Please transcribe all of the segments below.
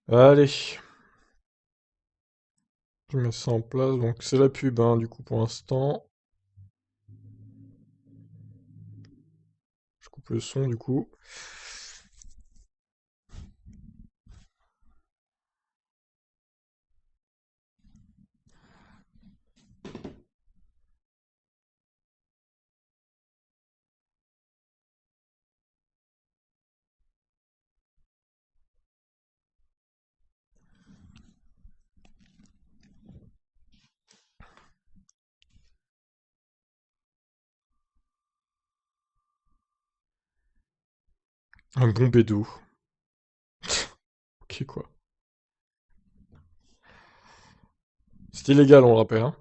Allez, je mets ça en place. Donc c'est la pub, hein, du coup, pour l'instant. Je coupe le son, du coup. Un bon bédo. Ok, quoi. C'est illégal, on le rappelle, hein.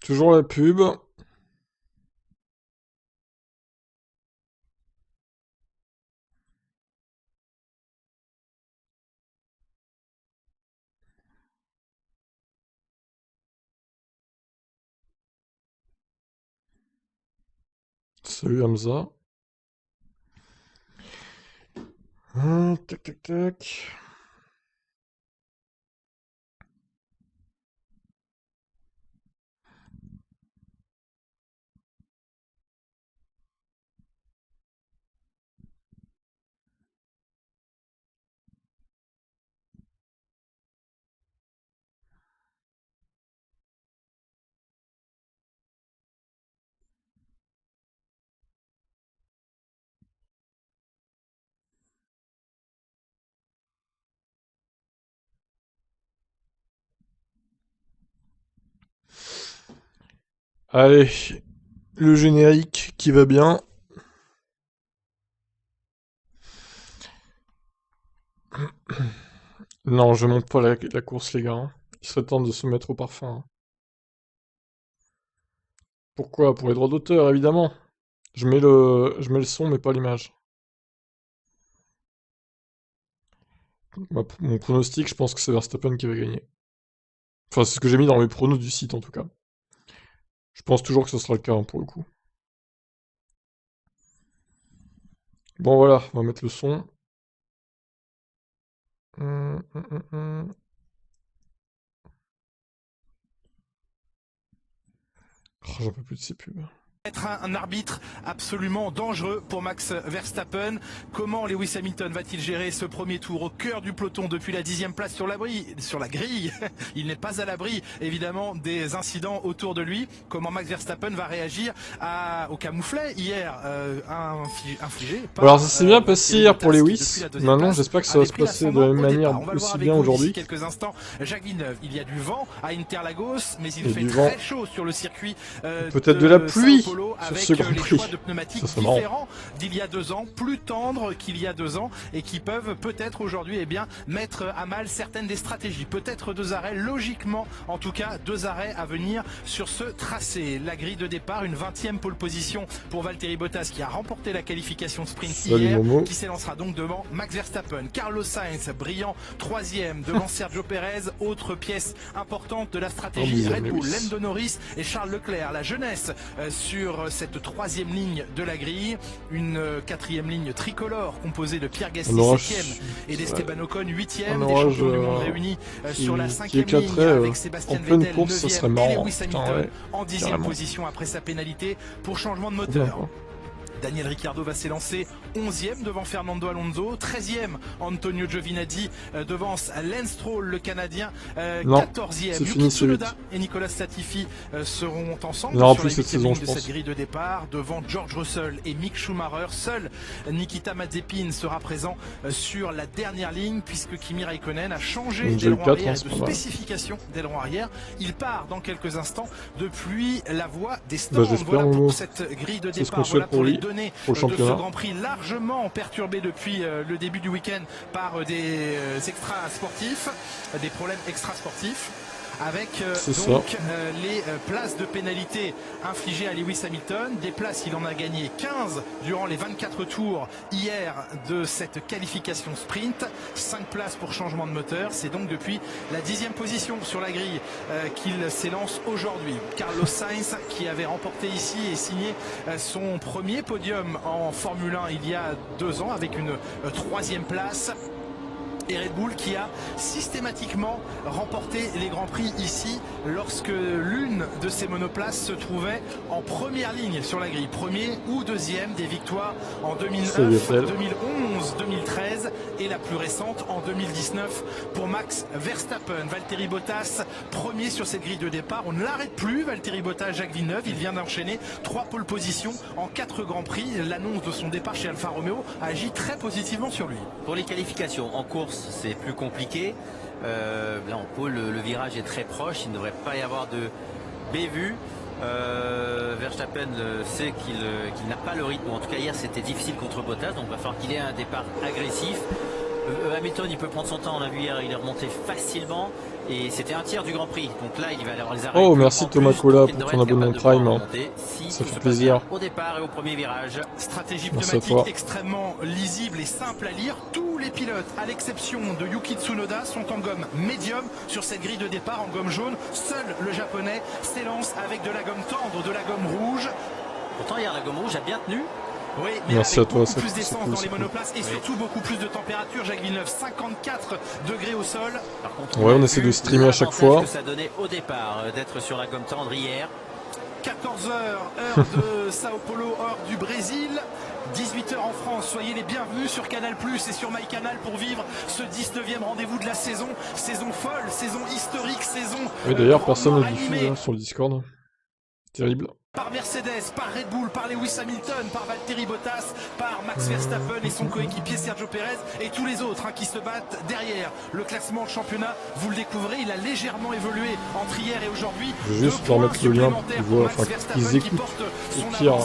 Toujours la pub. Salut Hamza. Tac, tac, tac. Allez, le générique qui va bien. Non, je monte pas la course, les gars, hein. Il serait temps de se mettre au parfum, hein. Pourquoi? Pour les droits d'auteur, évidemment. Je mets le son, mais pas l'image. Mon pronostic, je pense que c'est Verstappen qui va gagner. Enfin, c'est ce que j'ai mis dans mes pronos du site, en tout cas. Je pense toujours que ce sera le cas, hein, pour le coup. Bon, voilà, on va mettre le son. Hum, hum, hum, hum. Oh, j'en peux plus de ces pubs. Être un arbitre absolument dangereux pour Max Verstappen. Comment Lewis Hamilton va-t-il gérer ce premier tour au cœur du peloton depuis la 10e place sur la grille? Il n'est pas à l'abri évidemment des incidents autour de lui. Comment Max Verstappen va réagir au camouflet hier infligé Bon, alors par ça s'est bien passé Valtteri hier pour Bottas qui depuis Lewis. la 2e Maintenant, place j'espère que ça va avait se pris passer de la l'ascendant même au manière départ. On va le voir aussi avec bien vous d'ici aujourd'hui. quelques instants. Jacques Villeneuve, il y a du vent à Interlagos, mais il Et fait du vent. très chaud sur le circuit Peut-être de la de Sao pluie Paulo sur ce avec Grand les choix Prix. de Ça pneumatiques serait marrant. différents d'il y a 2 ans, plus tendres qu'il y a 2 ans et qui peuvent peut-être aujourd'hui mettre à mal certaines des stratégies. Peut-être 2 arrêts, logiquement en tout cas 2 arrêts à venir sur ce tracé. La grille de départ, une 20e pole position pour Valtteri Bottas qui a remporté la qualification sprint Salut hier, Momo. qui s'élancera donc devant Max Verstappen. Carlos Sainz, brillant 3e devant Sergio Perez, autre pièce importante de la stratégie Red Bull, Lewis. Lando Norris et Charles Leclerc. La jeunesse sur cette 3e ligne de la grille, une 4e ligne tricolore composée de Pierre Gasly 7e et d'Esteban Ocon 8e, des champions du monde réunis sur la qui 5e ligne éclaterait avec en Sébastien pleine Vettel course, ça 9e serait et marrant. Lewis Putain, Hamilton ouais, en 10e carrément. position après sa pénalité pour changement de Trop bien, moteur. quoi. Daniel Ricciardo va s'élancer 11e devant Fernando Alonso, 13e Antonio Giovinazzi devance Lance Stroll le Canadien, 14e Yuki Tsunoda et Nicolas Latifi seront ensemble sur la 8e ligne de cette grille de départ devant George Russell et Mick Schumacher. Seul Nikita Mazepin sera présent sur la dernière ligne puisque Kimi Raikkonen a changé d'aileron arrière et de spécification d'aileron arrière. Il part dans quelques instants depuis la voie des stands. Voilà pour cette grille de départ, voilà pour les données de ce Grand Prix largement perturbé depuis le début du week-end par des extra sportifs, des problèmes extra sportifs. avec les places de pénalité infligées à Lewis Hamilton. Des places, il en a gagné 15 durant les 24 tours hier de cette qualification sprint. 5 places pour changement de moteur. C'est donc depuis la 10e position sur la grille qu'il s'élance aujourd'hui. Carlos Sainz, qui avait remporté ici et signé son premier podium en Formule 1 il y a 2 ans avec une 3e place. Et Red Bull qui a systématiquement remporté les Grands Prix ici lorsque l'une de ces monoplaces se trouvait en première ligne sur la grille. Premier ou deuxième des victoires en 2009, 2011, 2013 et la plus récente en 2019 pour Max Verstappen. Valtteri Bottas premier sur cette grille de départ. On ne l'arrête plus, Valtteri Bottas, Jacques Villeneuve. Il vient d'enchaîner 3 pole positions en 4 Grands Prix. L'annonce de son départ chez Alfa Romeo agit très positivement sur lui. Pour les qualifications en course, c'est plus compliqué. Là en pôle, le virage est très proche. Il ne devrait pas y avoir de bévue. Verstappen sait qu'il n'a pas le rythme. En tout cas hier c'était difficile contre Bottas. Donc il va falloir qu'il ait un départ agressif. Hamilton il peut prendre son temps. On l'a vu hier, il est remonté facilement. Et c'était un tiers du Grand Prix. Donc là il va avoir les arrêts. Oh merci Thomas Cola pour ton abonnement Prime. Ça fait plaisir. Au départ et au premier virage. Stratégie pneumatique extrêmement lisible et simple à lire. Tous les pilotes, à l'exception de Yuki Tsunoda, sont en gomme médium sur cette grille de départ en gomme jaune. Seul le japonais s'élance avec de la gomme tendre, de la gomme rouge. Pourtant hier la gomme rouge a bien tenu. Oui, mais merci avec beaucoup plus d'essence dans les monoplaces et surtout beaucoup plus de température. Jacques Villeneuve, 54 degrés au sol. Par contre, on essaie de streamer à chaque fois. Que ça donnait au départ d'être sur la gomme tendre hier. 14h, heure de Sao Paulo, heure du Brésil. 18h en France, soyez les bienvenus sur Canal+ et sur MyCanal pour vivre ce 19e rendez-vous de la saison. Saison folle, saison historique, saison... Oui d'ailleurs personne ne diffuse sur le Discord. Terrible. Par Mercedes, par Red Bull, par Lewis Hamilton, par Valtteri Bottas, par Max Verstappen et son coéquipier Sergio Pérez et tous les autres qui se battent derrière. Le classement de championnat, vous le découvrez, il a légèrement évolué entre hier et aujourd'hui. Je vais juste leur mettre le lien pour qu'ils voient, enfin qu'ils écoutent au pire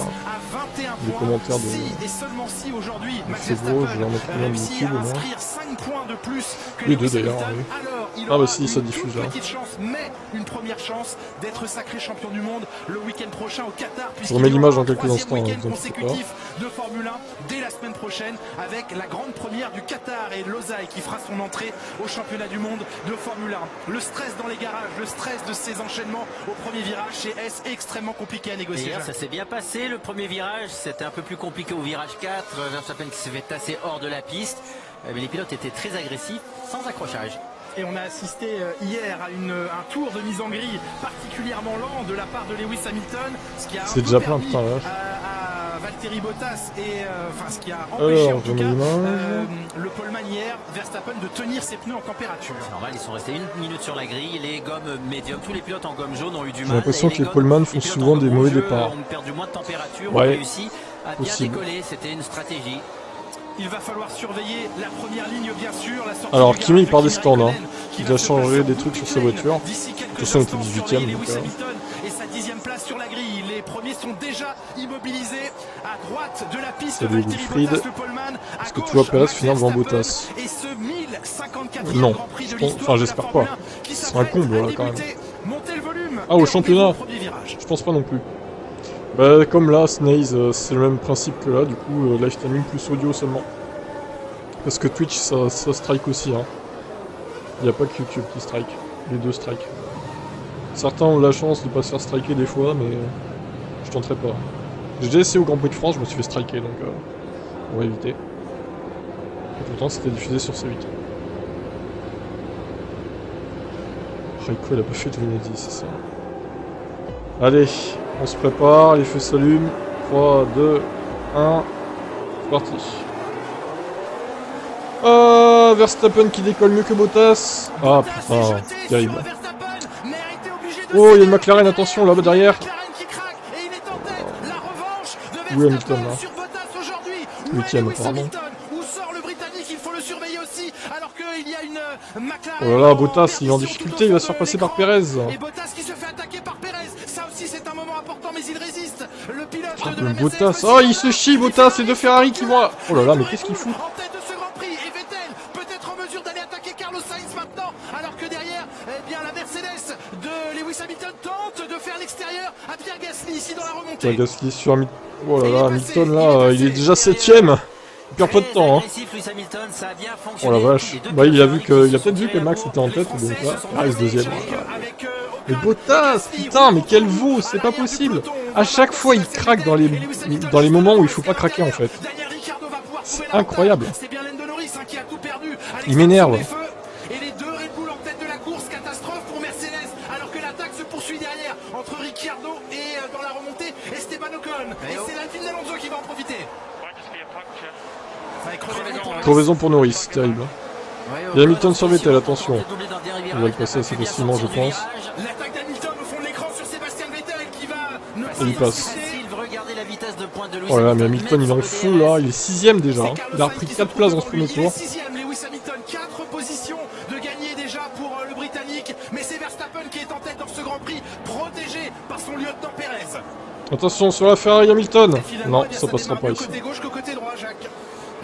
les commentaires de... Et seulement si aujourd'hui, Max c'est gros, je vais leur mettre le lien de YouTube au moins. 5 points de plus que les deux d'ailleurs. Oui. Ah bah si, ça diffuse là. Petite chance, mais une première chance d'être sacré champion du monde le week-end prochain au Qatar. Je remets l'image dans quelques instants. Week-end consécutif de Formule 1 dès la semaine prochaine avec la grande première du Qatar et Losail qui fera son entrée au championnat du monde de Formule 1. Le stress dans les garages, le stress de ces enchaînements au premier virage chez S extrêmement compliqué à négocier. Hier, ça s'est bien passé. Le premier virage, c'était un peu plus compliqué au virage 4. Verstappen qui s'est fait tasser hors de la piste. Mais les pilotes étaient très agressifs, sans accrochage. Et on a assisté hier à un tour de mise en grille particulièrement lent de la part de Lewis Hamilton, ce qui a un peu déjà permis plein, à Valtteri Bottas et ce qui a empêché en tout cas le poleman hier, Verstappen, de tenir ses pneus en température. C'est normal, ils sont restés 1 minute sur la grille, les gommes médium, tous les pilotes en gomme jaune ont eu du mal. J'ai l'impression que les poleman font souvent des mauvais départs. On perdu moins de température, on a réussi à bien décoller, c'était une stratégie. Il va falloir surveiller la première ligne bien sûr. La sortie alors Kimi il part des stands, hein. Il a changé des trucs sur sa voiture. De toute façon il était 18ème. Et sa 10e place sur la grille. Les premiers sont déjà immobilisés à droite de la piste. Salut Wilfried. Est-ce que tu vois Pérez finir devant Bottas? Et ce 1054e non, Grand Prix de l'histoire. enfin j'espère pas. Ce sera un comble là quand même. Montez le volume. Ah au championnat? Je pense pas non plus. Bah comme là, Snaze, c'est le même principe que là, du coup, live streaming plus audio seulement. Parce que Twitch, ça strike aussi, hein. Il n'y a pas que YouTube qui strike, les deux strike. Certains ont la chance de pas se faire striker des fois, mais je tenterai pas. J'ai déjà essayé au Grand Prix de France, je me suis fait striker, donc on va éviter. Et pourtant, c'était diffusé sur C8. Raiko, il a pas fait de Venezi, c'est ça. Allez, on se prépare, les feux s'allument. 3, 2, 1, c'est parti. Verstappen qui décolle mieux que Bottas. Ah putain, terrible. Oh, il y a une McLaren, attention là-bas derrière. Oui, Hamilton là. 8ème apparemment. Oh là là, Bottas il est en difficulté, il va se faire passer par Pérez. Et Bottas qui se fait attaquer par Pérez. Ça aussi c'est un moment important mais il résiste. Le pilote de la Bottas. Oh il se chie Bottas et deux Ferrari qui vont. Oh là là mais qu'est-ce qu'il fout? En tête de ce Grand Prix et Vettel peut-être en mesure d'aller attaquer Carlos Sainz maintenant alors que derrière eh bien la La Mercedes de Lewis Hamilton tente de faire l'extérieur à Pierre Gasly ici dans la remontée. Pierre Gasly sur Hamilton. Oh là là, Hamilton là, il est déjà 7ème. Il perd pas de temps, hein. Oh la vache. Bah il a peut-être vu que Max était en tête, donc là, il reste deuxième. Mais Bottas, putain, mais quel veau, c'est pas possible. À chaque fois, il craque dans les moments où il faut pas craquer en fait. C'est incroyable. Il m'énerve. Et les deux Red Bull en tête de la course, catastrophe pour Mercedes, alors que l'attaque se poursuit derrière entre Ricciardo et dans la remontée Esteban Ocon. Et c'est l'Alpine d'Alonso qui va en profiter. Crevaison pour Norris, terrible. Il y a Hamilton sur Vettel, attention. Il va le passer assez facilement, je pense. L'attaque d'Hamilton au fond de l'écran sur Sébastien Vettel qui va... Et il passe. Oh là là, mais Hamilton il en fout là, il est 6ème déjà. Hein. Il a repris 4 places dans ce premier tour. 6ème, Lewis Hamilton, 4 positions de gagner déjà pour le Britannique. Mais c'est Verstappen qui est en tête dans ce Grand Prix, protégé par son lieutenant Perez. Attention sur la Ferrari Hamilton. Non, ça passera pas ici. Côté gauche que côté droit, Jacques.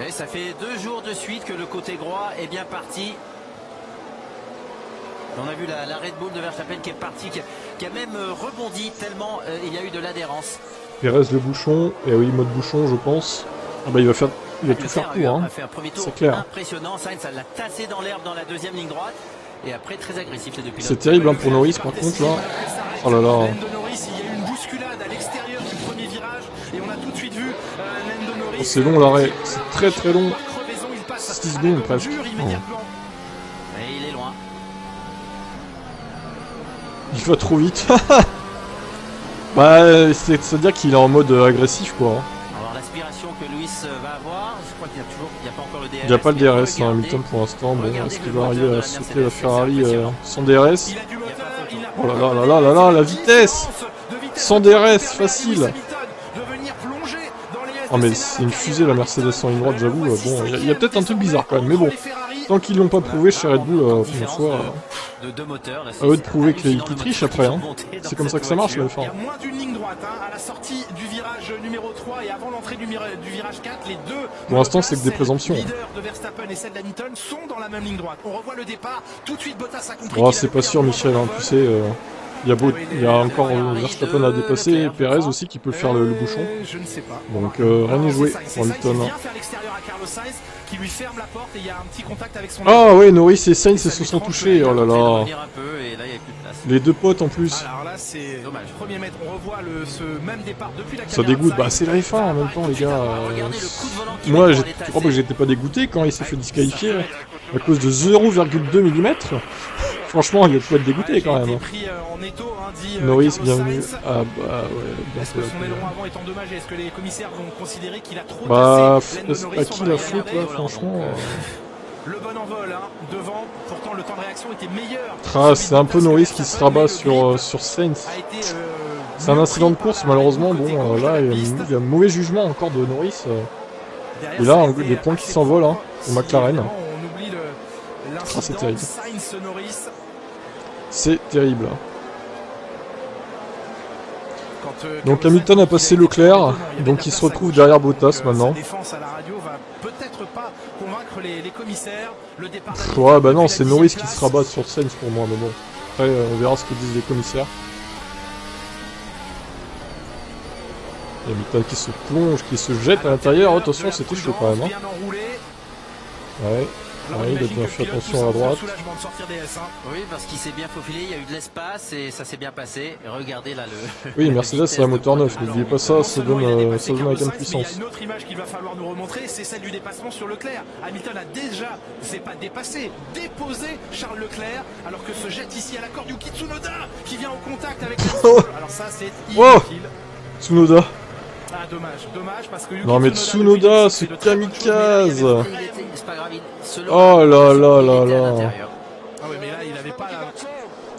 Et ça fait 2 jours de suite que le côté droit est bien parti. On a vu la Red Bull de Verstappen qui est partie, qui a même rebondi tellement il y a eu de l'adhérence. Perez le bouchon, et oui, mode bouchon je pense. Ah bah il va tout faire pour, hein. C'est clair. Impressionnant, Sainz l'a tassé dans l'herbe dans la deuxième ligne droite. Et après très agressif les deux pilotes. C'est terrible hein, pour Norris par contre là. Oh là là. Oh, c'est long l'arrêt, c'est très très long. 6 secondes presque. Oh. Et il est loin. Il va trop vite. Bah, c'est-à-dire qu'il est en mode agressif quoi. Alors l'aspiration que Lewis va avoir, je crois qu'il n'y a pas encore le DRS. Il n'y a pas le DRS hein, Hamilton pour l'instant. Bon, est-ce qu'il va arriver à sauter la Ferrari sans DRS? Oh là là là là là là, la vitesse! Sans DRS, facile! Oh mais c'est une fusée la Mercedes en ligne droite, j'avoue. Bon, il y a peut-être un truc bizarre quand même, mais bon. Tant qu'ils l'ont pas prouvé chez Red Bull, une fois, à eux de prouver qu'ils trichent après. Hein. C'est comme ça que ça marche la F1. Il y a moins d'une ligne droite hein, à la sortie du virage numéro 3 et avant l'entrée du virage 4. Les deux pour l'instant, c'est que des présomptions. Les leaders de Verstappen et celle d'Hamilton sont dans la même ligne droite. On revoit le départ. Tout de suite, Bottas a compris. Oh, c'est pas sûr, Michel. Hein, tu sais, il y a encore Verstappen à dépasser et Perez aussi qui peut faire le bouchon. Je ne sais pas. Donc rien n'est joué pour Hamilton. Qui lui ferme la porte et il y a un petit contact avec son... Ah ouais, Norris et Sainz se sont touchés, oh là là. Les deux potes en plus. Alors là c'est dommage. Premier mètre, on revoit ce même départ depuis la caméra. Ça dégoûte, bah c'est la F1 en même temps les gars. Moi tu crois pas que j'étais pas dégoûté quand il s'est fait disqualifier à cause de 0,2 mm. Franchement il y a de quoi être dégoûté quand même. Norris bienvenue. Ah bah ouais. Est-ce que son aileron avant est endommagé? Est-ce que les commissaires vont considérer qu'il a trop tassé à qui la faute là franchement Le bon envol hein, devant, pourtant le temps de réaction était meilleur. Ah, c'est un peu Norris qui se rabat sur Sainz. C'est un incident de course malheureusement, bon là il y a un mauvais jugement encore de Norris. Et là des points qui s'envolent hein, au McLaren. Ah, c'est terrible. C'est terrible. Donc Hamilton a passé Leclerc, donc il se retrouve derrière Bottas maintenant. Ouais bah non, c'est Norris qui se rabat sur Sainz pour moi, mais bon. Après on verra ce que disent les commissaires. Et Hamilton qui se plonge, qui se jette à l'intérieur, attention c'était chaud quand même. Hein. Ouais. Oui, il a bien fait attention à la droite. Oui, parce qu'il s'est bien faufilé, il y a eu de l'espace et ça s'est bien passé. Regardez là le... Oui, Mercedes c'est un moteur neuf, n'oubliez pas ça, ça donne la gamme puissance. Il y a une autre image qu'il va falloir nous remontrer, c'est celle du dépassement sur Leclerc. Hamilton a déjà, c'est pas dépassé, déposé Charles Leclerc, alors que se jette ici à la corde Yuki Tsunoda qui vient en contact avec alors ça c'est inutile. Tsunoda. Ah dommage parce que Yuki non mais Tsunoda, ce kamikaze. Oh là là là là. Ah ouais mais là il avait pas la...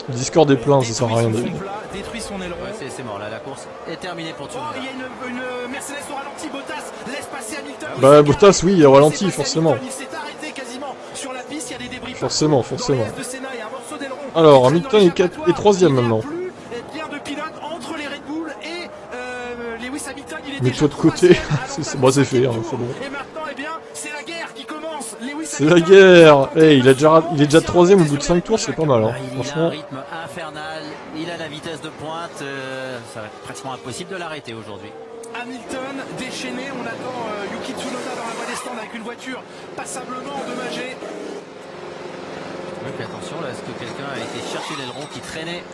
Le Discord est plein, ça sert à rien de dire. Détruit son aileron. Ouais, c'est mort là, la course est terminée pour Tsunoda. Oh, il y a une Mercedes au ralenti, Bottas laisse passer Hamilton. Bah Bottas oui, il est au ralenti forcément. Il s'est arrêté quasiment sur la piste, il y a des débris. Forcément. Alors Hamilton est 3ème maintenant. Mais toi de côté, c'est fait, hein, c'est bon. Et maintenant, eh bien, c'est la guerre qui commence. C'est la guerre. Hey, il est déjà 3ème au bout de 5 tours, c'est pas mal. Hein. Il Franchement. a un rythme infernal, il a la vitesse de pointe, ça va être pratiquement impossible de l'arrêter aujourd'hui. Hamilton déchaîné, on attend Yuki Tsunoda dans la voie des stands avec une voiture passablement endommagée. Oui, puis attention, là, est-ce que quelqu'un a été chercher l'aileron qui traînait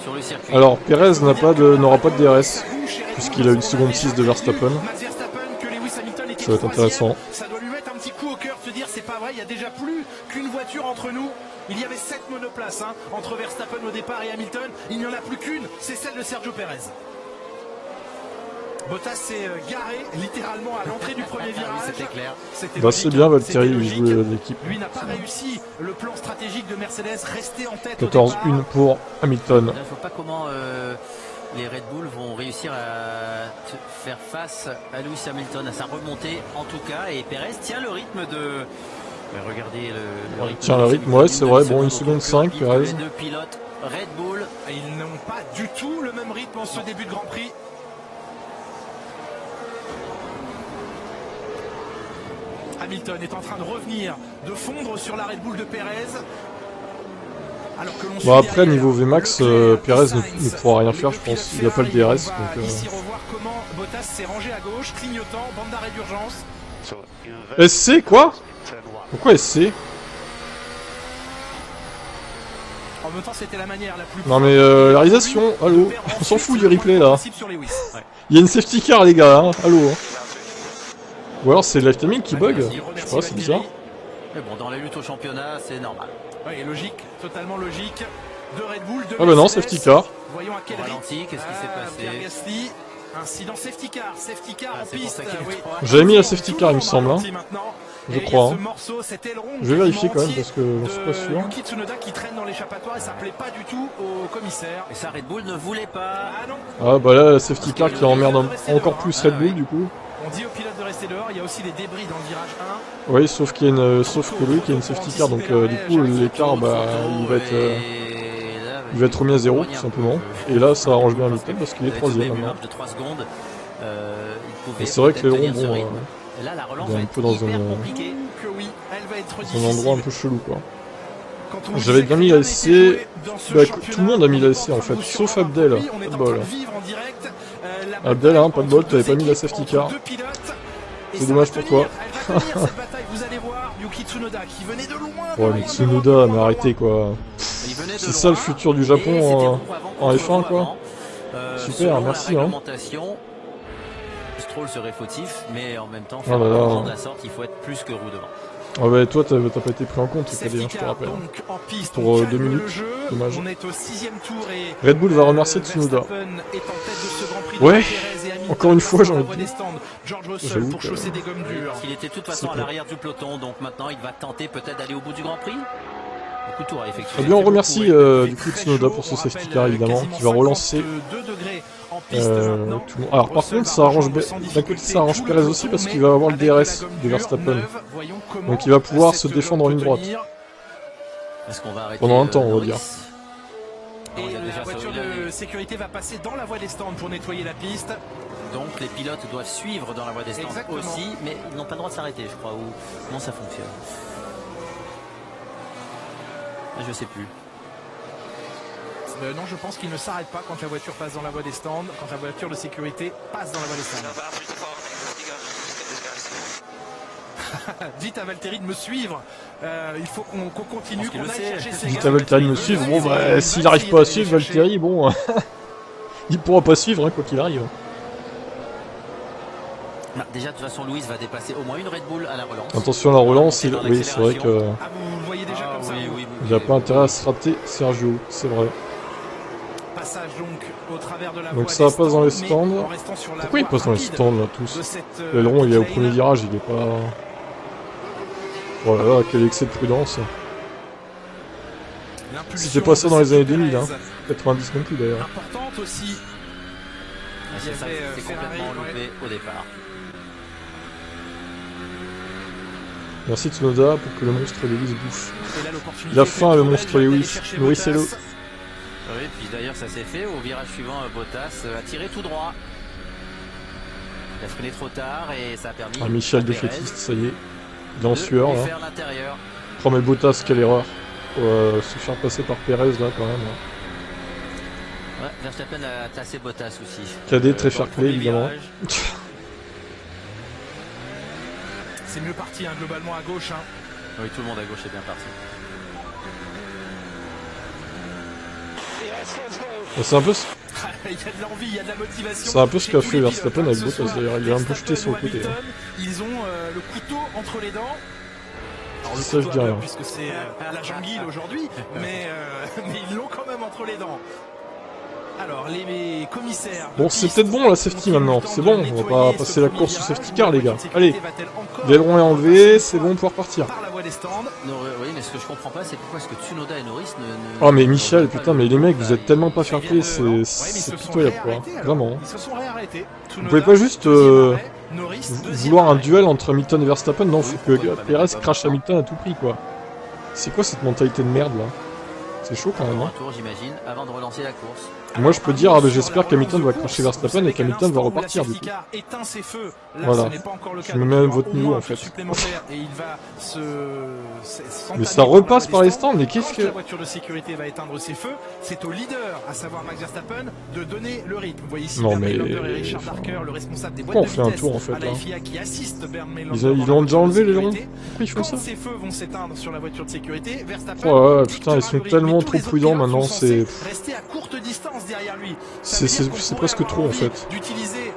sur le circuit? Alors, Perez n'aura pas de DRS, puisqu'il a une seconde 6 de Verstappen. Ça va être intéressant. Ça doit lui mettre un petit coup au cœur de se dire c'est pas vrai, il y a déjà plus qu'une voiture entre nous. Il y avait 7 monoplaces hein, entre Verstappen au départ et Hamilton. Il n'y en a plus qu'une, c'est celle de Sergio Perez. Bottas s'est garé littéralement à l'entrée du premier virage. C'était clair. Bah c'est bien, Valtteri, il joue l'équipe. Lui n'a pas réussi le plan stratégique de Mercedes, rester en tête 14-1 pour Hamilton. Il ne faut pas comment les Red Bull vont réussir à faire face à Lewis Hamilton, à sa remontée en tout cas. Et Perez tient le rythme de... Regardez le rythme. Tiens le rythme, ouais c'est vrai, bon 1 seconde 5, Perez. Les deux pilotes Red Bull. Ils n'ont pas du tout le même rythme en ce début de Grand Prix. Hamilton est en train de revenir, de fondre sur la Red Bull de Perez. Alors que bon après niveau VMAX, Perez ne pourra rien faire je pense, il n'a pas le DRS. Donc, ici revoir comment Bottas s'est rangé à gauche, clignotant, bande d'arrêt d'urgence. SC quoi? Pourquoi SC? En même temps c'était la manière la plus... Non mais la réalisation, allô, on s'en fout du replay là. Il y a une safety car les gars, hein. Allô. Hein. Ou alors c'est le live timing qui bug, je sais pas, c'est bizarre. Mais bon, dans la lutte au championnat, c'est normal. Oui, logique, totalement logique. De Red Bull, de ah bah non, safety car. Voyons à quel ralenti, qu'est-ce qui s'est passé? Pierre Gasly, incident safety car en piste. Oui. J'avais mis la safety car il me semble, hein. Je crois. Hein. Je vais vérifier quand même parce que j'en suis pas sûr. Yuki Tsunoda qui traîne dans l'échappatoire et ça plaît pas du tout au commissaire. Et ça Red Bull ne voulait pas. Ah non. Ah bah là la safety car qui emmerde encore plus Red Bull du coup. On dit aux pilotes de rester dehors, il y a aussi les débris dans le virage 1. Oui, sauf qu'il y a une, sauf que lui qui a une safety car, donc du coup l'écart bah il va être remis à 0 tout simplement. Et là ça arrange bien Hamilton parce qu'il est 3ème maintenant. Et c'est vrai que les ronds bon, il est un peu dans un endroit un peu chelou quoi. J'avais bien mis la SC, bah, tout le monde a mis la SC en fait, sauf Abdel, pas de bol. Abdel, hein, pas de bol, t'avais pas mis la safety car. C'est dommage pour toi. Ouais mais Tsunoda, mais arrêtez quoi. C'est ça le futur du Japon en F1 quoi. Super, merci hein. Stroll serait fautif, mais en même temps, oh là là. De la sorte, il faut être plus que roue devant. Ah bah toi t'as pas été pris en compte, je te rappelle. Pour 2 minutes, dommage. Red Bull va remercier Tsunoda. Ouais, encore une fois j'ai envie de dire. J'avoue que... Il était de toute façon à l'arrière du peloton, donc maintenant il va tenter peut-être d'aller au bout du Grand Prix. Beaucoup de tours à effectuer. Eh bien on remercie du coup Tsunoda pour ce safety car évidemment, qui va relancer... Alors par contre ça arrange d'un côté ça arrange Perez aussi parce qu'il va avoir le DRS de Verstappen. Donc il va pouvoir se défendre en ligne droite. Pendant un temps on va dire. Et la voiture de sécurité va passer dans la voie des stands pour nettoyer la piste. Donc les pilotes doivent suivre dans la voie des stands aussi, mais ils n'ont pas le droit de s'arrêter je crois, ou comment ça fonctionne? Je sais plus. Non, je pense qu'il ne s'arrête pas quand la voiture passe dans la voie des stands, quand la voiture de sécurité passe dans la voie des stands. Dites à Valtteri de me suivre, il faut qu'on continue, qu'on aille chercher ses gars. Dites à Valtteri de me suivre, bon bah s'il n'arrive pas à suivre Valtteri, bon, il pourra pas suivre hein, quoi qu'il arrive. Déjà de toute façon Louis va dépasser au moins une Red Bull à la relance. Attention à la relance, oui c'est vrai que... Ah, vous le voyez déjà comme ça. Il n'a pas intérêt à se rater Sergio, c'est vrai. Passage donc au travers de la donc ça passe dans les stands. Pourquoi il passe dans les stands là tous? L'aileron il est au premier virage, il est pas... Oh là là, quel excès de prudence. C'était pas ça dans les années 2000, hein. 90 non plus d'ailleurs. Importante aussi. C'est complètement loupé au départ. Merci Tsunoda pour que le monstre Lewis bouffe. Il a faim le monstre Lewis, nourrissez-le. Oui, puis d'ailleurs ça s'est fait, au virage suivant Bottas a tiré tout droit. Il a freiné trop tard et ça a permis... Ah, Michel défaitiste, ça y est. Il est en sueur là. Oh mais Bottas, quelle erreur. Se faire passer par Perez là quand même. Ouais, Verstappen a tassé Bottas aussi. KD très fair play évidemment. C'est mieux parti hein, globalement à gauche. Hein. Oui, tout le monde à gauche est bien parti. C'est un peu... Il y a de l'envie, il y a de la motivation. C'est un peu ce qu'a fait Verstappen avec Bottas d'ailleurs, il a un peu jeté sur le côté. Hein. Ils ont le couteau entre les dents. Alors le ça, couteau je dis rien. puisque c'est la janguille aujourd'hui, mais ils l'ont quand même entre les dents. Alors les commissaires... Bon, c'est peut-être bon la safety maintenant, c'est bon, on va pas passer la course au safety car les gars. Allez, l'aileron est enlevé, c'est bon pour partir. Oui, mais ce que je comprends pas, c'est pourquoi est-ce que Tsunoda et Norris ne... Oh mais Michel, putain, mais les mecs, vous êtes tellement pas fair play, c'est pitoyable quoi, vraiment. Ils se sont réarrêtés. Vous pouvez pas juste vouloir un duel entre Hamilton et Verstappen, non, faut que Perez crache Hamilton à tout prix quoi. C'est quoi cette mentalité de merde là? C'est chaud quand même. Un tour, j'imagine, avant de relancer la course. Moi je peux dire, ah, bah, j'espère qu'Hamilton va cracher Verstappen et qu'Hamilton va repartir du coup. Voilà, je me mets à votre niveau en fait. Mais ça repasse par les stands, mais qu'est-ce que... La voiture de sécurité va éteindre ses feux, c'est au leader, à savoir Max Verstappen, de donner le rythme. Vous voyez ici non mais... et Richard Darker, le responsable des boîtes on de fait un vitesse tour en fait là. qui assiste Ils l'ont déjà enlevé les longs. Pourquoi ils font ça? Quand ces feux vont s'éteindre sur la voiture de sécurité, Verstappen... Ouais, putain, ils sont tellement trop prudents maintenant, c'est... Rester à courte distance derrière lui. C'est presque trop en fait. D'utiliser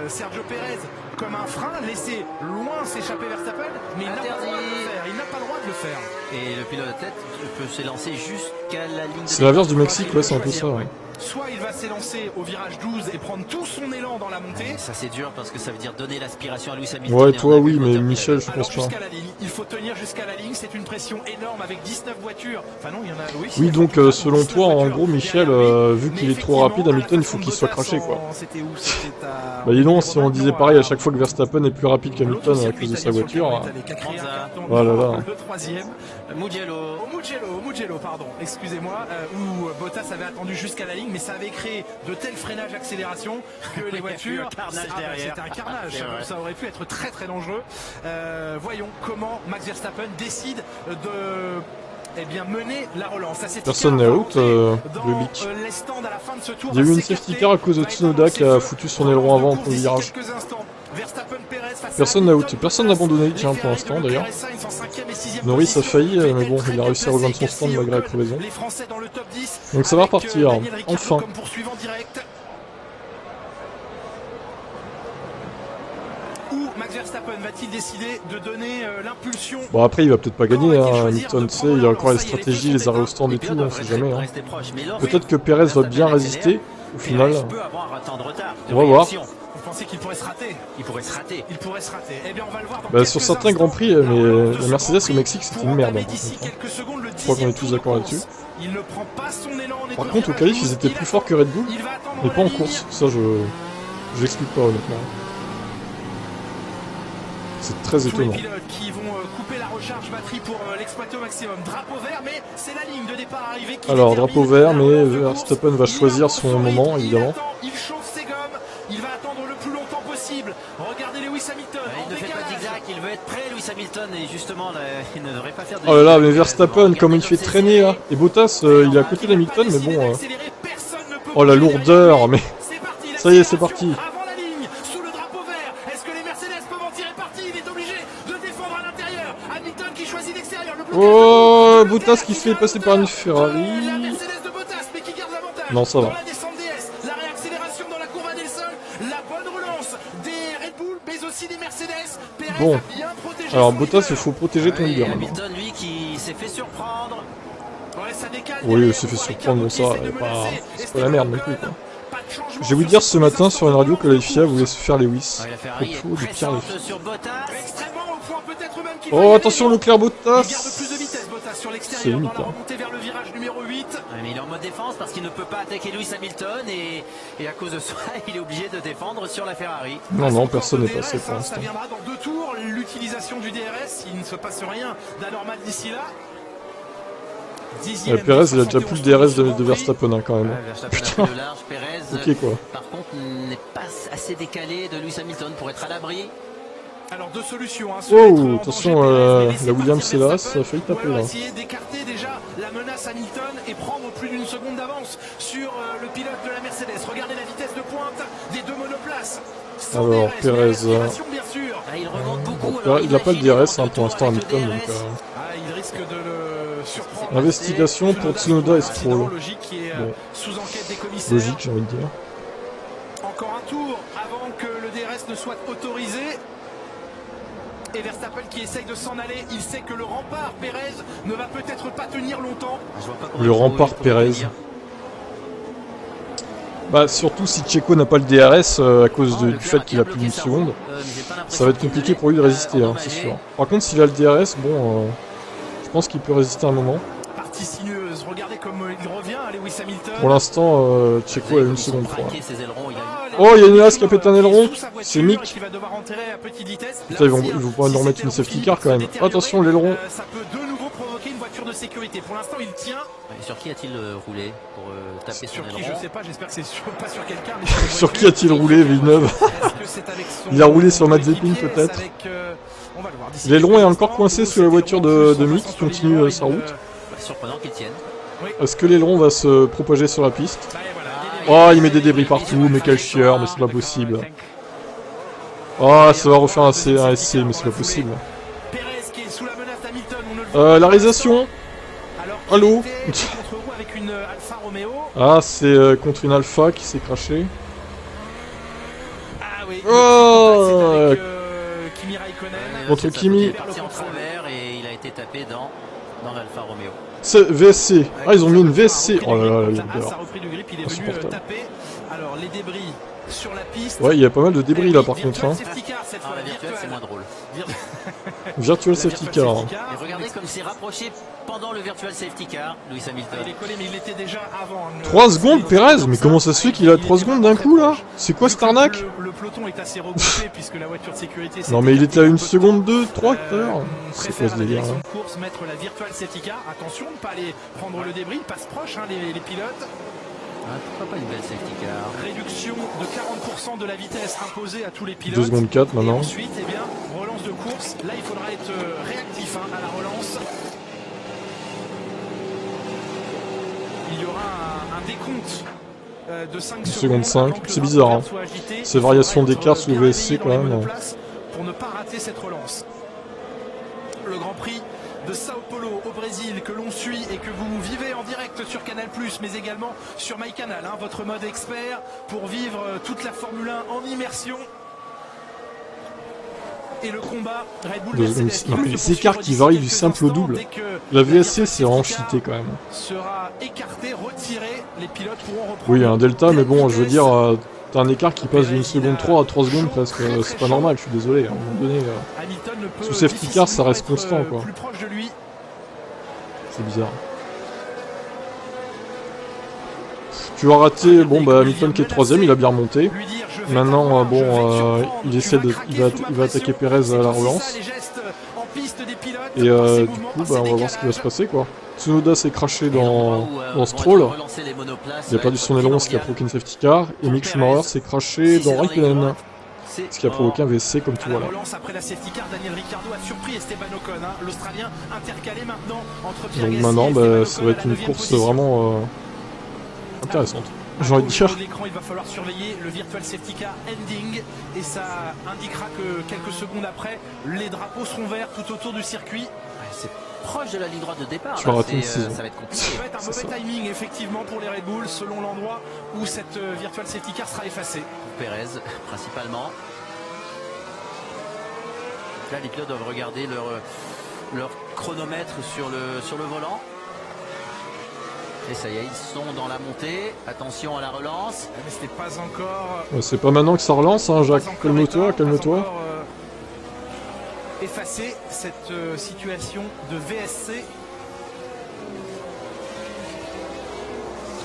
Sergio Perez comme un frein, laisser loin s'échapper Verstappen, mais il n'a pas le droit de le faire. Il n'a pas le droit de le faire. Et le pilote de tête peut s'élancer jusqu'à la ligne de... C'est l'inverse du Mexique, ouais, c'est un peu ça. Ouais. Soit il va s'élancer au virage 12 et prendre tout son élan dans la montée. Ça c'est dur parce que ça veut dire donner l'aspiration à Lewis Hamilton. Ouais, toi oui, mais Michel, je pense pas. La ligne. Il faut tenir jusqu'à la ligne, c'est une pression énorme avec 19 voitures. Enfin non, il y en a... Oui, donc selon toi, en gros, Michel, vu qu'il est trop rapide, Hamilton, il faut qu'il soit craché, quoi. Bah dis donc, si on disait pareil à chaque fois que Verstappen est plus rapide qu'Hamilton à cause de sa voiture... Voilà, là. Le troisième, Mugello, pardon, excusez-moi, où Bottas avait attendu jusqu'à la ligne, mais ça avait créé de tels freinages accélération que les voitures... C'était un carnage, ça aurait pu être très très dangereux. Voyons comment Max Verstappen décide de mener la relance. Personne n'est out, le bic. Il y a eu une safety car à cause de Tsunoda qui a foutu son aileron avant en premier virage. Personne n'a out, personne n'a abandonné, tiens, pour l'instant d'ailleurs. Norris a failli, mais bon, il a réussi à rejoindre son stand malgré la crevaison. Donc ça va repartir, enfin. Max Verstappen va-t-il décider de donner l'impulsion? Bon après il va peut-être pas gagner, hein, Hamilton, tu sais, il y a encore les stratégies, les arrêts au stand et tout, on sait jamais. Hein. Peut-être que Perez va bien résister, au final. On va voir. Vous pensez qu'il pourrait se rater? Il pourrait se rater. Eh bien on va le voir dans bah, sur certains grands prix, mais la Mercedes au Mexique c'était une merde. Hein, je crois qu'on est tous d'accord là-dessus. Par contre au qualif ils étaient plus forts que Red Bull, mais pas en course, ça je l'explique pas honnêtement. C'est très étonnant. Les pilotes qui vont couper la recharge batterie pour l'exploiter au maximum. Drapeau vert, mais c'est la ligne de départ arrivée qui... Alors drapeau vert, mais Verstappen va choisir son moment évidemment. Il chauffe ses gommes, il va attendre le plus longtemps possible. Regardez Lewis Hamilton. Il ne fait pas de zigzag, il veut être prêt Lewis Hamilton et justement là, il ne devrait pas faire de... Oh là là, mais Verstappen comme il fait traîner là. Et Bottas il est à côté d'Hamilton, mais bon... Oh la lourdeur, mais... Ça y est, c'est parti. Oh, Bottas qui se fait passer par une Ferrari. Non, ça va. La réaccélération dans la courbe à Nelson, la bonne relance des Red Bull, mais aussi des Mercedes. Bon, alors Bottas, il faut protéger ton leader. Hamilton, lui, qui s'est fait surprendre. Oui, il s'est fait surprendre, bon ça, c'est pas la merde non plus quoi. J'ai voulu dire ce matin sur une radio que la FIA voulait se faire Lewis. Propos de Pierre Lewis. Oh, attention Leclerc Bottas. C'est limite hein. Mais il est en mode défense parce qu'il ne peut pas attaquer Lewis Hamilton et à cause de ça, il est obligé de défendre sur la Ferrari. Non, personne n'est passé pour l'instant. Ça viendra dans 2 tours, l'utilisation du DRS, il ne se passe rien d'anormal d'ici là. Perez, il a déjà plus le DRS de Verstappen hein, quand même. Putain. Ok quoi. Par contre, n'est pas assez décalé de Lewis Hamilton pour être à l'abri. Alors deux solutions. Hein, oh, attention, la Williams c'est là, ça a failli taper là. Essayer d'écarter déjà la menace Hamilton et prendre plus d'une seconde d'avance sur le pilote de la Mercedes. Regardez la vitesse de pointe des deux monoplaces. Alors, Perez, il remonte beaucoup. Bon, il n'a pas le DRS hein, pour l'instant Hamilton, donc il risque de le surprendre. Investigation pour Tsunoda et Stroll. Bon. Sous enquête des commissaires. Logique, j'ai envie de dire. Encore un tour avant que le DRS ne soit autorisé. Et Verstappen qui essaye de s'en aller, il sait que le rempart Perez ne va peut-être pas tenir longtemps. Le rempart Perez. Bah surtout si Checo n'a pas le DRS à cause du fait qu'il a plus d'une seconde, ça va être compliqué pour lui de résister, hein, c'est sûr. Par contre s'il a le DRS, bon, je pense qu'il peut résister un moment. Partie sinueuse, regardez comme il revient, Lewis Hamilton. Pour l'instant, Checo a une seconde 3. Oh, il y a une as qui a pété un aileron, c'est Mick. Putain, ils vont pas nous remettre une safety car quand même. Attention, l'aileron. Ça peut de nouveau provoquer une voiture de sécurité. Pour l'instant, il tient. Sur qui a-t-il roulé pour taper son aileron? Sur qui, je sais pas, j'espère que c'est pas sur quelqu'un. Sur qui a-t-il roulé, Villeneuve? Il a roulé sur Mazepin peut-être. L'aileron est encore coincé sous la voiture de Mick qui continue sa route. Surprenant qu'il tienne. Est-ce que l'aileron va se propager sur la piste? Oh, il met des débris partout, mais quel chieur, mais c'est pas possible. Oh, ça va refaire un SC, mais c'est pas possible. La réalisation. Allô. Ah, c'est contre une Alpha qui s'est crashée. Oh, contre Kimi. Et il a été tapé dans l'Alfa Romeo. C'est VSC. Ah, ils ont mis une VSC. Oh là là, la lourdeur. Insupportable. Alors, les débris sur la piste. Ouais, il y a pas mal de débris là par contre. Hein. La virtuelle, c'est moins drôle. Virtual Safety Car. Et regardez comme c'est rapproché pendant le Virtual Safety Car, Lewis Hamilton. Il est collé, mais il était déjà avant. 3 secondes, Perez? Mais comment ça se fait qu'il a 3 secondes d'un coup là? C'est quoi cette arnaque? Le peloton est assez regroupé puisque la voiture de sécurité. Non, mais il était à 1 seconde 2, 3 tout à l'heure. C'est quoi ce délire là? Course, mettre la Virtual Safety Car. Attention de ne pas aller prendre le débris. Ils passent proche, hein, les pilotes. Ah, pourquoi pas une belle safety car? Réduction de 40% de la vitesse imposée à tous les pilotes. 2 secondes 4 maintenant. Et ensuite, eh bien, relance de course. Là, il faudra être réactif hein, à la relance. Il y aura un décompte de 5 secondes 5. C'est bizarre. Hein. Ces variations d'écart sous le VSC quand même. Pour ne pas rater cette relance. Le Grand Prix de Sao Paulo au Brésil que l'on suit et que vous vivez en direct sur Canal+, mais également sur MyCanal, hein, votre mode expert pour vivre toute la Formule 1 en immersion. Et le combat Red Bull Mercedes. Non, mais les écarts qui varient du simple au double. La VSC c'est vraiment cheaté quand même. Sera écarté, retiré, les pilotes pourront reprendre. Oui, un delta, mais bon, je veux dire, t'as un écart qui passe d'une seconde 3 à 3 secondes presque, c'est pas normal, je suis désolé. À un moment donné, sous safety car ça reste constant quoi. C'est bizarre. Tu as raté, bon bah Hamilton qui est 3ème, il a bien remonté. Maintenant, bon, il va attaquer Perez à la relance. Et du coup, bah, on va voir ce qui va se passer quoi. Tsunoda s'est craché dans Stroll. Il a perdu son aileron, ce qui a provoqué une safety car. Et Mick Schumacher s'est craché dans Raikkonen. Ce qui a provoqué un VSC comme tu vois là. Donc maintenant, bah, ça va être une course vraiment intéressante. J'ai envie de dire. L'écran, il va falloir surveiller le Virtual Safety Car Ending et ça indiquera que quelques secondes après, les drapeaux seront verts tout autour du circuit. C'est proche de la ligne droite de départ. Tu vas rater une saison. Ça va être compliqué. Ça va être un mauvais timing effectivement pour les Red Bull selon l'endroit où cette Virtual Safety Car sera effacée. Pour Perez principalement. Là, les pilotes doivent regarder leur chronomètre sur le volant. Et ça y est, ils sont dans la montée. Attention à la relance. Mais c'était pas encore. C'est pas maintenant que ça relance, hein, Jacques. Calme-toi, calme-toi. Effacer cette situation de VSC.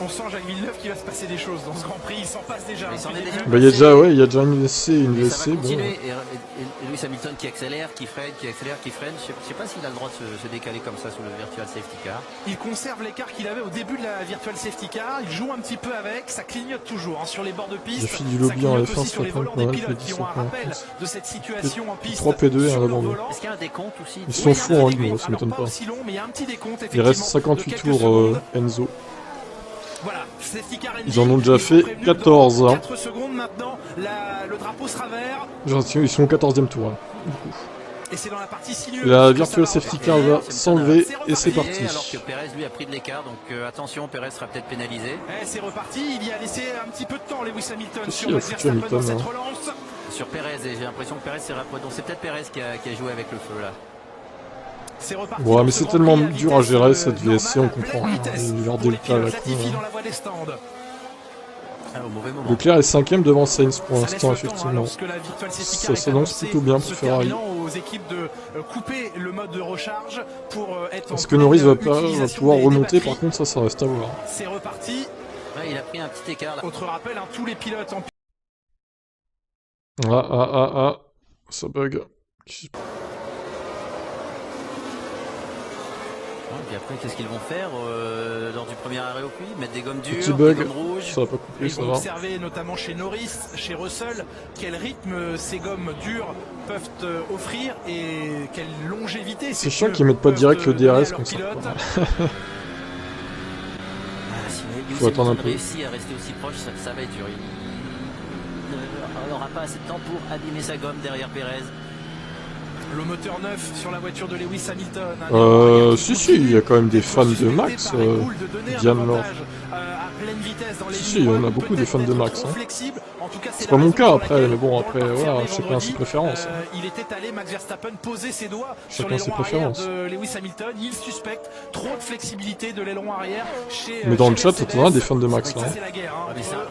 On sent Jacques Villeneuve qu'il va se passer des choses dans ce Grand Prix, il s'en passe déjà. Bah il y a déjà, ouais, il y a déjà une VSC, une VSC, bon. Et Lewis Hamilton qui accélère, qui freine, qui accélère, qui freine. Je sais pas s'il a le droit de se décaler comme ça sous le virtual safety car. Il conserve l'écart qu'il avait au début de la virtual safety car, il joue un petit peu avec, ça clignote toujours hein, sur les bords de piste. Les filles du lobby en F1 sur les volants des pilotes qui ont un rappel de cette situation en piste. 3 P2 et un abandon. Est-ce qu'il y a un décompte aussi? Ils sont fous en ligne, ça m'étonne pas. Il reste 58 tours Enzo. Voilà, safety car Enzo. Ils en ont déjà fait 14. 4 secondes maintenant, le drapeau sera vert. Ils sont au 14e tour. Hein, du coup. Et c'est dans la partie sinueuse. La virtual safety car va s'enlever et c'est parti. Alors que Perez lui a pris de l'écart, donc attention, Perez sera peut-être pénalisé. C'est reparti, il y a laissé un petit peu de temps Lewis Hamilton sur Verstappen dans cette relance. Sur Perez, et j'ai l'impression que Perez s'est rapproché. Donc c'est peut-être Perez qui a joué avec le feu là. Ouais, mais c'est tellement dur à gérer cette VSC, on comprend. Leur delta là. Leclerc est 5ème devant Sainz pour l'instant, effectivement. Ça s'annonce plutôt bien pour Ferrari. Est-ce que Norris va pouvoir remonter? Par contre, ça reste à voir. C'est reparti. Il a pris un petit écart là. Autre rappel, tous les pilotes en... Ça bug. Et après, qu'est-ce qu'ils vont faire lors du premier arrêt au puits? Mettre des gommes dures, petit bug, des gommes rouges. ça va pas couper, Ils ça vont va. observer notamment chez Norris, chez Russell, quel rythme ces gommes dures peuvent offrir et quelle longévité. C'est chiant qu'ils mettent pas direct le DRS comme ça. Faut attendre un peu. Réussi à rester aussi proche, ça va être dur. Il n'aura pas assez de temps pour abîmer sa gomme derrière Perez. Le moteur neuf sur la voiture de Lewis Hamilton. Si, il y a quand même des fans de Max, Diane Laure. Si, il y en a beaucoup des fans de Max. Hein. C'est pas mon cas après, mais bon, après, voilà, chacun a ses préférences. Il était allé, Max Verstappen, poser ses doigts sur chacun ses préférences. de Lewis Hamilton. Il suspecte trop de flexibilité de l'aileron arrière chez. Mais dans le chat, t'en as des fans de Max là.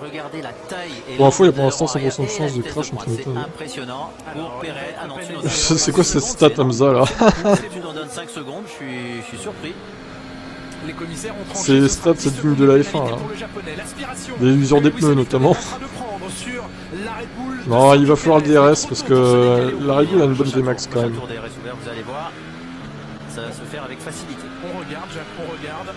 Regardez la taille. Pour l'info, il y a pour l'instant 100% de chance de crash entre Hamilton. Impressionnant pour Perez. Ah non, c'est quoi cette stat Hamza là? Tu nous donnes 5 secondes, je suis surpris. Les commissaires ont tranché. C'est les stats, c'est digne de la F1 là. Des usures des pneus notamment. Non, il va falloir le DRS parce que la Red Bull a une bonne VMAX quand même. Vous allez voir, ça va se faire avec facilité. On regarde, Jacques, on regarde.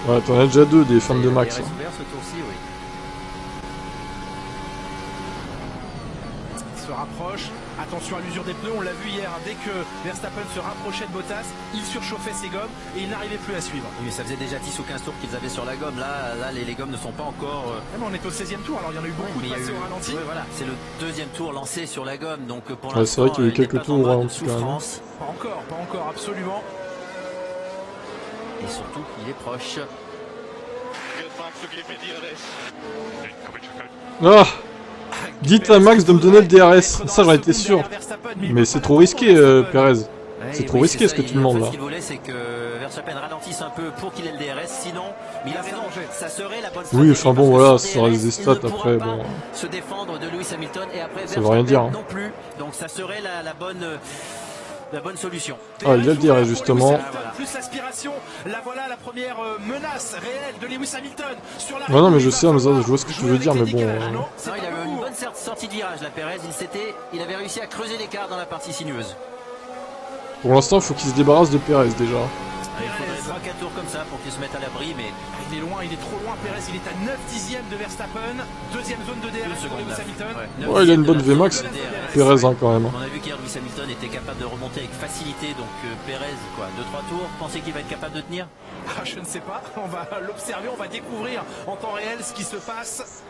Ouais, t'en as déjà deux des fans de Max. Ce tour-ci, oui. Il se rapproche. Attention à l'usure des pneus, on l'a vu hier, dès que Verstappen se rapprochait de Bottas, il surchauffait ses gommes et il n'arrivait plus à suivre. Oui, mais ça faisait déjà 10 ou 15 tours qu'ils avaient sur la gomme, là les gommes ne sont pas encore... Mais on est au 16e tour, alors il y en a eu beaucoup de passés au ralenti. Ouais, voilà. C'est le deuxième tour lancé sur la gomme, donc pour l'instant, c'est vrai qu'il y a eu quelques tours au ralenti quand même. Pas encore, absolument. Et surtout, il est proche. Ah! Dites à Max de me donner le DRS, ça j'en étais sûr. Mais c'est trop risqué, Perez. C'est trop risqué ce que tu demandes là. Ce qu'il voulait, c'est que Verstappen ralentisse un peu pour qu'il ait le DRS, sinon, il a raison, ça serait la bonne stratégie. Oui, enfin bon, voilà, ça reste des stats après, bon. Se défendre de Lewis Hamilton et après ça veut rien dire. Hein. Non plus, donc ça serait la bonne solution. Ah, il y a le DRS justement. Plus l'aspiration, la voilà la première menace réelle de Lewis Hamilton sur la. Ouais, non, mais je sais, je vois ce que tu veux dire, mais bon. Non, il avait une bonne sortie de virage, la Perez. Il avait réussi à creuser l'écart dans la partie sinueuse. Pour l'instant, il faut qu'il se débarrasse de Perez déjà. Il faudrait 3-4 tours comme ça pour qu'il se mette à l'abri, mais... Il est loin, il est trop loin, Perez, il est à 9 dixièmes de Verstappen, deuxième zone de DRS pour Lewis Hamilton. Ouais, il a une bonne VMAX, Perez hein, quand même. On a vu qu'hier Lewis Hamilton était capable de remonter avec facilité, donc Perez, quoi, 2-3 tours, pensez qu'il va être capable de tenir? Je ne sais pas, on va l'observer, on va découvrir en temps réel ce qui se passe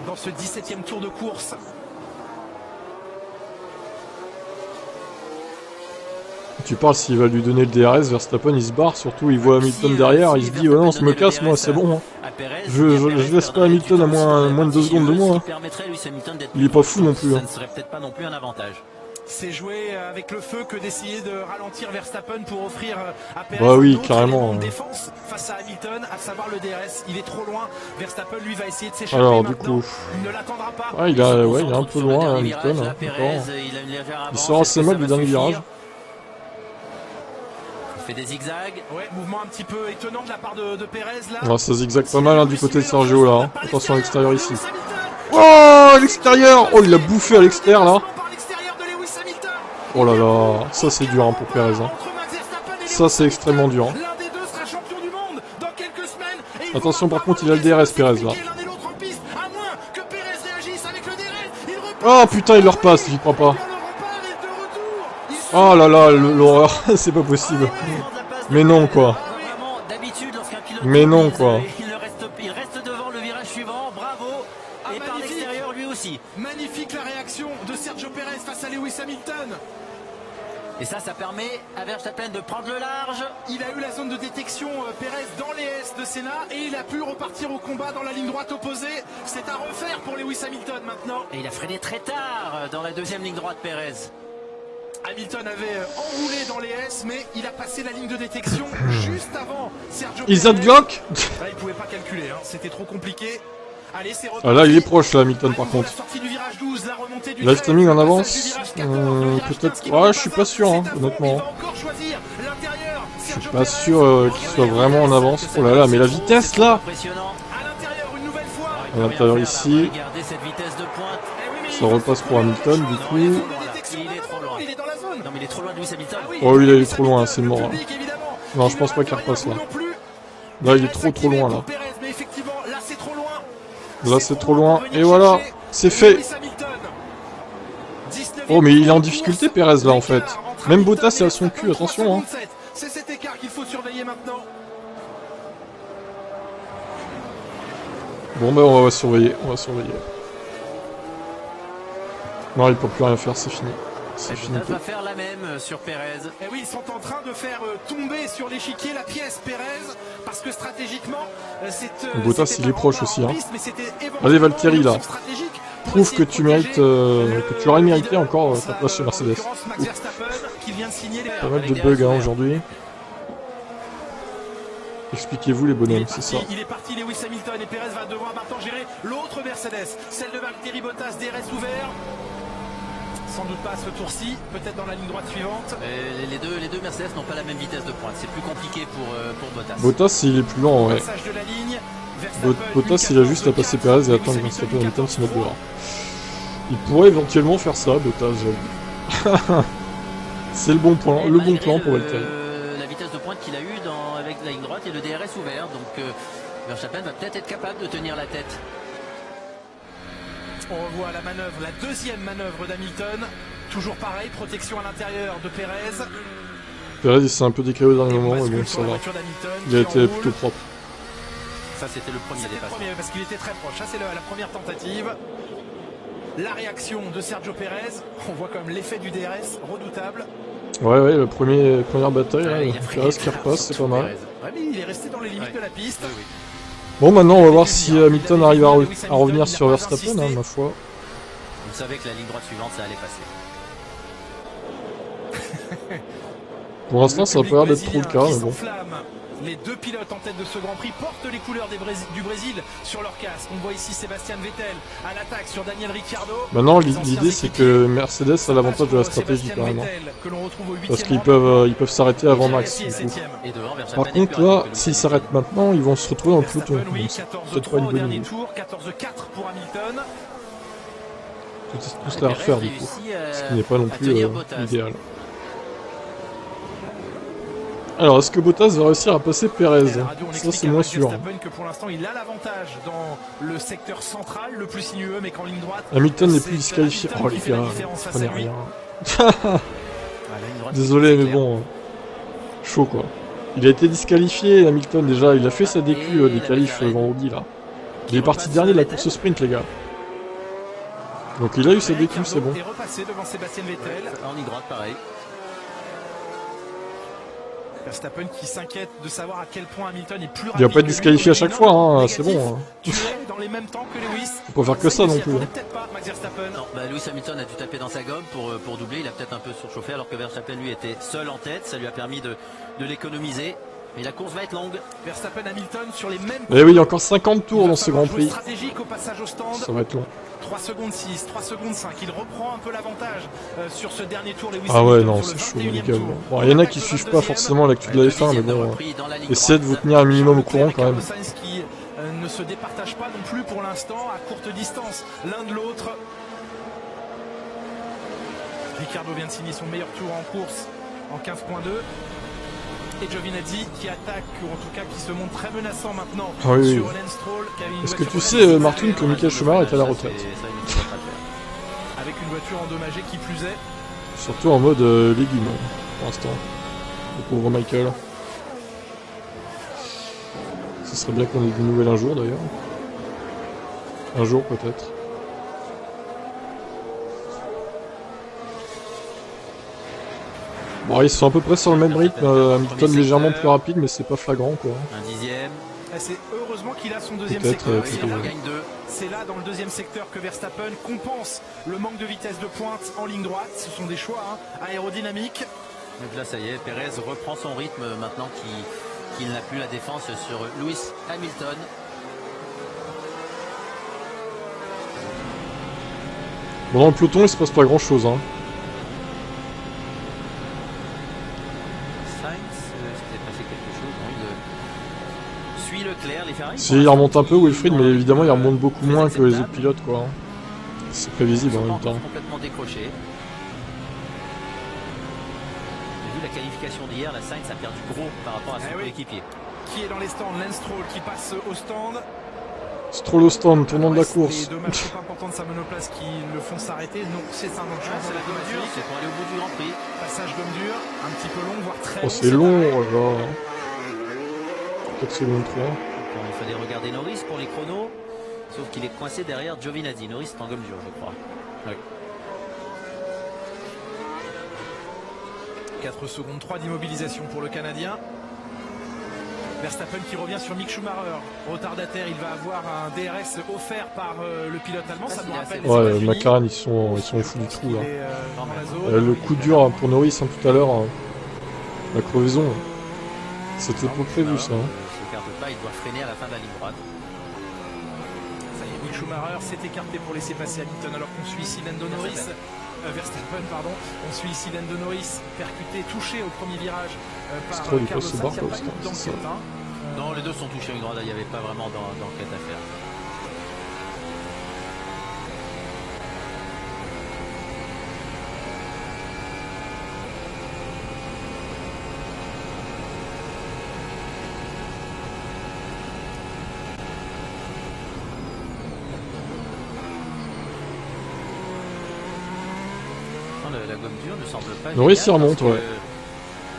dans ce 17e tour de course. Tu parles s'il va lui donner le DRS, Verstappen il se barre, surtout il voit Hamilton derrière, il se dit oh non, je me casse moi, c'est bon. Hein. Je laisse pas Hamilton à moins de 2 secondes de moi. Hein. Il est pas fou non plus. Ça hein. ne serait peut-être pas non plus un avantage. C'est jouer avec le feu que d'essayer de ralentir Verstappen pour offrir à Perez bah oui, carrément. défense face à Hamilton, à savoir le DRS. Il est trop loin. Verstappen lui va essayer de s'échapper. Alors maintenant. du coup, il ne l'attendra pas. Ah, il est un peu loin Hamilton. Hein, il sort assez mal du dernier virage. fait des zigzags. Ouais, mouvement un petit peu étonnant de la part de Perez là. Oh, ça zigzague pas mal hein, du côté de Sergio là. Hein. Attention à l'extérieur ici. Oh, à l'extérieur. Oh, il a bouffé à l'extérieur là. Oh là là, ça c'est dur hein, pour Perez. Hein. Ça c'est extrêmement dur. Hein. Attention par contre, il a le DRS Perez là. Oh putain, il leur passe, j'y crois pas. Oh là là, l'horreur, c'est pas possible. Mais non quoi. Mais non quoi. Il reste devant le virage suivant, bravo. Et par l'extérieur lui aussi. Magnifique la réaction de Sergio Perez face à Lewis Hamilton. Et ça permet à Verstappen de prendre le large. Il a eu la zone de détection Perez dans les S de Senna et il a pu repartir au combat dans la ligne droite opposée. C'est à refaire pour Lewis Hamilton maintenant. Et il a freiné très tard dans la deuxième ligne droite Perez. Hamilton avait enroulé dans les S, mais il a passé la ligne de détection juste avant Sergio Perez. Is that Glock? Là, il pouvait pas calculer, hein. C'était trop compliqué. Allez, c'est ah là, il est proche là, Hamilton par contre. Live timing en avance. Peut-être. Ouais, je suis pas sûr, hein, honnêtement. Je suis pas sûr qu'il soit vraiment en avance. Oh là là, mais la vitesse là. À l'intérieur ici. Ça repasse pour Hamilton du coup. Oh il est trop loin, c'est mort. Hein. Non, je pense pas qu'il repasse là. Là, il est trop loin là. Là, c'est trop loin. Et voilà, c'est fait. Oh, mais il est en difficulté, Perez, là, en fait. Même Bottas est à son cul, attention. Hein. C'est cet écart qu'il faut surveiller maintenant. Bon, bah, on va surveiller. Non, il peut plus rien faire, c'est fini. C'est fini. Va faire la même sur Perez. Et oui, ils sont en train de faire tomber sur l'échiquier la pièce Perez parce que stratégiquement, c'est. Bottas, il est proche aussi. Hein. Allez, Valtteri là. Prouve que tu mérites, que tu aurais mérité encore ta place chez Mercedes. Pas mal de bugs hein, aujourd'hui. Expliquez-vous les bonhommes, c'est ça. Il est parti Lewis Hamilton et Perez va devoir maintenant gérer l'autre Mercedes, celle de Valtteri Bottas, DRS ouvert. Sans doute pas à ce tour-ci, peut-être dans la ligne droite suivante. Les deux Mercedes n'ont pas la même vitesse de pointe, c'est plus compliqué pour Bottas. Bottas il est plus lent, ouais. Bottas il a juste à passer Perez et attendre que Verstappen Hamilton se mette dehors. Il pourrait éventuellement faire ça, Bottas, j'avoue. C'est le bon plan pour Valtteri. La vitesse de pointe qu'il a eu avec la ligne droite et le DRS ouvert, donc Verstappen va peut-être être capable de tenir la tête. On revoit la manœuvre, la deuxième manœuvre d'Hamilton. Toujours pareil, protection à l'intérieur de Perez. Perez il s'est un peu décalé au dernier moment, mais bon ça va. Il a été plutôt propre. Ça c'était le premier dépassement. Parce qu'il était très proche. Ça c'est la première tentative. La réaction de Sergio Perez. On voit quand même l'effet du DRS redoutable. Ouais, la première bataille, là, Perez qui repasse, c'est pas mal. Ouais, mais il est resté dans les limites de la piste. Oui. Bon, maintenant on va voir si Hamilton arrive à revenir sur Verstappen, hein, ma foi. Vous savez que la ligne droite suivante, ça allait passer. Pour l'instant, ça n'a pas l'air d'être trop le cas, mais bon. Les deux pilotes en tête de ce Grand Prix portent les couleurs du Brésil sur leur casque. On voit ici Sébastien Vettel à l'attaque sur Daniel Ricciardo. Maintenant, l'idée c'est que Mercedes a l'avantage de la stratégie quand même. Parce qu'ils peuvent s'arrêter avant Max. Par contre, là, s'ils s'arrêtent maintenant, ils vont se retrouver dans le peloton. Peut-être pas une bonne idée. Tout cela à refaire du coup. Ce qui n'est pas non plus idéal. Alors, est-ce que Bottas va réussir à passer Perez? Ça, c'est moins sûr. Que pour l'instant, il a l'avantage dans le secteur central, le plus sinueux, mais qu'en ligne droite. Hamilton n'est plus disqualifié. Oh les gars, vous prenez rien. Désolé, mais bon, chaud quoi. Il a été disqualifié, Hamilton déjà. Il a fait sa DQ des qualifs vendredi là. Il est parti dernier de la course sprint, les gars. Donc il a eu sa DQ, c'est bon. En ligne droite, pareil. Verstappen qui s'inquiète de savoir à quel point Hamilton est plus rapide. Il va pas être disqualifié à chaque fois, hein, c'est bon. Hein. Dans les mêmes temps que Lewis. Faut pas faire que ça non plus. Non, Lewis Hamilton a dû taper dans sa gomme pour doubler. Il a peut-être un peu surchauffé alors que Verstappen lui était seul en tête. Ça lui a permis de l'économiser. Et la course va être longue. Verstappen, Hamilton sur les mêmes... Eh oui, il y a encore 50 tours dans ce Grand Prix. Stratégique au passage au stand. Ça va être long. 3 secondes 6, 3 secondes 5. Il reprend un peu l'avantage sur ce dernier tour. Ah ouais, non, c'est chaud, les gars. Bon, il y en a qui suivent pas forcément l'actu de la F1, mais bon, essayez de vous tenir un minimum au courant quand même. Sainz qui ne se départage pas non plus pour l'instant à courte distance l'un de l'autre. Ricciardo vient de signer son meilleur tour en course en 15.2. Et Giovinazzi qui attaque, ou en tout cas qui se montre très menaçant maintenant sur Lance Stroll. Est-ce que tu sais, Martin, que Michael Schumacher est à la retraite? Avec une voiture endommagée qui plus est. Surtout en mode légumes, pour l'instant. Le pauvre Michael. Ce serait bien qu'on ait des nouvelles un jour, d'ailleurs. Un jour, peut-être. Bon, ils sont à peu près sur le même rythme, Hamilton légèrement plus rapide, mais c'est pas flagrant quoi. Un dixième. C'est heureusement qu'il a son deuxième secteur. C'est là dans le deuxième secteur que Verstappen compense le manque de vitesse de pointe en ligne droite. Ce sont des choix aérodynamiques. Donc là ça y est, Perez reprend son rythme maintenant qu'il n'a plus la défense sur Lewis Hamilton. Bon, dans le peloton il se passe pas grand chose hein. Si, il remonte un peu Wilfried, mais évidemment il remonte beaucoup moins que les autres pilotes quoi. C'est prévisible en même temps. Complètement décroché. Vu la qualification d'hier, la Sainz a perdu gros par rapport à son coéquipier. Qui est dans les stands? Lance Stroll qui passe au stand. Stroll au stand, tournant de la course. Les dommages trop importants de sa monoplace qui le font s'arrêter. Non, c'est ça, donc je pense c'est la gomme dure, c'est pour aller au bout du Grand Prix. Passage gomme dure, un petit peu long, voire très long. Oh, c'est long, là. 4 secondes 3. Il fallait regarder Norris pour les chronos, sauf qu'il est coincé derrière Giovinazzi. Norris est en gomme dure, je crois. Oui. 4 secondes 3 d'immobilisation pour le Canadien. Verstappen qui revient sur Mick Schumacher, retardataire, il va avoir un DRS offert par le pilote allemand, ça nous rappelle les ouais, McLaren ils sont au fond du trou là. Le coup dur pour Norris tout à l'heure, la crevaison, c'était pas prévu ça. Pas, il doit freiner à la fin de la ligne droite. Ça y est, Mick Schumacher s'est écarté pour laisser passer Hamilton alors qu'on suit ici Lando Norris. Verstappen, pardon. On suit ici Lando Norris percuté, touché au premier virage par Carlos Sainz. Non, les deux sont touchés, il n'y avait pas vraiment d'enquête à faire. La gomme dure ne semble pas. Norris il remonte, ouais.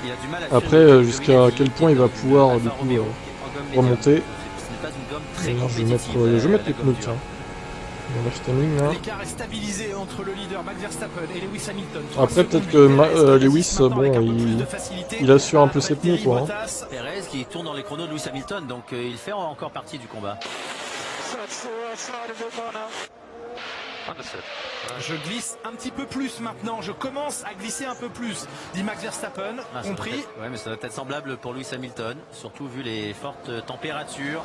Il a du mal à après, jusqu'à quel point il va pouvoir du coup remonter. Je vais mettre les pneus, tiens. L'écart est stabilisé entre le leader Max Verstappen et Lewis Hamilton. Après, peut-être que Lewis, bon, il assure un peu ses pneus, quoi. Perez qui tourne dans les chronos de Lewis Hamilton, donc il fait encore partie du combat. Je glisse un petit peu plus maintenant, je commence à glisser un peu plus, dit Max Verstappen, compris. Ouais, mais ça doit être semblable pour Lewis Hamilton, surtout vu les fortes températures.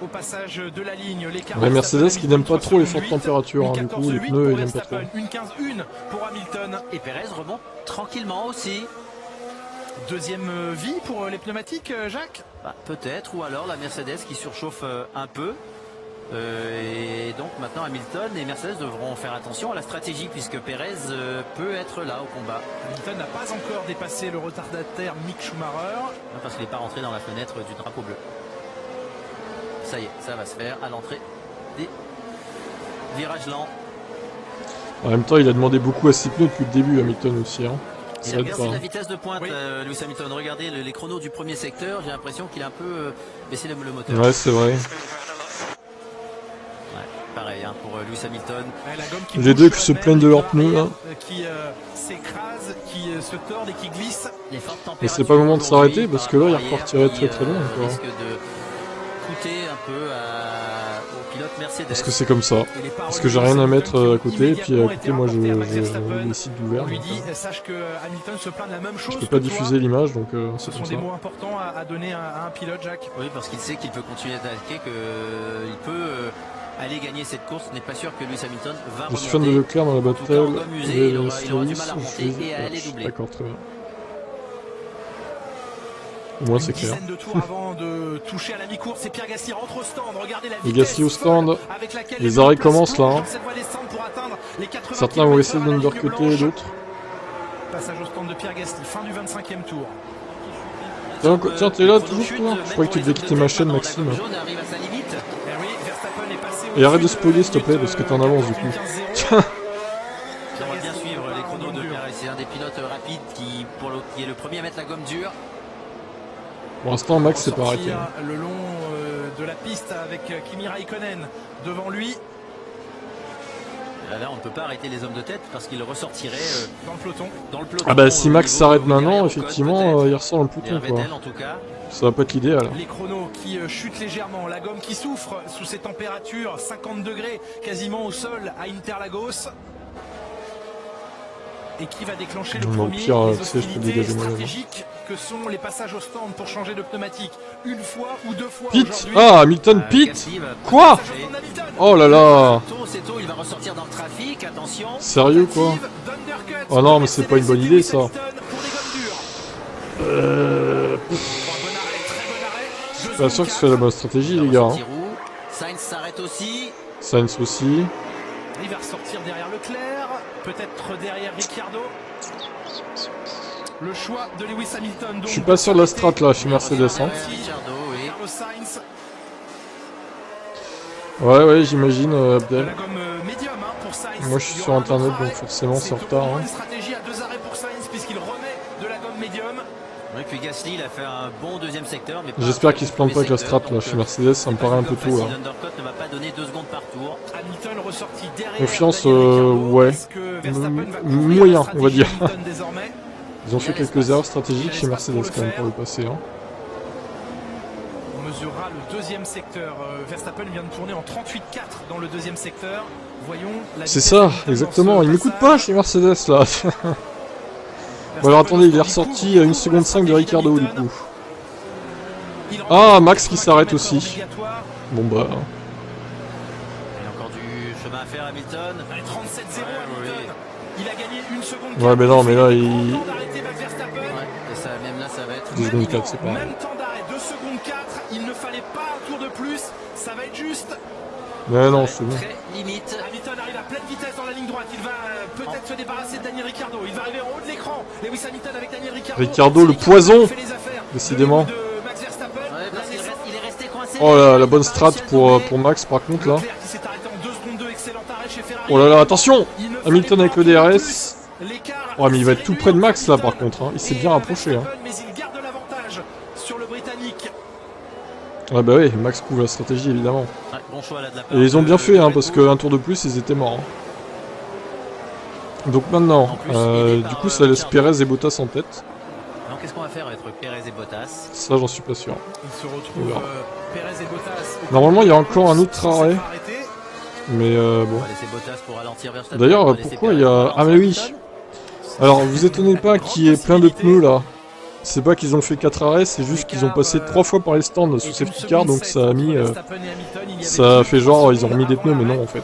Au passage de la ligne, l'écart. Ouais, Mercedes qui n'aime pas trop les fortes températures, hein, du coup les pneus ils n'aiment pas trop. Une 15-1 pour Hamilton. Et Perez remonte tranquillement aussi. Deuxième vie pour les pneumatiques, Jacques? Peut-être, ou alors la Mercedes qui surchauffe un peu. Et donc maintenant Hamilton et Mercedes devront faire attention à la stratégie puisque Perez peut être là au combat. Hamilton n'a pas encore dépassé le retardataire Mick Schumacher. Non, parce qu'il n'est pas rentré dans la fenêtre du drapeau bleu. Ça y est, ça va se faire à l'entrée des virages lents. En même temps il a demandé beaucoup à ses pneus depuis le début, Hamilton aussi. Hein. Il a perdu la vitesse de pointe, Lewis Hamilton. Regardez les chronos du premier secteur, j'ai l'impression qu'il a un peu baissé le moteur. Ouais, c'est vrai. Pareil pour Lewis Hamilton. Les deux qui se plaignent de leurs pneus là. Qui s'écrase, qui se tordent et qui glissent. Mais c'est pas le moment de s'arrêter parce que là il repartirait très très loin. coûté un peu au pilote Mercedes. Parce que c'est comme ça. Parce que j'ai rien à mettre à côté, et puis à côté, moi, je décide d'ouvert. On lui dit, sache que Hamilton se plaint de la même chose. Je peux pas diffuser l'image, donc c'est comme ça. Ce sont des mots importants à donner à un pilote, Jacques. Oui, parce qu'il sait qu'il peut continuer d'attaquer, qu'il peut aller gagner cette course. On n'est pas sûr que Lewis Hamilton va remonter. Je suis fan de Leclerc dans la bataille. Il aura du mal à remonter et à aller doubler. D'accord, très bien. Au moins c'est clair. Une dizaine de tours avant de toucher à la mi-course, et Pierre Gasly rentre au stand. Regardez la vitesse. Et Gasly au stand. Les arrêts commencent là. Hein. Certains vont essayer de l'undercutter, d'autres. Passage au stand de Pierre Gasly, fin du 25e tour. Tiens, t'es là toujours toi? Je croyais que tu devais quitter ma chaîne, Maxime. Et arrête de spoiler s'il te plaît, parce que t'es en avance du coup. Tiens. J'aimerais bien suivre les chronos de Pierre. C'est un des pilotes rapides qui est le premier à mettre la gomme dure. Pour l'instant, Max s'est pas arrêté. Le long de la piste avec Kimi Raikkonen devant lui. Là, on ne peut pas arrêter les hommes de tête parce qu'il ressortirait dans le peloton. Ah bah si Max s'arrête maintenant, effectivement, il ressort dans le peloton quoi. En tout cas. Ça va pas être l'idéal. Les chronos qui chutent légèrement, la gomme qui souffre sous ces températures, 50 degrés quasiment au sol à Interlagos. Et qui va déclencher le premier pire, les hostilités stratégiques que sont les passages au stand pour changer de pneumatique une fois ou deux fois aujourd'hui. Ah, Hamilton pit. Quoi? Oh là là. Il va ressortir dans le trafic, attention. Sérieux quoi? Oh non mais c'est pas une bonne idée ça. Je suis pas sûr que ce soit la bonne stratégie les gars. Hein. Sainz s'arrête aussi. Sainz aussi. Il va ressortir derrière Leclerc, peut-être derrière Ricciardo. Le choix de Lewis Hamilton. Donc, je suis pas sûr de la strat là, je suis Mercedes. Hein. Ouais, j'imagine Abdel. Moi je suis sur internet donc forcément c'est en retard. Hein. Une stratégie à 2 arrêts pour Sainz puisqu'il remet de la gomme médium. Oui, puis Gasly il a fait un bon deuxième secteur. J'espère qu'il se plante pas avec la strat là, chez Mercedes, ça me paraît un peu tôt là. Ne va pas donner 2 secondes par tour. Hamilton ressorti derrière. Confiance, ouais. Moyen, on va dire. Ils ont fait quelques erreurs stratégiques chez Mercedes quand même pour le passé. Hein. On mesurera le deuxième secteur. Verstappen vient de tourner en 38,4 dans le deuxième secteur. Voyons. C'est ça, exactement. Il m'écoute pas chez Mercedes là. Bon alors attendez, il est ressorti à 1 seconde 5 de Ricciardo du coup. Ah, Max qui s'arrête aussi. Bon bah... Il y a encore du chemin à faire Hamilton. 37,0 Hamilton. Il a gagné 1 seconde 4. Ouais mais non, mais là il... Ouais, et ça, même là ça va être... 2 secondes 4, c'est pas... Même temps d'arrêt, 2 secondes 4. Il ne fallait pas un tour de plus. Ça va être juste. Ouais non, c'est bon. Très limite. Hamilton arrive à pleine vitesse dans la ligne droite. Il va peut-être se débarrasser de Daniel Ricciardo. Il va arriver en haut de l'écran. Lewis Hamilton avec Daniel Ricciardo. Ricciardo le poison. Décidément. Oh là, la bonne strat pour Max par contre là. Oh là là, attention. Hamilton avec le DRS. Oh mais il va être tout près de Max là par contre. Hein. Il s'est bien rapproché. Hein. Mais il garde l'avantage sur le Britannique. Ah bah oui, Max couvre la stratégie évidemment. Ouais, bon choix, là, de la part et ils ont bien fait hein, parce qu'un tour de plus ils étaient morts. Hein. Donc maintenant, du coup ça laisse Perez et Bottas en tête. Alors qu'est-ce qu'on va faire avec Perez et Bottas? Ça j'en suis pas sûr. Il se retrouve Perez et Bottas. Normalement il y a encore un autre arrêt. Mais bon. D'ailleurs pourquoi il y a... Ah mais oui. Alors vous étonnez pas qu'il y ait plein de pneus là. C'est pas qu'ils ont fait 4 arrêts, c'est juste qu'ils ont passé 3 fois par les stands sous safety car, donc ça a mis... ça a fait genre, ils ont remis des pneus, mais non en fait.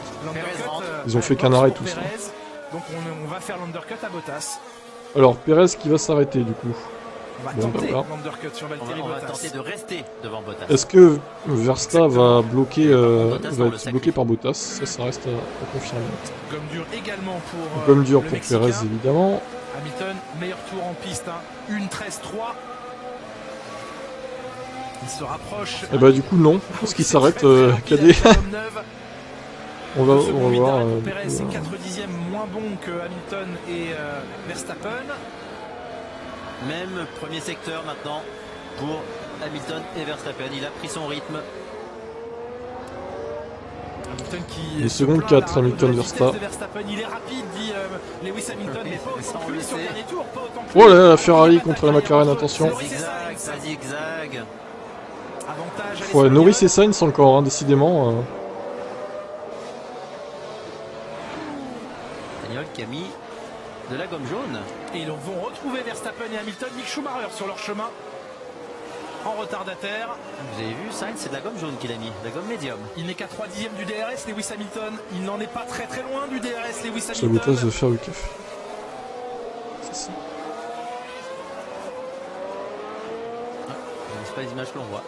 Ils ont fait qu'un arrêt tous. Donc on va faire l'undercut à Bottas. Alors Perez qui va s'arrêter du coup. Bon, bah voilà. On va tenter de rester devant Bottas. Est-ce que Verstappen va bloquer, va être bloqué par Bottas? Ça reste à confirmer. Gomme dure également pour Gomme dure pour Perez évidemment. Hamilton, meilleur tour en piste, hein. 1.13.3. Il se rapproche. Et bah du coup non, parce qu'il s'arrête KD. on va voir. Perez est 4 dixièmes moins bon que Hamilton et Verstappen. Même premier secteur maintenant pour Hamilton et Verstappen. Il a pris son rythme. Hamilton qui les secondes 4, Hamilton Verstappen. Il est rapide, dit Lewis Hamilton, mais pas autant que lui sur le dernier tour. Oh là, la Ferrari contre la McLaren, attention. Zigzag. Ouais, Norris et Sainz encore, hein, décidément. Daniel qui a mis de la gomme jaune. Et ils vont retrouver Verstappen et Hamilton, Mick Schumacher sur leur chemin. En retardataire. Vous avez vu, Sainz, c'est de la gomme jaune qu'il a mis, de la gomme médium. Il n'est qu'à 3 dixièmes du DRS, Lewis Hamilton. Il n'en est pas très loin du DRS, Lewis Hamilton. C'est Bottas de faire le café. C'est ça. C'est pas les images que l'on voit.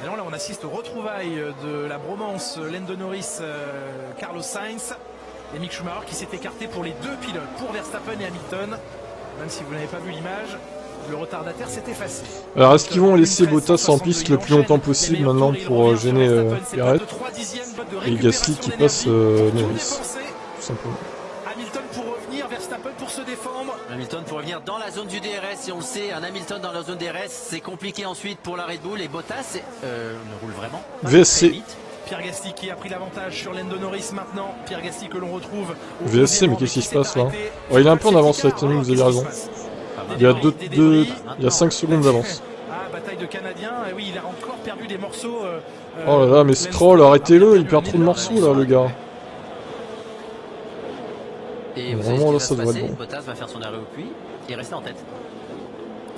Alors là, on assiste aux retrouvailles de la bromance Lando Norris, Carlos Sainz et Mick Schumacher qui s'est écarté pour les deux pilotes, pour Verstappen et Hamilton. Même si vous n'avez pas vu l'image, le retardataire s'est effacé. Alors est-ce qu'ils vont laisser Bottas en piste le plus longtemps possible maintenant pour gêner Perez et Gasly qui passe Norris, tout simplement. Hamilton pour revenir, Verstappen pour se défendre. Hamilton pour revenir dans la zone du DRS, et on le sait, un Hamilton dans la zone DRS, c'est compliqué ensuite pour la Red Bull, et Bottas roule vraiment VSC. Pierre Gasly qui a pris l'avantage sur Lando Norris maintenant. Pierre Gasly que l'on retrouve. VSC, mais qu'est-ce qui se passe là? Ouais, il a un peu en avance avec Tony, vous avez raison. Il y a 5 secondes d'avance. Ah, bataille de Canadiens, et oui, il a encore perdu des morceaux. Oh là là, mais Stroll, arrêtez-le, il perd trop de morceaux là, le gars. Et vous vraiment, là, ça devrait être bon. Bottas va faire son arrêt au puits et rester en tête.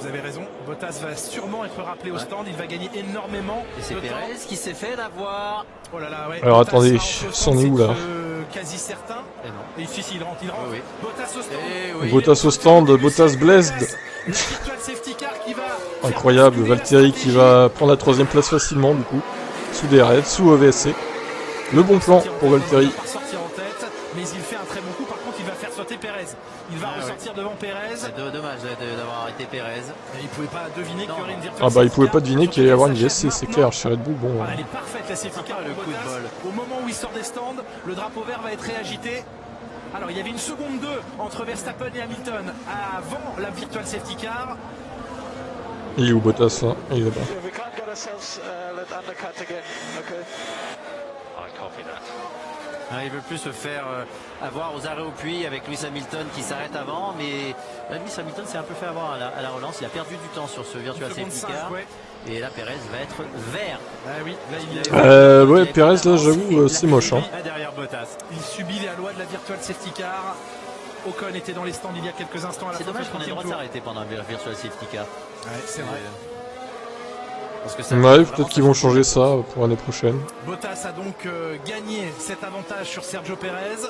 Vous avez raison, Bottas va sûrement être rappelé au stand, il va gagner énormément. Et c'est Perez qui s'est fait l'avoir. Oh là là, ouais. Alors Bottas attendez, c'en est où là? Quasi certain. Et non. Et ici, il rentre. Oui. Bottas au stand. Oui. Bottas au stand, Bottas blessed. Incroyable, Valtteri qui va prendre la 3ème place facilement du coup. Sous DRS, sous VSC. Le bon plan pour Valtteri. Mais il fait un très bon coup, par contre il va faire sauter Perez. Il va ressortir devant Perez. C'est dommage d'avoir arrêté Perez. Et il pouvait pas deviner qu'il y aurait une virtuelle. Ah bah il pouvait pas deviner qu'il allait y avoir une VSC, c'est clair, chez Red Bull, bon. Elle est parfaite la safety car, le coup de bol. Au moment où il sort des stands, le drapeau vert va être réagité. Alors il y avait une seconde 2 entre Verstappen et Hamilton avant la virtual safety car. Il est où Bottas là? Il est là-bas. Il veut plus se faire avoir aux arrêts au puits avec Lewis Hamilton qui s'arrête avant, mais Lewis Hamilton s'est un peu fait avoir à la relance. Il a perdu du temps sur ce virtual safety car. Et là Perez va être vert. Ah oui, là ouais, Perez là j'avoue c'est moche hein. Derrière Bottas. Il subit les lois de la virtual safety car. Ocon était dans les stands il y a quelques instants à la fin. C'est dommage qu'on ait le droit de s'arrêter pendant la virtual safety car. Ouais, c'est vrai. Parce que ça ouais, peut-être qu'ils vont changer ça pour l'année prochaine. Bottas a donc gagné cet avantage sur Sergio Perez.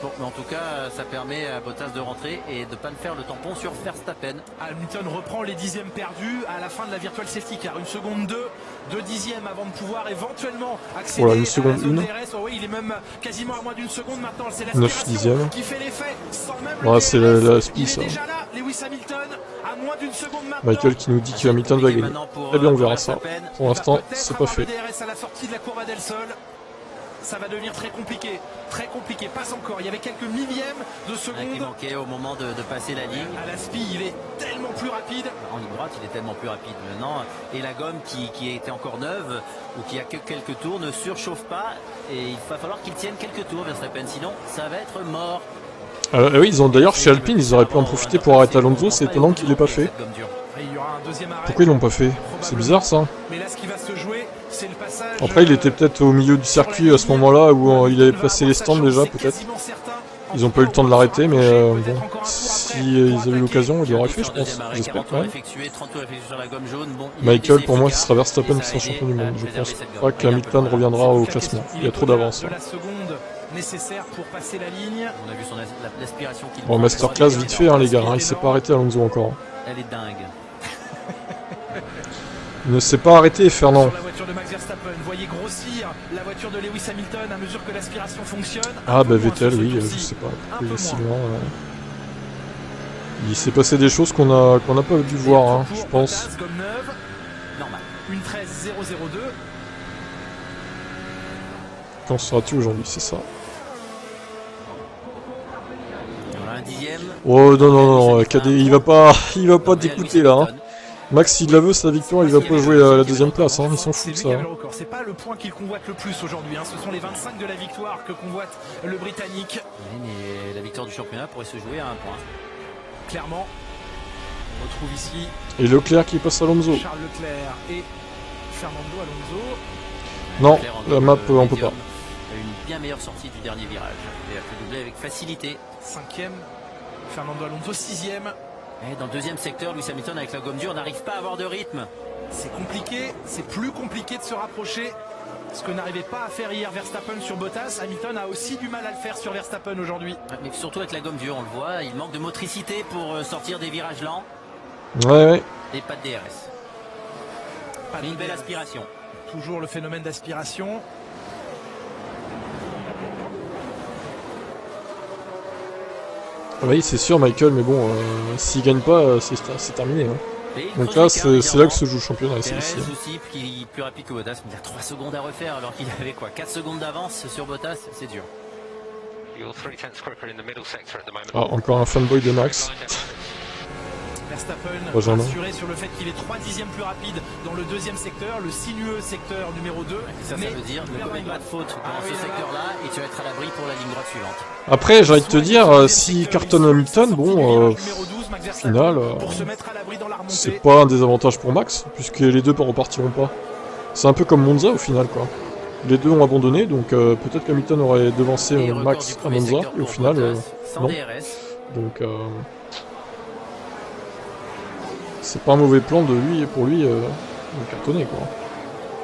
Bon, mais en tout cas, ça permet à Bottas de rentrer et de ne pas le faire le tampon sur Verstappen. Hamilton reprend les dixièmes perdus à la fin de la virtual safety car. Une seconde 2 dixièmes avant de pouvoir éventuellement accéder voilà, une seconde à la zone 1. DRS. Oh oui, il est même quasiment à moins d'une seconde maintenant. C'est la 9 dixièmes. qui fait l'effet sans même voilà, c'est la SPI il ça. est déjà là, Lewis Hamilton, à moins d'une seconde maintenant. Michael qui nous dit que Hamilton va gagner. Eh bien on verra ça. Pour l'instant, c'est pas fait. DRS à la sortie de la Curva del Sol. Ça va devenir très compliqué, passe encore, il y avait quelques millièmes de seconde. Qui manquait au moment de passer la ligne. À la SPI, il est tellement plus rapide. En ligne droite, il est tellement plus rapide maintenant. Et la gomme qui était encore neuve, ou qui a que quelques tours, ne surchauffe pas. Et il va falloir qu'il tienne quelques tours, Verstappen, sinon ça va être mort. Oui, ils ont d'ailleurs chez Alpine, ils auraient pu en profiter pour arrêter Alonso, c'est étonnant qu'il l'ait pas fait. Il y aura un deuxième arrêt. Pourquoi ils l'ont pas fait? C'est bizarre ça. Mais là, ce qui va se jouer, c'est le passage. Après, il était peut-être au milieu du circuit à ce moment-là où il avait placé les stands déjà, peut-être. Ils ont pas eu le temps de l'arrêter, mais bon, si ils avaient eu l'occasion, ils l'auraient fait, je pense. J'espère quand même. Michael, pour moi, ce sera Verstappen qui sera champion du monde. Je pense pas qu'Hamilton reviendra au classement. Il y a trop d'avance. Nécessaire pour passer la ligne. On a vu l'aspiration qu'il bon, masterclass vite fait, hein, les gars. Hein, il s'est pas arrêté Alonso encore. Elle est dingue. Il ne s'est pas arrêté, Fernand. Sur la voiture de Max Verstappen, voyez grossir la voiture de Lewis Hamilton à mesure que l'aspiration fonctionne. Ah bah Vettel, oui, je sais pas. Si loin, il s'est passé des choses qu'on n'a pas dû voir, hein, je pense. Une 13.002. Qu'en sera-t-il aujourd'hui, c'est ça? Un dixième. Oh non, KD, il va pas t'écouter là. Hein. Max, s'il la veut, sa victoire, il va pas jouer à la deuxième place, hein. Ils s'en foutent de ça. C'est pas le point qu'il convoite le plus aujourd'hui, hein. Ce sont les 25 de la victoire que convoite le Britannique. Oui, mais la victoire du championnat pourrait se jouer à un point. Clairement. On retrouve ici. Et Leclerc qui passe à Alonso. Charles Leclerc et Fernando Alonso. Non, la map on peut pas. Une bien meilleure sortie du dernier virage. Et a fait doubler avec facilité. 5e, Fernando Alonso 6e. Et dans le deuxième secteur, Lewis Hamilton avec la gomme dure n'arrive pas à avoir de rythme. C'est compliqué, c'est plus compliqué de se rapprocher. Ce que n'arrivait pas à faire hier Verstappen sur Bottas, Hamilton a aussi du mal à le faire sur Verstappen aujourd'hui. Mais surtout avec la gomme dure, on le voit, il manque de motricité pour sortir des virages lents. Ouais. Et pas de DRS. Pas une belle aspiration. Toujours le phénomène d'aspiration. Oui, c'est sûr, Michael, mais bon, s'il gagne pas, c'est terminé. Hein. Donc là, c'est là que se joue le championnat. Perez aussi, qui est plus rapide que Bottas, mais il a 3 secondes à refaire alors qu'il avait quoi 4 secondes d'avance sur Bottas, c'est dur. Ah, encore un fanboy de Max. Verstappen rassuré sur le fait qu'il est 3 dixièmes plus rapide dans le deuxième secteur, le sinueux secteur numéro 2. Ça veut dire ne commets pas de faute dans ce secteur-là et tu vas être à l'abri pour la ligne droite suivante. Après, j'ai envie de te dire, si cartonne Hamilton, bon, au final, c'est pas un désavantage pour Max, puisque les deux ne repartiront pas. C'est un peu comme Monza au final, quoi. Les deux ont abandonné, donc peut-être qu'Hamilton aurait devancé Max à Monza, et au final, non. Donc, c'est pas un mauvais plan de lui, pour lui, de cartonner, quoi.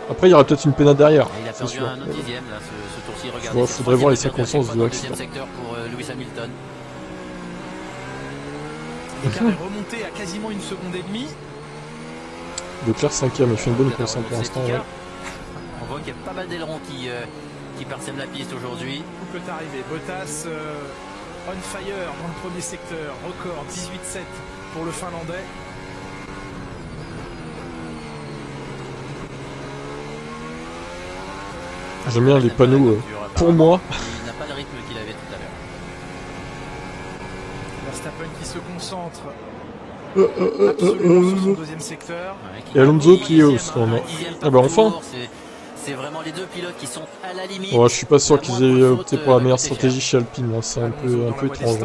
Après, il y aurait peut-être une pénale derrière. Il a perdu sûr. un autre dixième, là, ce tour-ci. Regardez. Il faudrait voir les circonstances de l'accident. Deuxième secteur pour Lewis Hamilton. L'écart est remonté à quasiment 1 seconde et demie. Leclerc 5ème, il fait une bonne course pour l'instant. Ouais. On voit qu'il y a pas mal d'ailerons qui parsèment la piste aujourd'hui. Où peut arriver Bottas on fire dans le premier secteur, record 18-7 pour le Finlandais. J'aime bien les panneaux, pour moi. Il n'a pas le rythme qu'il avait tout à l'heure. Verstappen qui se concentre absolument sur son deuxième secteur. Et Alonso qui est au stand. Ah bah enfin. C'est vraiment les deux pilotes qui sont à la limite. Ouais, je suis pas sûr qu'ils aient opté pour la meilleure stratégie chez Alpine, hein. C'est un peu étrange.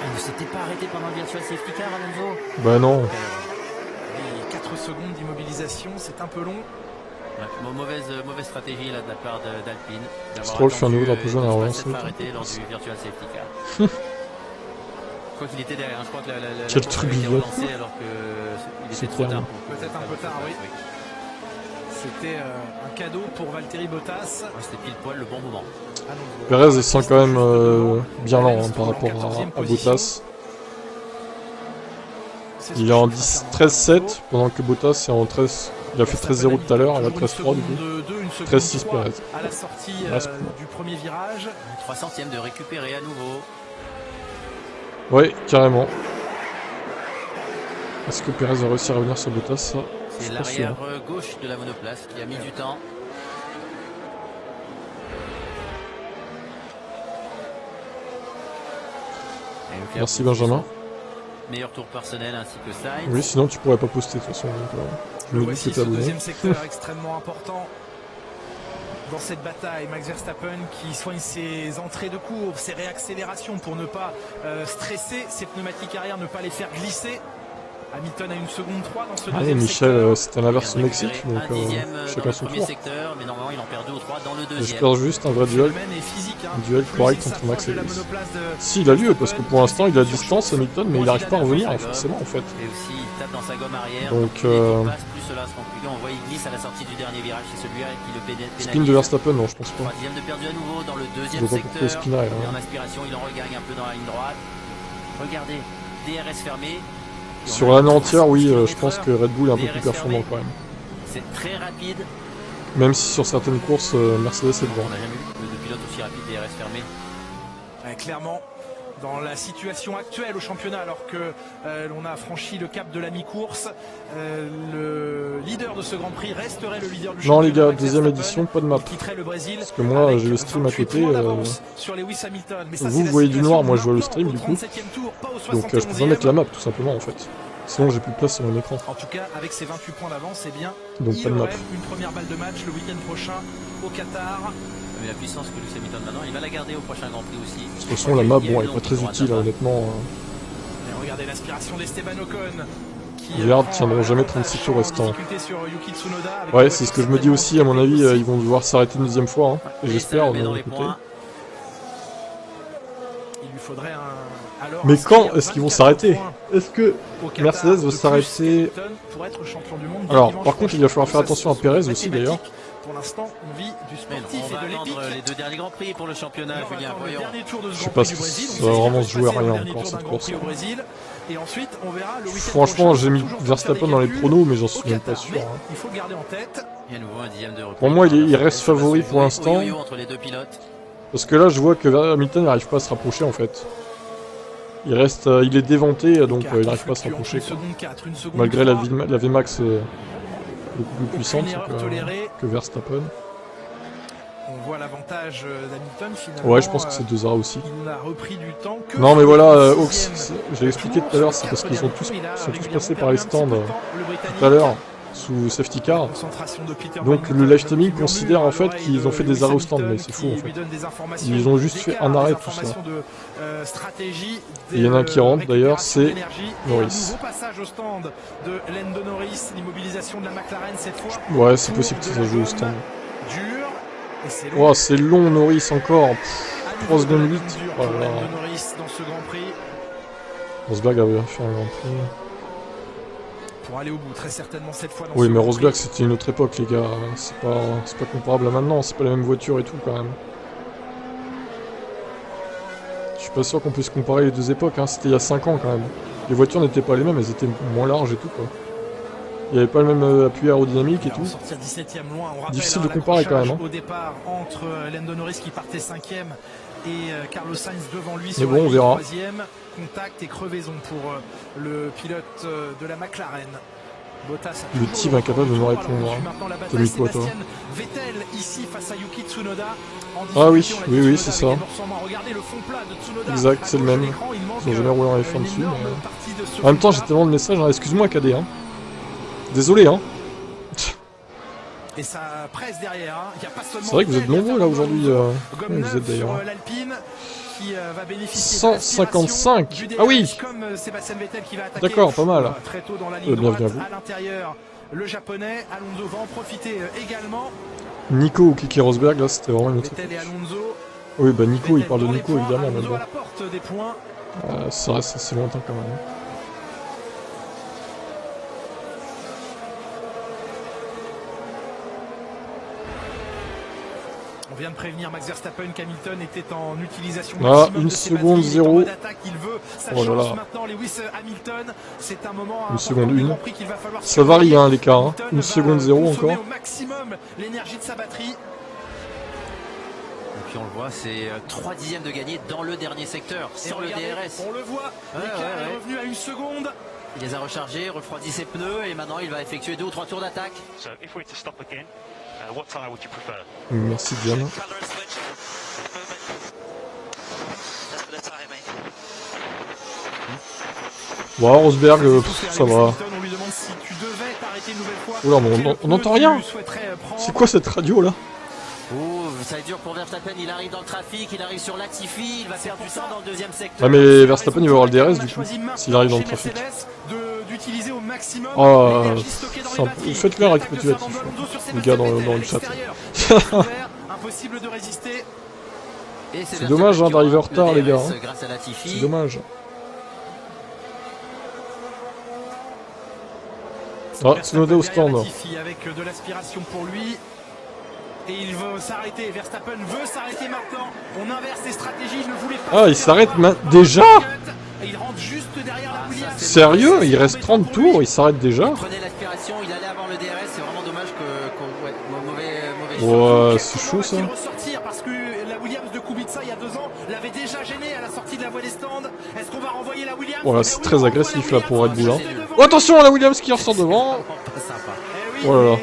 Il ne s'était pas arrêté pendant le virtual safety car, Alonso? Bah non. Et 4 secondes d'immobilisation, c'est un peu long. Ouais, mauvaise stratégie là de la part d'Alpine. Stroll fait un nouveau drapeau jaune à relancer. Arrêté lors du virtual safety car. Je crois qu'il était derrière, je crois que la quel truc a été bizarre. relancée alors qu'il était trop tard. Peut-être un peu tard, oui. C'était un cadeau pour Valtteri Bottas. Ouais, c'était pile poil le bon moment. Perez sent quand même bien lent par rapport à Bottas. Il est en 13-7 pendant que Bottas est en 13. Il a fait 13-0 tout à l'heure, il a 13-3 du coup. 13-6 Perez. À la sortie du premier virage. 3 centièmes de récupérer à nouveau. Ouais, carrément. Est-ce que Perez a réussi à revenir sur Bottas? C'est l'arrière gauche de la monoplace qui a mis du temps. Merci Benjamin. Meilleur tour personnel ainsi que Sainz. Oui, sinon tu pourrais pas poster de toute façon. Je me dis que t'es abonné. Deuxième secteur extrêmement important dans cette bataille. Max Verstappen qui soigne ses entrées de courbe, ses réaccélérations pour ne pas stresser ses pneumatiques arrière, ne pas les faire glisser. Hamilton a 1 seconde 3 dans ce deuxième Michel, c'était l'inverse au Mexique, donc chacun son tour. Secteur, mais normalement il en perd 2 ou 3 dans le deuxième. J'espère juste un vrai duel. Un duel correct entre Max et Lewis. Si, il a lieu, parce que pour l'instant il a distance Hamilton, mais il n'arrive pas à revenir, forcément en fait. Et aussi il tape dans sa gomme arrière. Donc, plus cela se complique. On voit il glisse à la sortie du dernier virage, c'est celui-là qui le pénalise. Spin de Verstappen, non, je pense pas. Troisième de perdu à nouveau dans le deuxième secteur. Et en aspiration, il en regagne un peu dans la ligne droite. Regardez, DRS fermé. Sur l'année entière, oui, je pense que Red Bull est un peu plus performant quand même. C'est très rapide. Même si sur certaines courses, Mercedes est devant. On n'a jamais vu de pilote aussi rapide, DRS fermé. Ouais, clairement, dans la situation actuelle au championnat, alors que l'on a franchi le cap de la mi-course, le leader de ce Grand Prix resterait le leader du championnat. Non les gars, deuxième édition, pas de map. Parce que moi j'ai le stream à côté. Vous voyez du noir, moi je vois le stream du coup. Donc je peux pas mettre la map tout simplement en fait. Sinon j'ai plus de place sur mon écran. En tout cas, avec ces 28 points d'avance, c'est bien. Donc pas de map. Une première balle de match le week-end prochain au Qatar. Mais la puissance que Lewis Hamilton maintenant, il va la garder au prochain Grand Prix aussi. De toute façon la map, bon, elle est pas très utile honnêtement. Regardez l'aspiration d'Esteban Ocon. Les Hards tiendront jamais 36 tours restants. Ouais, c'est ce que je me dis aussi, à mon avis, ils vont devoir s'arrêter une deuxième fois, hein, et j'espère de mon côté. Il lui faudrait un... Alors, mais quand est-ce qu'ils vont s'arrêter? Est-ce que Mercedes va s'arrêter? Alors, par contre, il va falloir faire attention à Perez aussi, d'ailleurs. Pour l'instant, on vit du sportif on va et de l'épique. les 2 derniers Grands Prix pour le championnat, Julien. Je sais pas si ça va vraiment se jouer à rien encore cette course. Et ensuite, on verra le franchement, j'ai mis Verstappen dans les pronos, mais j'en suis même pas sûr. Hein. Il faut le garder en tête. Pour moi, il reste favori pour l'instant. Parce que là, je vois que Hamilton n'arrive pas à se rapprocher en fait. Il est déventé, donc il n'arrive pas à se rapprocher. Malgré la VMAX beaucoup plus puissante que Verstappen. On voit l'avantage d'Hamilton finalement. Ouais, je pense que c'est 2 arrêts aussi. Il a repris du temps que non, mais voilà, Ox, je l'ai expliqué tout à l'heure, c'est parce qu'ils sont tous passés par les stands tout à l'heure sous safety car. Donc le live streaming considère en fait qu'ils ont fait des arrêts au stand, mais c'est fou en fait. Ils ont juste fait un arrêt tout ça. Et il y en a un qui rentre d'ailleurs, c'est Norris. Ouais, c'est possible que ça joue au stand. Oh, c'est long Norris encore. 3 secondes 8. Voilà. Rosberg avait fait un Grand Prix. Pour aller au bout, très certainement cette fois. Oui, mais Rosberg c'était une autre époque, les gars. C'est pas comparable à maintenant. C'est pas la même voiture et tout quand même. Je suis pas sûr qu'on puisse comparer les deux époques. Hein. C'était il y a 5 ans quand même. Les voitures n'étaient pas les mêmes, elles étaient moins larges et tout quoi. Il n'y avait pas le même appui aérodynamique et tout. Difficile de comparer quand même. Hein. Au départ entre Lando Norris qui partait 5ème et Carlos Sainz devant lui mais sur bon, on verra. 3ème. Contact et crevaison pour le pilote de la McLaren. Bottas le type incapable de me répondre. T'as mis quoi toi? Vettel ici face à Yuki Tsunoda. Ah oui, c'est ça. Exact, c'est le même. Ils n'ont jamais roulé en F1 dessus. Mais... En même temps, j'ai tellement de messages. Hein. Excuse-moi, KD. Hein. Désolé, hein. Et ça presse derrière. Hein. C'est vrai que vous êtes nombreux là aujourd'hui. Vous êtes d'ailleurs. 155. Ah oui. D'accord, pas mal. Bienvenue à vous. À l'intérieur, le japonais Alonso va en profiter également. Nico ou Keke Rosberg, là c'était vraiment une autre. Oui, bah Nico, il parle de Nico évidemment. Mais bon. Ça reste assez lointain quand même. On vient de prévenir Max Verstappen qu'Hamilton était en utilisation maximum 1 seconde 0. Oh là là. Maintenant, Lewis Hamilton, c'est un moment 1 seconde 1. Ça varie hein, l'écart. Hein. 1 seconde 0 encore. Au maximum l'énergie de sa batterie. Et puis on le voit, c'est 3 dixièmes de gagné dans le dernier secteur, sans le DRS. On le voit, l'écart est revenu à 1 seconde. Il les a rechargés, refroidit ses pneus et maintenant il va effectuer 2 ou 3 tours d'attaque. Merci Diane. Wow, Rosberg, ça va. Oula, mais on n'entend rien. C'est quoi cette radio là? Oh, ça va être dur pour Verstappen, il arrive dans le trafic, il arrive sur Latifi, il va faire du temps dans le deuxième secteur. Ah mais Verstappen il va avoir le DRS du coup, s'il arrive dans le trafic. Oh, faites-le un récapitulatif, les gars dans le chat. C'est dommage hein, d'arriver en retard les gars. Hein. C'est dommage. Ah, Tsunoda au stand. Avec de l'aspiration pour lui. Et il veut s'arrêter, Verstappen veut s'arrêter maintenant. On inverse les stratégies, il ne voulait pas. Ah, il s'arrête déjà? Il rentre juste derrière la Williams. Sérieux? Il reste 30 tours, il s'arrête déjà? Il prenait l'aspiration, il allait avant le DRS, c'est vraiment dommage que ouais, c'est chaud ça. Ressortir parce que la Williams de Kubica il y a 2 ans l'avait déjà gêné à la sortie de la voie des stands. Est-ce qu'on va renvoyer la Williams? Voilà, c'est très agressif là pour Red Bull. Hein. Oh, attention à la Williams qui ressort devant. Oh là là.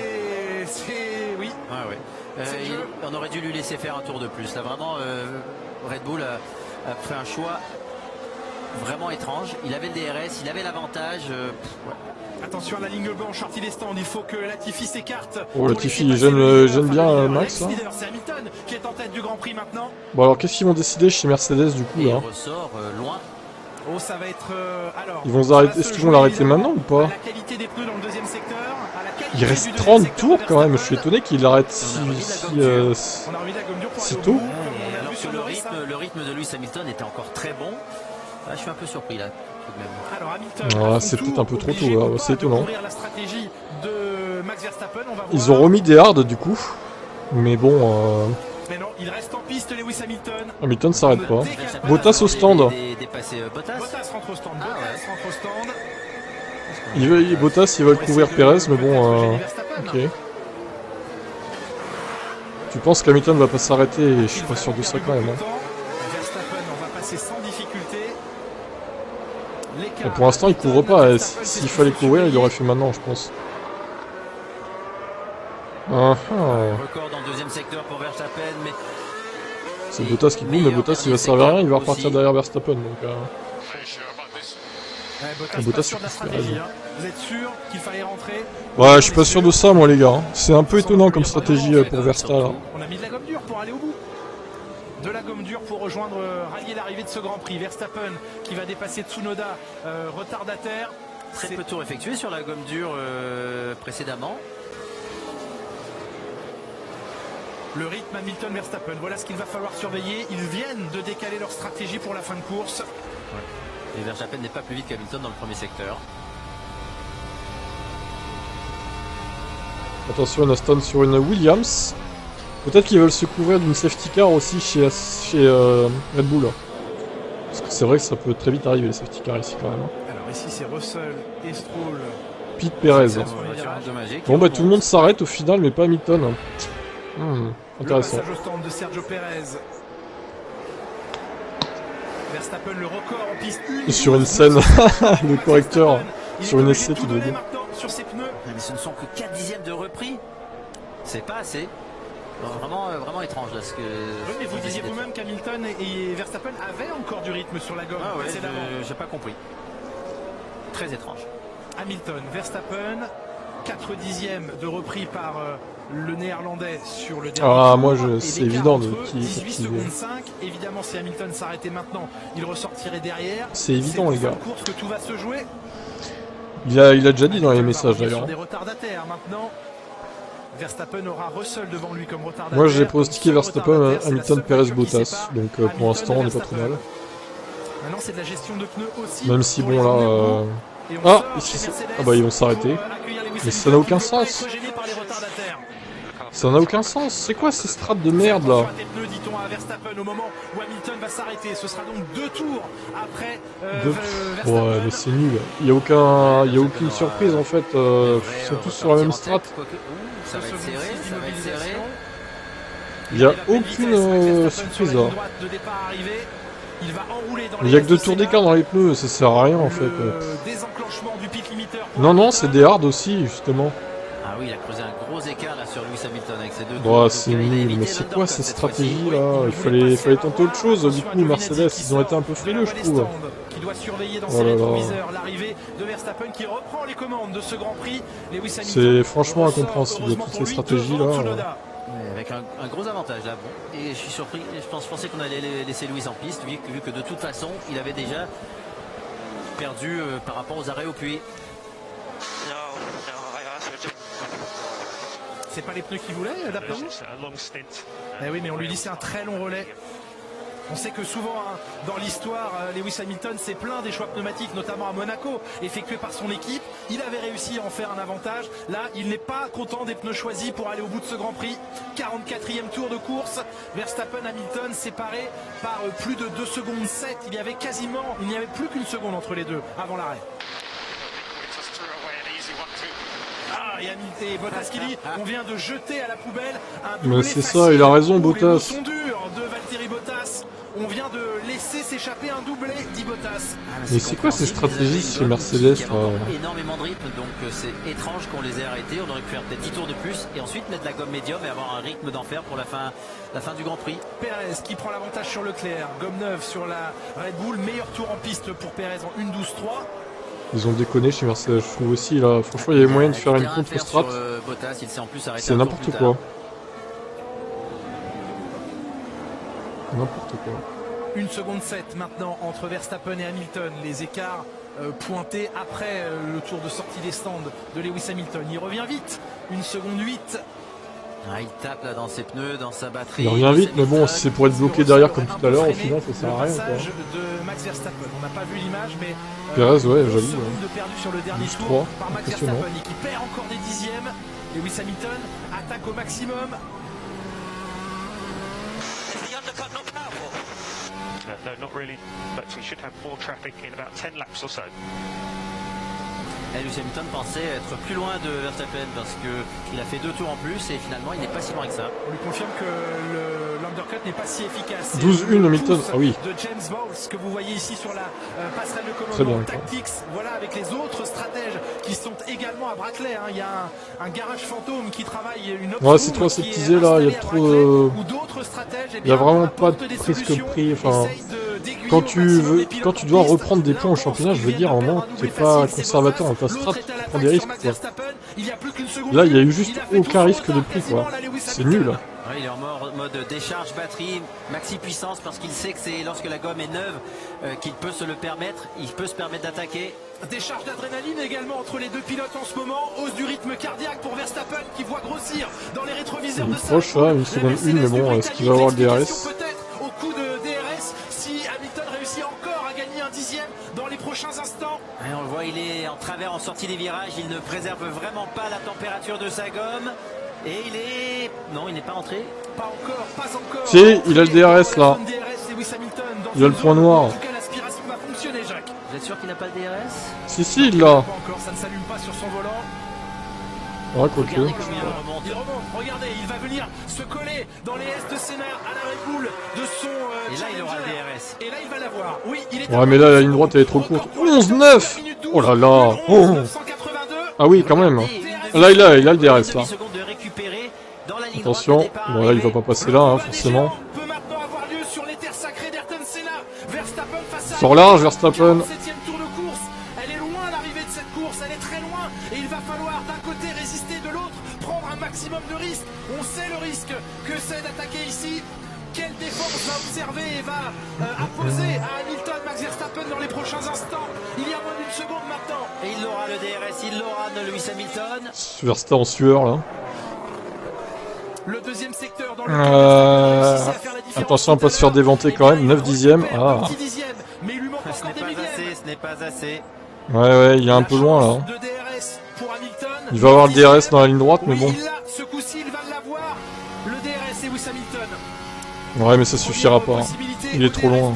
On aurait dû lui laisser faire un tour de plus. Là vraiment, Red Bull a fait un choix vraiment étrange. Il avait le DRS, il avait l'avantage. Attention à la ligne blanche, sortie des stands. Il faut que Latifi s'écarte. Oh, Latifi, j'aime bien Max. Là. C'est Hamilton qui est en tête du Grand Prix maintenant. Bon alors qu'est-ce qu'ils vont décider chez Mercedes du coup là? Il ressort loin. Oh, ça va être. Alors, ils vont arrêter. Est-ce qu'ils vont l'arrêter maintenant ou pas? la qualité des pneus dans le deuxième secteur, à la qualité il reste du 30 tours quand même. Je suis étonné qu'il l'arrête si on a remis de la gomme dure pour si aller au tôt. bout, comme on a Alors vu que sur le rythme de Lewis Hamilton était encore très bon. Là, je suis un peu surpris là, tout de même. Alors, Hamilton, c'est peut-être un peu trop tôt là, c'est étonnant. La stratégie de Max Verstappen, on va voir. Ils ont remis des hards du coup. Mais bon, Mais non, il reste en piste Lewis Hamilton. Hamilton s'arrête pas. Bottas au stand. Bottas rentre au stand. Bottas rentre au stand. Bottas il va le couvrir Perez, mais bon, ok. Tu penses qu'Hamilton va pas s'arrêter et je suis pas sûr de ça quand même. Hein. Verstappen, on va passer sans difficulté. Et pour l'instant il couvre pas, s'il fallait couvrir il l'aurait fait maintenant je pense. Record dans le deuxième secteur pour Verstappen, mais... C'est Bottas qui couvre, mais Bottas il va servir à rien, il va repartir derrière Verstappen donc... Bottas sur de la stratégie, hein. Vous êtes sûr qu'il fallait rentrer? Ouais, je suis pas sûr de ça moi les gars. C'est un peu étonnant comme stratégie pour Verstappen là. On a mis de la gomme dure pour aller au bout. De la gomme dure pour rejoindre, rallier l'arrivée de ce Grand Prix. Verstappen qui va dépasser Tsunoda, retardataire. Très peu de tours effectués sur la gomme dure précédemment. Le rythme Hamilton-Verstappen, voilà ce qu'il va falloir surveiller. Ils viennent de décaler leur stratégie pour la fin de course. Ouais. Et Verstappen n'est pas plus vite qu'Hamilton dans le premier secteur. Attention, on Aston sur une Williams. Peut-être qu'ils veulent se couvrir d'une safety car aussi chez Red Bull. Parce que c'est vrai que ça peut très vite arriver les safety cars ici quand même. Alors ici c'est Russell et Stroll. Pete Perez. Bon bah tout le monde s'arrête au final mais pas Hamilton. Intéressant. Le passage au stand de Sergio Perez. Verstappen le record en piste 1. Sur une scène, le correcteur. Sur une essai tu dois dire. Sur ses pneus. Mais ce ne sont que 4 dixièmes de repris. C'est pas assez. Vraiment étrange là ce que... Oui, mais vous disiez vous-même qu'Hamilton et Verstappen avaient encore du rythme sur la gomme. Ah ouais, j'ai pas compris. Très étrange. Hamilton, Verstappen, 4 dixièmes de repris par le néerlandais sur le dernier tour. Moi c'est évident de qui 18 secondes 5. Évidemment si Hamilton s'arrêtait maintenant, il ressortirait derrière. C'est évident les gars. Course que tout va se jouer. Il a déjà dit dans les messages d'ailleurs. Des retardataires maintenant. Verstappen aura Russell devant lui comme retardataire. Moi j'ai pronostiqué Verstappen, Hamilton, Perez, Bottas. Donc pour l'instant on n'est pas trop mal. Maintenant c'est de la gestion de pneus aussi. Même si bon là... bah ils vont s'arrêter. Mais ça n'a aucun sens. Ça n'a aucun sens. C'est quoi ces strats de merde là? Au moment où Hamilton va s'arrêter, ce sera donc 2 tours après. Ouais, mais c'est nul. Il y a aucune surprise en fait. Ils sont tous sur la même strat. Ça va être serré, ça va être serré. Il n'y a aucune surprise là. Il n'y a que 2 tours d'écart dans les pneus, ça sert à rien en fait. Non, c'est des hards aussi justement. Ah oui, il a creusé un gros écart là sur Lewis Hamilton avec ses 2 tours. Bah, c'est nul, mais c'est quoi cette stratégie là? Il fallait tenter autre chose. Du coup, Mercedes, ils ont été un peu frileux, je trouve. Qui doit surveiller dans ses rétroviseurs l'arrivée de Verstappen qui reprend les commandes de ce Grand Prix. C'est franchement incompréhensible toutes ces stratégies là. Avec un gros avantage là, bon. Et je suis surpris, je pensais qu'on allait laisser Lewis en piste, vu que de toute façon, il avait déjà perdu par rapport aux arrêts au puits. C'est pas les pneus qu'il voulait, d'après vous? Eh oui, mais on lui dit c'est un très long relais. On sait que souvent, hein, dans l'histoire, Lewis Hamilton s'est plaint des choix pneumatiques, notamment à Monaco, effectués par son équipe. Il avait réussi à en faire un avantage. Là, il n'est pas content des pneus choisis pour aller au bout de ce Grand Prix. 44e tour de course. Verstappen-Hamilton séparés par plus de 2 secondes 7. Il n'y avait plus qu'une seconde entre les deux avant l'arrêt. Et Bottas qui dit on vient de jeter à la poubelle un doublé. Mais c'est ça, il a raison Bottas. De Valtteri Bottas. On vient de laisser s'échapper un doublé, dit Bottas. Mais c'est quoi ces stratégies chez Mercedes là? Énormément de rythme, donc c'est étrange qu'on les ait arrêtés. On aurait pu faire peut-être 10 tours de plus et ensuite mettre la gomme médium et avoir un rythme d'enfer pour la fin du Grand Prix. Perez qui prend l'avantage sur Leclerc, gomme neuve sur la Red Bull, meilleur tour en piste pour Perez en 1.12.3. Ils ont déconné chez Mercedes, je trouve aussi là. Franchement, il y avait moyen de faire une contre-strat. C'est n'importe quoi. N'importe quoi. 1 seconde 7 maintenant entre Verstappen et Hamilton. Les écarts pointés après le tour de sortie des stands de Lewis Hamilton. Il revient vite, 1 seconde 8. Ah, il tape là dans ses pneus, dans sa batterie. Il revient vite, mais bon, si c'est pour être bloqué derrière comme tout à l'heure, au final, ça sert à rien. De Max Verstappen. On n'a pas vu l'image, mais Perez, ouais, j'avoue. perdu sur le dernier tour par Max Verstappen et qui perd encore des dixièmes. Lewis Hamilton attaque au maximum. No, not really, but we should have more traffic in about 10 laps or so. Lewis Hamilton pensait être plus loin de Verstappen parce qu'il a fait 2 tours en plus et finalement il n'est pas si loin que ça. On lui confirme que l'undercut n'est pas si efficace. 12-1 Hamilton, ah oui. De James Bowles que vous voyez ici sur la passerelle de commandement Tactics. Voilà, avec les autres stratèges qui sont également à Brackley. Hein. Il y a un garage fantôme qui travaille une autre. Ouais, c'est trop aseptisé là, il y a trop. Ou d'autres stratèges. Il y a vraiment pas de presque prix. Enfin, quand tu dois reprendre des points au championnat, je veux dire, à un moment, t'es pas conservateur dans ta strat, tu prends des risques quoi. Là, il y a eu juste aucun risque de prix quoi. C'est nul. Ouais, il est en mode décharge batterie, maxi puissance parce qu'il sait que c'est lorsque la gomme est neuve qu'il peut se le permettre, il peut se permettre d'attaquer. Décharge d'adrénaline également entre les deux pilotes en ce moment, hausse du rythme cardiaque pour Verstappen qui voit grossir dans les rétroviseurs de sa proche là, 1 seconde 1, mais bon, est-ce qu'il va avoir le DRS? Peut-être au coup de DRS si Hamilton réussit encore à gagner un dixième dans les prochains instants. Et on le voit, il est en travers en sortie des virages, il ne préserve vraiment pas la température de sa gomme. Et il est... Non, il n'est pas entré. Pas encore. Si, il a le DRS là. Il a le point noir. En tout cas, l'aspiration va fonctionner, Jacques. Vous êtes sûr qu'il n'a pas le DRS? Si, il l'a. Pas encore, ça ne s'allume pas sur son volant. Ouais, quoique. Regardez comme il remonte. Il remonte, regardez, il va venir se coller dans les S de Senna à la Red Bull de son et là, il aura le DRS. Et là, il va l'avoir. Oui, il est ouais, mais là, la ligne droite, elle est trop courte. 11-9. Oh là là. Oh. Ah oui, quand même. Là, il a le DRS là. Attention, bon là il va pas passer là, hein, forcément. Sur large, Verstappen. Elle est loin l'arrivée de cette course, elle est très loin. Et il va falloir d'un côté résister, de l'autre prendre un maximum de risques. On sait le risque que c'est d'attaquer ici. Quelle défense va observer et va imposer à Hamilton, Max Verstappen dans les prochains instants. Il y a moins d'une seconde maintenant. Et il aura le DRS, il l'aura de Lewis Hamilton. Verstappen en sueur là. Le deuxième secteur dans le attention à pas se faire déventer quand même, 9 dixièmes. Ah. Mais il lui manque encore des millièmes. Ce n'est pas assez. Ouais, il est un peu loin là. Il va avoir le DRS dans la ligne droite, mais bon. Ce coup-ci, il va l'avoir. Le DRS et Lewis Hamilton. Ouais, mais ça suffira pas. Hein. Il est trop loin.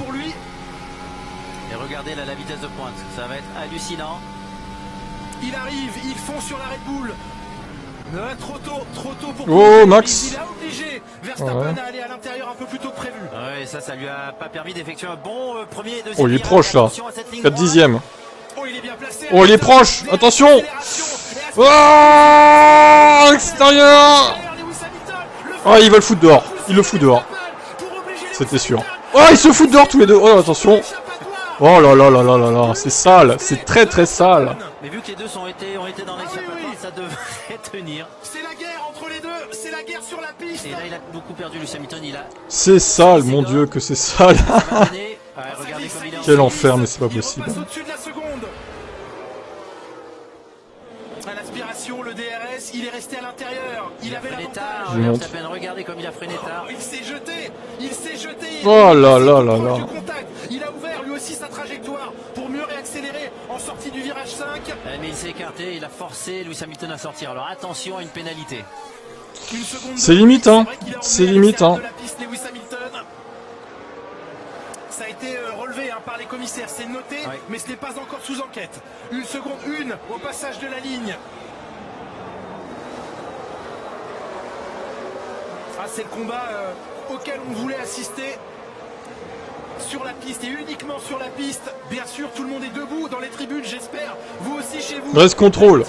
Et regardez là la vitesse de pointe, ça va être hallucinant. Il arrive, il fond sur la Red Bull. Trop tôt pour... Oh, Max. Il a obligé Verstappen à aller à l'intérieur un peu plus tôt que prévu. Ouais, ça lui a pas permis d'effectuer un bon premier et deuxième. Oh, il est proche là. 4 dixièmes. Oh, il est bien placé. Oh, il est proche. Attention. Oh, extérieur. Oh, il va le foutre dehors. Il le fout dehors. C'était sûr. Oh, ils se foutent dehors tous les deux. Oh, attention. Oh là là là là là là. C'est sale. C'est très très sale. Mais vu que les deux ont été dans l'exploitation, ça devrait tenir. C'est la guerre entre les deux. C'est la guerre sur la piste. Et là, il a beaucoup perdu, Lewis Hamilton. C'est sale, mon Dieu, que c'est sale. Ouais, regardez comme il est. Quel enfer, mais c'est pas possible. Au-dessus de la seconde. À l'aspiration, le DRS, il est resté à l'intérieur. Il avait l'avantage. Regardez comme il a freiné tard. Il s'est jeté. Oh là là là là. Il a ouvert lui aussi sa trajectoire pour mieux réaccélérer en sortie du virage 5. Mais il s'est écarté, il a forcé Lewis Hamilton à sortir. Alors attention à une pénalité. C'est limite, hein. C'est limite, hein. Ça a été relevé par les commissaires, c'est noté, mais ce n'est pas encore sous enquête. 1 seconde 1 au passage de la ligne. Ah, c'est le combat auquel on voulait assister. Sur la piste et uniquement sur la piste. Bien sûr, tout le monde est debout dans les tribunes, j'espère. Vous aussi chez vous. Reste contrôle.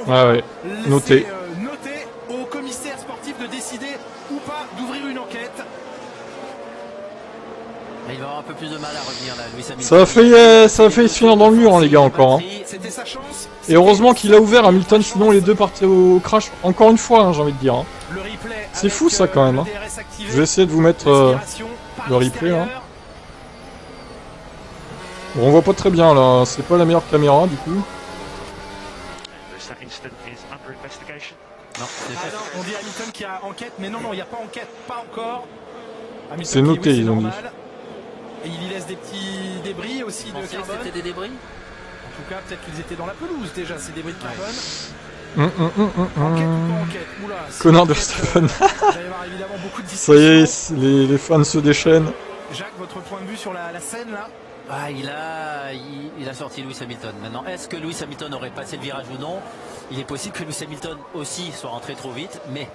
Ouais, noté. Noté au commissaire sportif de décider ou pas d'ouvrir une enquête. Il va avoir un peu plus de mal à revenir là, Lewis Hamilton. Ça a failli se finir dans le mur, hein, les gars, encore. Hein. C'était sa chance. Et heureusement qu'il a ouvert Hamilton, sinon les deux partaient au crash. Encore une fois, hein, j'ai envie de dire. Hein. C'est fou ça quand même. Hein. Je vais essayer de vous mettre le replay. Hein. Bon, on voit pas très bien là, c'est pas la meilleure caméra du coup. Non, on dit Hamilton qui a enquête, mais non, il n'y a pas enquête, pas encore. C'est noté, ils ont dit. Et il y laisse des petits débris aussi de carbone. C'était des débris? En tout cas, peut-être qu'ils étaient dans la pelouse déjà, ces débris de carbone. Enquête ou pas enquête? Oula, connard de Verstappen. Il va y avoir évidemment beaucoup de Ça y est, les fans se déchaînent. Jacques, votre point de vue sur la scène là? Ah, il a sorti Lewis Hamilton. Maintenant, est-ce que Lewis Hamilton aurait passé le virage ou non? Il est possible que Lewis Hamilton aussi soit rentré trop vite, mais...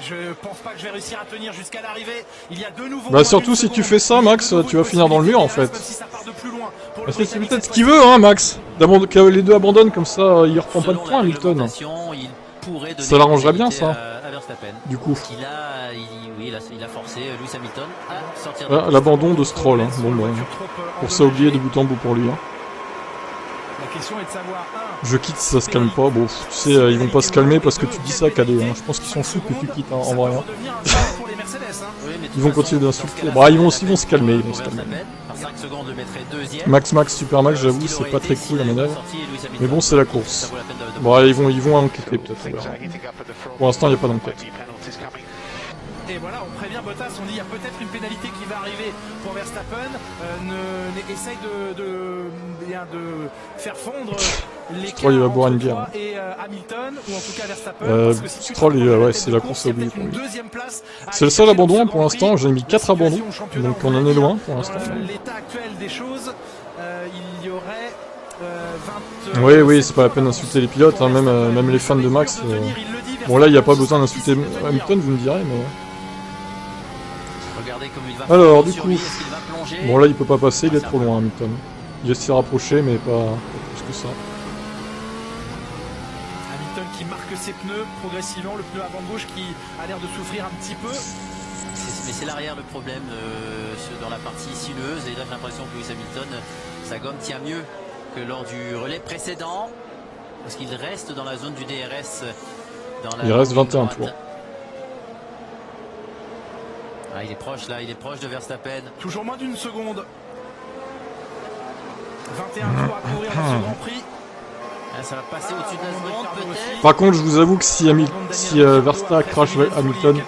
Je pense pas que je vais réussir à tenir jusqu'à l'arrivée. Il y a de nouveau. Bah surtout si tu fais ça, Max, tu vas finir dans le mur en fait. C'est peut-être ce qu'il veut, hein, Max. Que les deux abandonnent comme ça, il reprend pas de points, Hamilton. Ça l'arrangerait bien, ça. Du coup. Il a forcé Lewis Hamilton à sortir. Ah, l'abandon de Stroll. Hein. Bon, bah, pour ça, oublier de bout en bout pour lui. Hein. La question est de savoir. Je quitte si ça se calme pas. Bon, tu sais, ils vont pas se calmer parce que tu dis ça, Cadet. Hein. Je pense qu'ils s'en foutent que tu quittes, hein, en vrai. Hein. Ils vont continuer d'insulter. Bah, ils vont se calmer. Ils vont se calmer. Max, Super Max, j'avoue, c'est pas très cool la manœuvre. Mais bon, c'est la course. Bon, ils vont enquêter peut-être. Pour l'instant, il n'y a pas d'enquête. Et voilà, on prévient Bottas, on dit il y a peut-être une pénalité qui va arriver pour Verstappen. Essaye de faire fondre les Stroll, il va boire une bière. Et Hamilton, ou en tout cas Verstappen. Stroll, ouais, c'est la course à oublier pour lui. C'est le seul abandon pour l'instant, j'ai mis 4 abandons, donc on en est loin pour l'instant. L'état actuel des choses, il y aurait... Oui, c'est pas la peine d'insulter les pilotes, hein, même les fans de Max. Bon là, il n'y a pas besoin d'insulter Hamilton, vous me direz, mais... Alors, du coup... Bon là, il peut pas passer, il est trop loin, Hamilton. Il essaie de se rapprocher, mais pas plus que ça. Hamilton qui marque ses pneus progressivement, le pneu avant gauche qui a l'air de souffrir un petit peu. Mais c'est l'arrière le problème dans la partie sinueuse, et là j'ai l'impression que Lewis Hamilton, sa gomme tient mieux que lors du relais précédent, parce qu'il reste dans la zone du DRS. Il reste 21 tours. Ah, il est proche là, il est proche de Verstappen. Toujours moins d'une seconde. 21 tours à courir dans ce Grand Prix. Ah, ça va passer au-dessus de la seconde peut-être. Par contre, je vous avoue que si Verstappen crash Hamilton,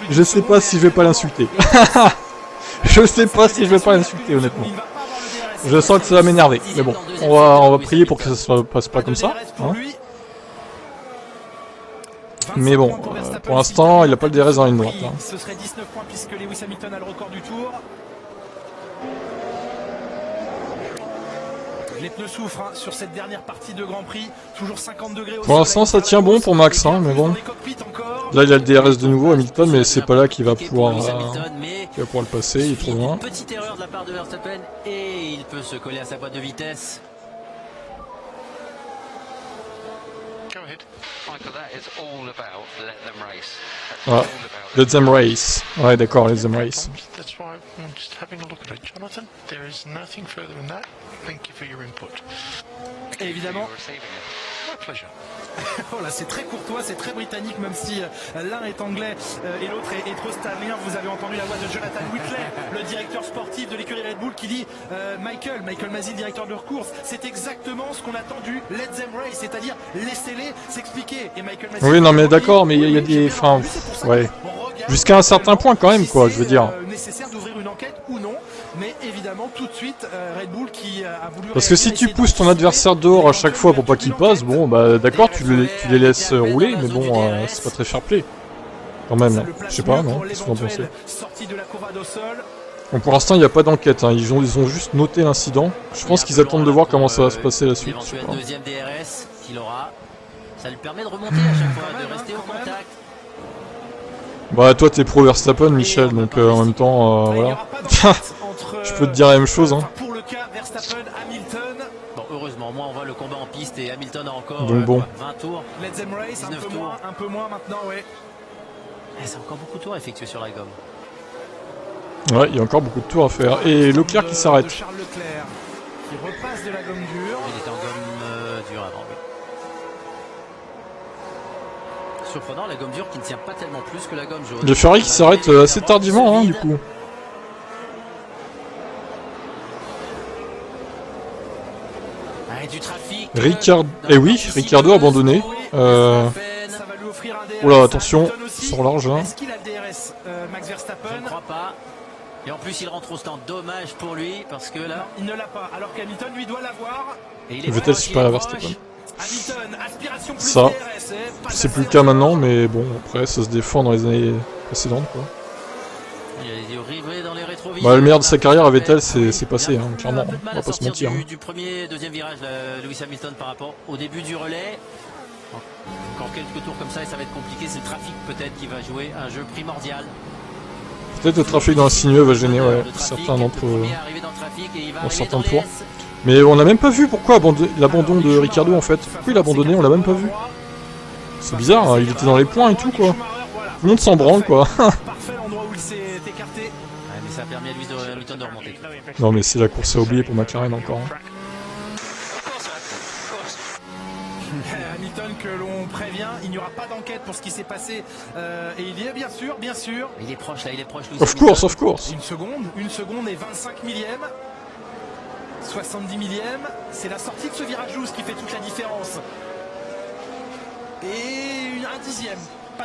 je sais pas si je vais pas l'insulter. Je sais pas si je vais pas l'insulter, honnêtement. Je sens que ça va m'énerver. Mais bon, on va prier pour que ça se passe pas comme ça. Hein. Mais bon, pour l'instant, il n'a pas le DRS dans une droite. Hein. Ce serait 19 points puisque Lewis Hamilton a le record du tour. Les pneus souffrent hein, sur cette dernière partie de Grand Prix. Toujours 50 degrés au Pour l'instant, ça tient bon pour Max, hein, mais bon. Là, il a le DRS de nouveau, Hamilton, mais c'est pas là qu'il va pouvoir le passer, il est trop loin. Petite erreur de la part de Verstappen et il peut se coller à sa boîte de vitesse. Ah, let them race. Ouais, d'accord, let them race. Et évidemment. Oh là, c'est très courtois, c'est très britannique, même si l'un est anglais et l'autre est australien. Vous avez entendu la voix de Jonathan Whitley, le directeur sportif de l'écurie Red Bull, qui dit Michael Masi, directeur de course, c'est exactement ce qu'on attend du Let Them Race, c'est-à-dire laissez-les s'expliquer. Et Michael Masi, oui, non, mais d'accord, mais il y a des. Enfin, ouais. Jusqu'à un certain point, quand même, quoi, je veux dire. Nécessaire d'ouvrir une enquête ou non, mais évidemment, tout de suite, Red Bull qui a voulu. Parce que si tu pousses ton adversaire dehors à chaque fois pour pas qu'il passe, bon, bah d'accord, tu les laisses rouler, mais bon, c'est pas très fair play. Quand même, je sais pas, non? Qu'est-ce que vous en pensez? Bon, pour l'instant, il n'y a pas d'enquête, hein. Ils ont juste noté l'incident. Je pense qu'ils attendent de voir comment ça va se passer la suite. Deuxième DRS qu'il aura, ça lui permet de remonter à chaque fois, de rester au contact. Bah toi t'es pro Verstappen Michel, donc en même temps voilà. Je peux te dire la même chose hein. Pour le cas Verstappen, Hamilton. Bon heureusement, moi on voit le combat en piste et Hamilton a encore donc, bon. 20 tours. Let them race, un peu moins maintenant, ouais. C'est encore beaucoup de tours à effectuer sur la gomme. Ouais, il y a encore beaucoup de tours à faire. Et Leclerc qui s'arrête. Charles Leclerc qui repasse de la gomme dure. Il était en gomme dure avant, oui. Surprenant, la gomme dure qui ne tient pas tellement plus que la gomme jaune. Il y a Ferrari qui s'arrête assez tardivement, hein, du coup. Ricardo, eh oui, Ricardo abandonné. Oula, attention, sur large là. Est-ce qu'il a le DRS, Max Verstappen? Je ne crois pas. Et en plus il rentre au stand, dommage pour lui parce que là... Non, il ne l'a pas, alors qu'Hamilton lui doit l'avoir. Vettel c'est pas la Verstappen. Hamilton, aspiration plus Ça, DRS, c'est plus le cas maintenant, mais bon, après ça se défend dans les années précédentes quoi. Bah, le meilleur de sa carrière à Vettel c'est passé, hein, clairement, on va pas se mentir. Du premier, deuxième virage, Lewis Hamilton par rapport au début du relais. Encore quelques tours comme ça et ça va être compliqué, c'est le trafic peut-être qui va jouer un jeu primordial. Peut-être le trafic dans le sinueux va gêner, ouais, certains d'entre dans certains tours. Mais on n'a même pas vu pourquoi l'abandon de Ricardo en fait. Pourquoi il a abandonné, on l'a même pas vu. C'est bizarre, hein, il était dans les points et tout quoi. Tout le monde s'en branle quoi. Parfait l'endroit où il s'est écarté. Ouais, mais ça a permis à Lewis Hamilton de remonter. Non mais c'est la course à oublier pour McLaren encore. Hein. Hamilton que l'on prévient, il n'y aura pas d'enquête pour ce qui s'est passé et il y est bien sûr. Il est proche là, il est proche. Of course. Une seconde et 25 millièmes. 70 millièmes, c'est la sortie de ce virage 12 qui fait toute la différence. Et un dixième.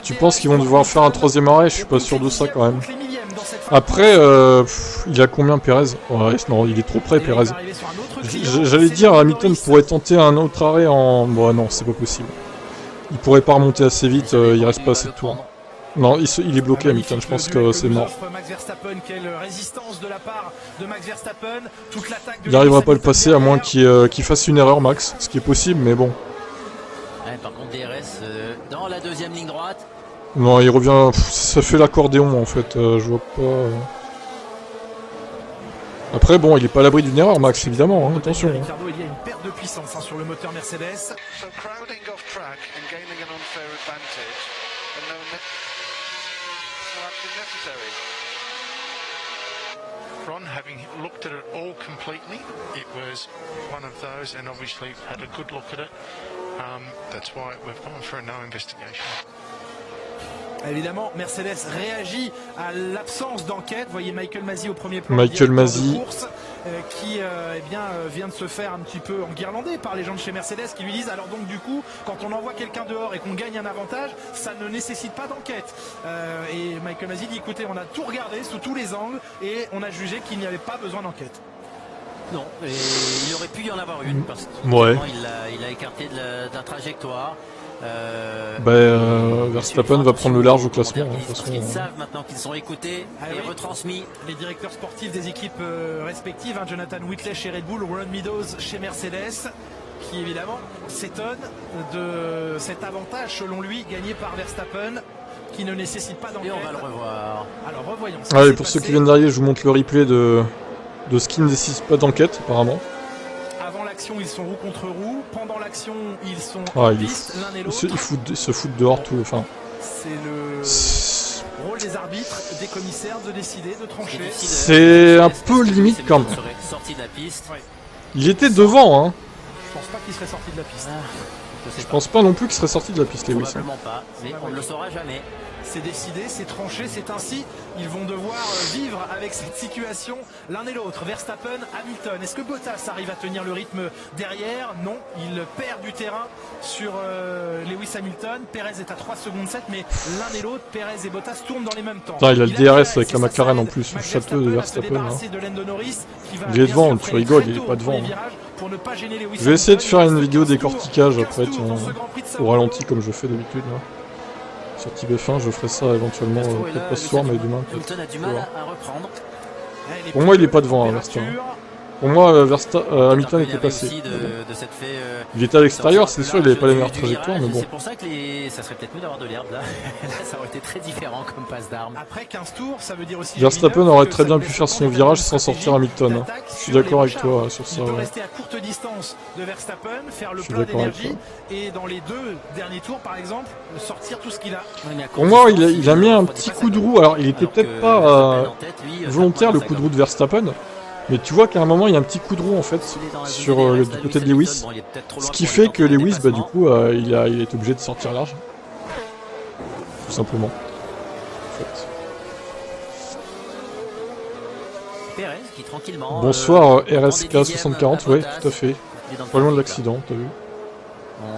Tu penses qu'ils vont devoir faire un troisième arrêt? Je suis pas sûr de ça quand même. Après, il a combien Perez? Ouais, non, il est trop près Perez. J'allais dire Hamilton pourrait tenter un autre arrêt en... Bon non, c'est pas possible. Il pourrait pas remonter assez vite, il reste pas assez de tours. Non, il est bloqué Hamilton, je pense que c'est mort. Il n'arrivera pas à le passer à moins qu'il fasse une erreur Max, ce qui est possible, mais bon. Ouais, par contre DRS dans la deuxième ligne droite. Non, il revient, ça fait l'accordéon en fait, je vois pas... Après bon, il est pas à l'abri d'une erreur Max, évidemment, hein, attention. Ricardo, il y a une perte de puissance sur le moteur Mercedes. Ron, having looked at it all completely, it was one of those, and obviously had a good look at it. That's why we've gone for a no investigation. Évidemment, Mercedes réagit à l'absence d'enquête. Vous voyez Michael Masi au premier plan. Michael Masi qui vient de se faire un petit peu enguirlander par les gens de chez Mercedes qui lui disent alors donc du coup quand on envoie quelqu'un dehors et qu'on gagne un avantage, ça ne nécessite pas d'enquête. Et Michael Masi dit écoutez, on a tout regardé sous tous les angles et on a jugé qu'il n'y avait pas besoin d'enquête. Non, et il aurait pu y en avoir une parce que il a écarté de la trajectoire. Verstappen va prendre le large au classement. Parce qu'ils savent maintenant qu'ils sont écoutés et retransmis. Les directeurs sportifs des équipes respectives, hein, Jonathan Whitley chez Red Bull, Ron Meadows chez Mercedes, qui évidemment s'étonne de cet avantage selon lui gagné par Verstappen, qui ne nécessite pas d'enquête. Et on va le revoir. Alors revoyons. Allez, pour ceux qui viennent d'arriver, je vous montre le replay de ce qui ne nécessite pas d'enquête apparemment. Avant l'action, ils sont roue contre roue. Pendant l'action, ils sont en piste, l'un et l'autre. Ils se foutent dehors tout. Enfin. C'est le rôle des arbitres, des commissaires de décider, de trancher. C'est un peu limite quand même. Il était devant, hein. Je pense pas qu'il serait sorti de la piste. Je pense pas non plus qu'il serait sorti de la piste, Lewis. Probablement pas, mais on ne le saura jamais. C'est décidé, c'est tranché, c'est ainsi. Ils vont devoir vivre avec cette situation l'un et l'autre. Verstappen, Hamilton. Est-ce que Bottas arrive à tenir le rythme derrière? Non, il perd du terrain sur Lewis Hamilton. Perez est à 3 secondes 7, mais l'un et l'autre, Perez et Bottas tournent dans les mêmes temps. Putain, il a le DRS avec la McLaren en plus, le château de Verstappen. Hein. Il est devant, tu rigoles, il est pas devant. Hein. Je vais essayer de faire une vidéo décortiquage après, au ralenti comme je fais d'habitude. Sur TBF1, je ferai ça éventuellement, peut-être pas ce soir, mais demain. Hamilton a du mal à reprendre. Pour moi, il est pas devant, hein, Verstappen. Pour moi, Hamilton était passé. Il était à l'extérieur, c'est sûr, il avait pas les meilleures trajectoires, mais bon. C'est pour ça que ça serait peut-être mieux d'avoir de l'herbe là. Là, ça aurait été très différent comme passe d'armes. Après 15 tours, ça veut dire aussi. Verstappen aurait très bien pu faire son virage sans sortir Hamilton. Hein. Je suis d'accord avec toi sur ça. Il peut rester à courte distance de Verstappen, faire le plein d'énergie et dans les 2 derniers tours, par exemple, sortir tout ce qu'il a. Pour moi, il a mis un petit coup de roue. Alors, il était peut-être pas volontaire le coup de roue de Verstappen. Mais tu vois qu'à un moment il y a un petit coup de roue en fait sur du côté de Lewis, ce qui fait que Lewis du coup il est obligé de sortir large, tout simplement. En fait. Perez qui tranquillement. Bonsoir RSK 6040, ouais tout à fait. Pas loin de l'accident, t'as vu?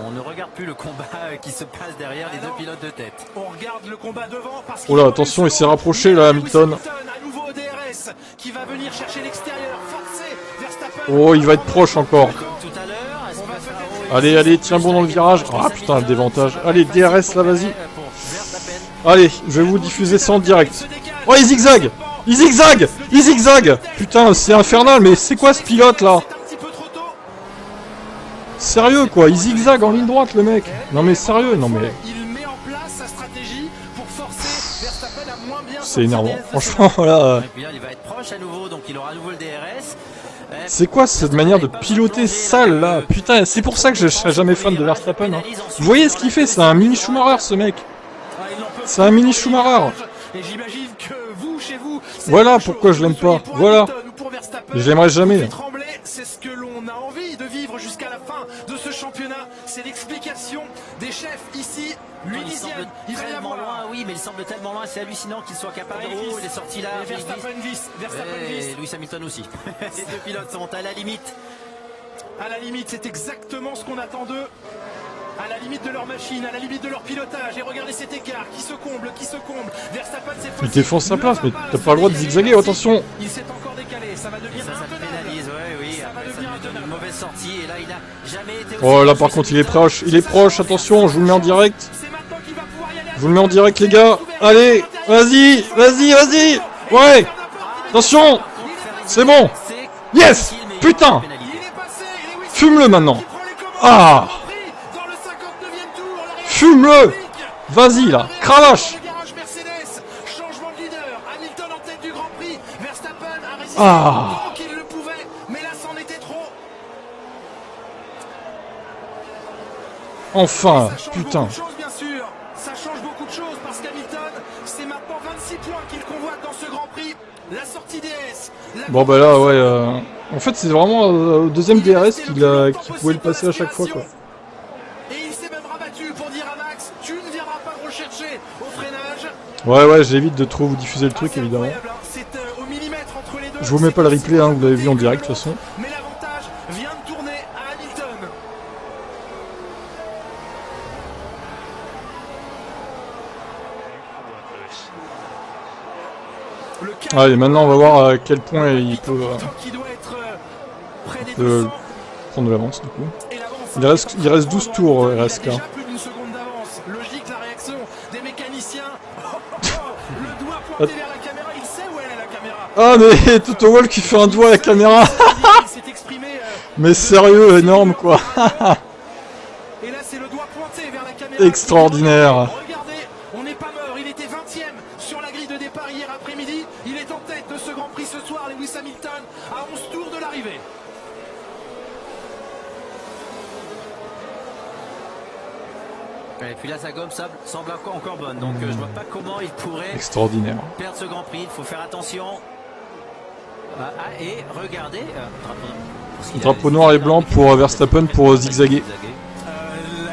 On ne regarde plus le combat qui se passe derrière les deux pilotes de tête. On regarde le combat devant parce oh là, attention, il s'est rapproché là, Hamilton. À nouveau au DRS qui va venir chercher l'extérieur, forcer Verstappen. Oh, il va être proche encore. Comme tout à l'heure. Allez, allez, tiens bon dans le virage. Ah putain, le dévantage. Allez, DRS là, vas-y. Allez, je vais vous diffuser ça en direct. Oh, il zigzag. Il zigzag. Il zigzag. Putain, c'est infernal, mais c'est quoi ce pilote là? Sérieux quoi, il zigzag en ligne droite le mec. Non mais sérieux, non mais... Il met en place sa stratégie pour forcer Verstappen à moins bien. C'est énervant, franchement là... Et puis là, il va être proche à nouveau, donc il aura à nouveau le DRS. C'est quoi cette manière de piloter sale là? Putain, c'est pour ça que je serai jamais fan de Verstappen. Hein. Vous voyez ce qu'il fait? C'est un mini Schumacher ce mec. C'est un mini Schumacher. Et j'imagine que vous, chez vous, voilà pourquoi je l'aime pas. Voilà. Je l'aimerais jamais. C'est ce que l'on a envie de vivre jusqu'à la fin de ce championnat. C'est l'explication des chefs ici. L'unisienne, il va y avoir loin, oui, mais il semble tellement loin, c'est hallucinant qu'il soit capable. Oh, il est sorti là. Verstappen, Lewis Hamilton aussi. Les deux pilotes sont à la limite. À la limite, c'est exactement ce qu'on attend d'eux. À la limite de leur machine, à la limite de leur pilotage. Et regardez cet écart qui se comble, qui se comble. Verstappen, c'est il défonce sa place, mais t'as pas le droit de zigzaguer, attention. Il s'est encore décalé, ça va devenir ça pénalise, ouais, oui. Ça devient une mauvaise sortie, et là, il n'a jamais été... Oh là, par contre, il est proche, attention, je vous le mets en direct. Je vous le mets en direct, les gars. Allez, vas-y, vas-y, vas-y. Ouais, attention. C'est bon. Yes, putain. Fume-le maintenant. Ah. Fume-le. Vas-y là, cravache. Ah. Enfin, putain. Ça change beaucoup de choses parce qu'Hamilton, c'est maintenant 26 points qu'il convoite dans ce Grand Prix. La sortie DS. Bon bah là, ouais. En fait, c'est vraiment au deuxième DRS qu'il pouvait le passer à chaque fois, quoi. Et il s'est même rabattu pour dire à Max, tu ne viendras pas me rechercher au freinage. Ouais, j'évite de trop vous diffuser le truc, évidemment. Je vous mets pas le replay, hein, vous l'avez vu en direct, de toute façon. Mais l'avantage vient de tourner à Hamilton. Allez, maintenant on va voir à quel point il peut prendre de l'avance du coup. Il reste 12 tours RSK. Logique la réaction des mécaniciens. Le doigt pointé vers la caméra, il sait où elle est la caméra. Ah mais Toto Wolff qui fait un doigt à la caméra. Mais sérieux, énorme quoi. Et là c'est le doigt pointé vers la caméra. Extraordinaire. Regardez, on n'est pas mort, il était 20ème sur la grille de départ hier après-midi. Il est en tête de ce Grand Prix ce soir, Lewis Hamilton, à 11 tours de l'arrivée. Et puis là, sa gomme semble encore bonne, donc je vois pas comment il pourrait perdre ce Grand Prix. Il faut faire attention. Et regardez, drapeau noir et blanc pour Verstappen pour zigzaguer. La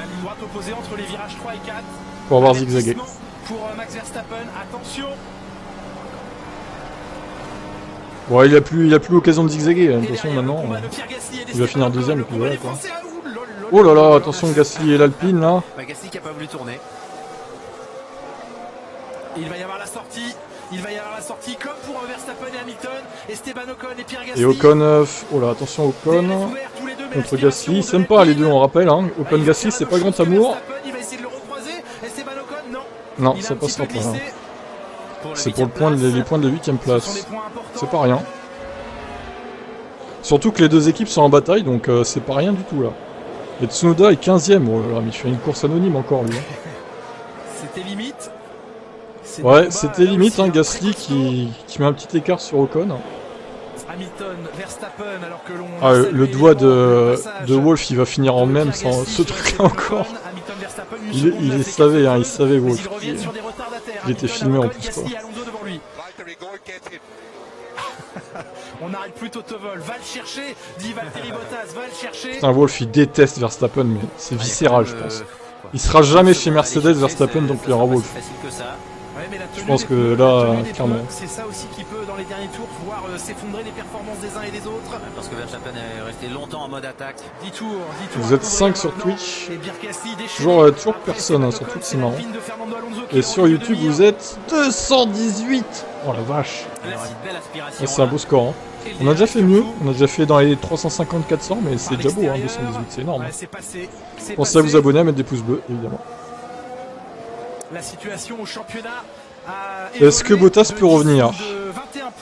ligne droite opposée entre les virages 3 et 4. Pour avoir zigzagué. Pour Max Verstappen, attention. Bon, il a plus l'occasion de zigzaguer. Attention maintenant, il va finir deuxième et puis voilà quoi. Oh là là, attention Gasly et l'Alpine là. Gasly qui a pas voulu tourner. Il va y avoir la sortie. Il va y avoir la sortie comme pour Verstappen et Hamilton. Esteban Ocon et Pierre Gasly. Et Ocon, oh là, attention Ocon contre Gasly. Ils s'aiment pas les deux, on rappelle. Hein. Ocon Gasly, c'est pas grand amour. Il va essayer de le recroiser. Esteban Ocon, non. Non, ça passera pas. Hein. C'est pour les points de la 8ème place. C'est pas rien. Surtout que les deux équipes sont en bataille, donc c'est pas rien du tout là. Et Tsunoda est 15ème. Oh là là, mais il fait une course anonyme encore lui. Hein. C'était limite. Ouais, c'était limite, hein, Gasly qui met un petit écart sur Ocon. Hamilton, Verstappen, alors que le doigt de Wolff, il va finir en même sans ce truc-là encore. Il savait, hein, il savait Wolff. Il était filmé en plus quoi. On n'arrête plus Toto Wolff, va le chercher, dit Valtteri Bottas, va le chercher. Putain, Wolff il déteste Verstappen, mais c'est viscéral je pense. Il sera jamais chez Mercedes Verstappen, donc il y aura Wolff. Je pense que là, clairement. C'est ça aussi qui peut, dans les derniers tours, voir s'effondrer les performances des uns et des autres. Parce que Verstappen est resté longtemps en mode attaque. 10 tours. Vous êtes 5 sur Twitch. Toujours personne hein, sur Twitch, c'est marrant. Et sur YouTube, vous êtes 218. Oh la vache. C'est un beau score. Hein. On a déjà fait mieux. On a déjà fait dans les 350-400, mais c'est déjà beau, hein, 218, c'est énorme. Pensez à vous abonner, à mettre des pouces bleus, évidemment. La situation au championnat. Est-ce que Bottas peut revenir?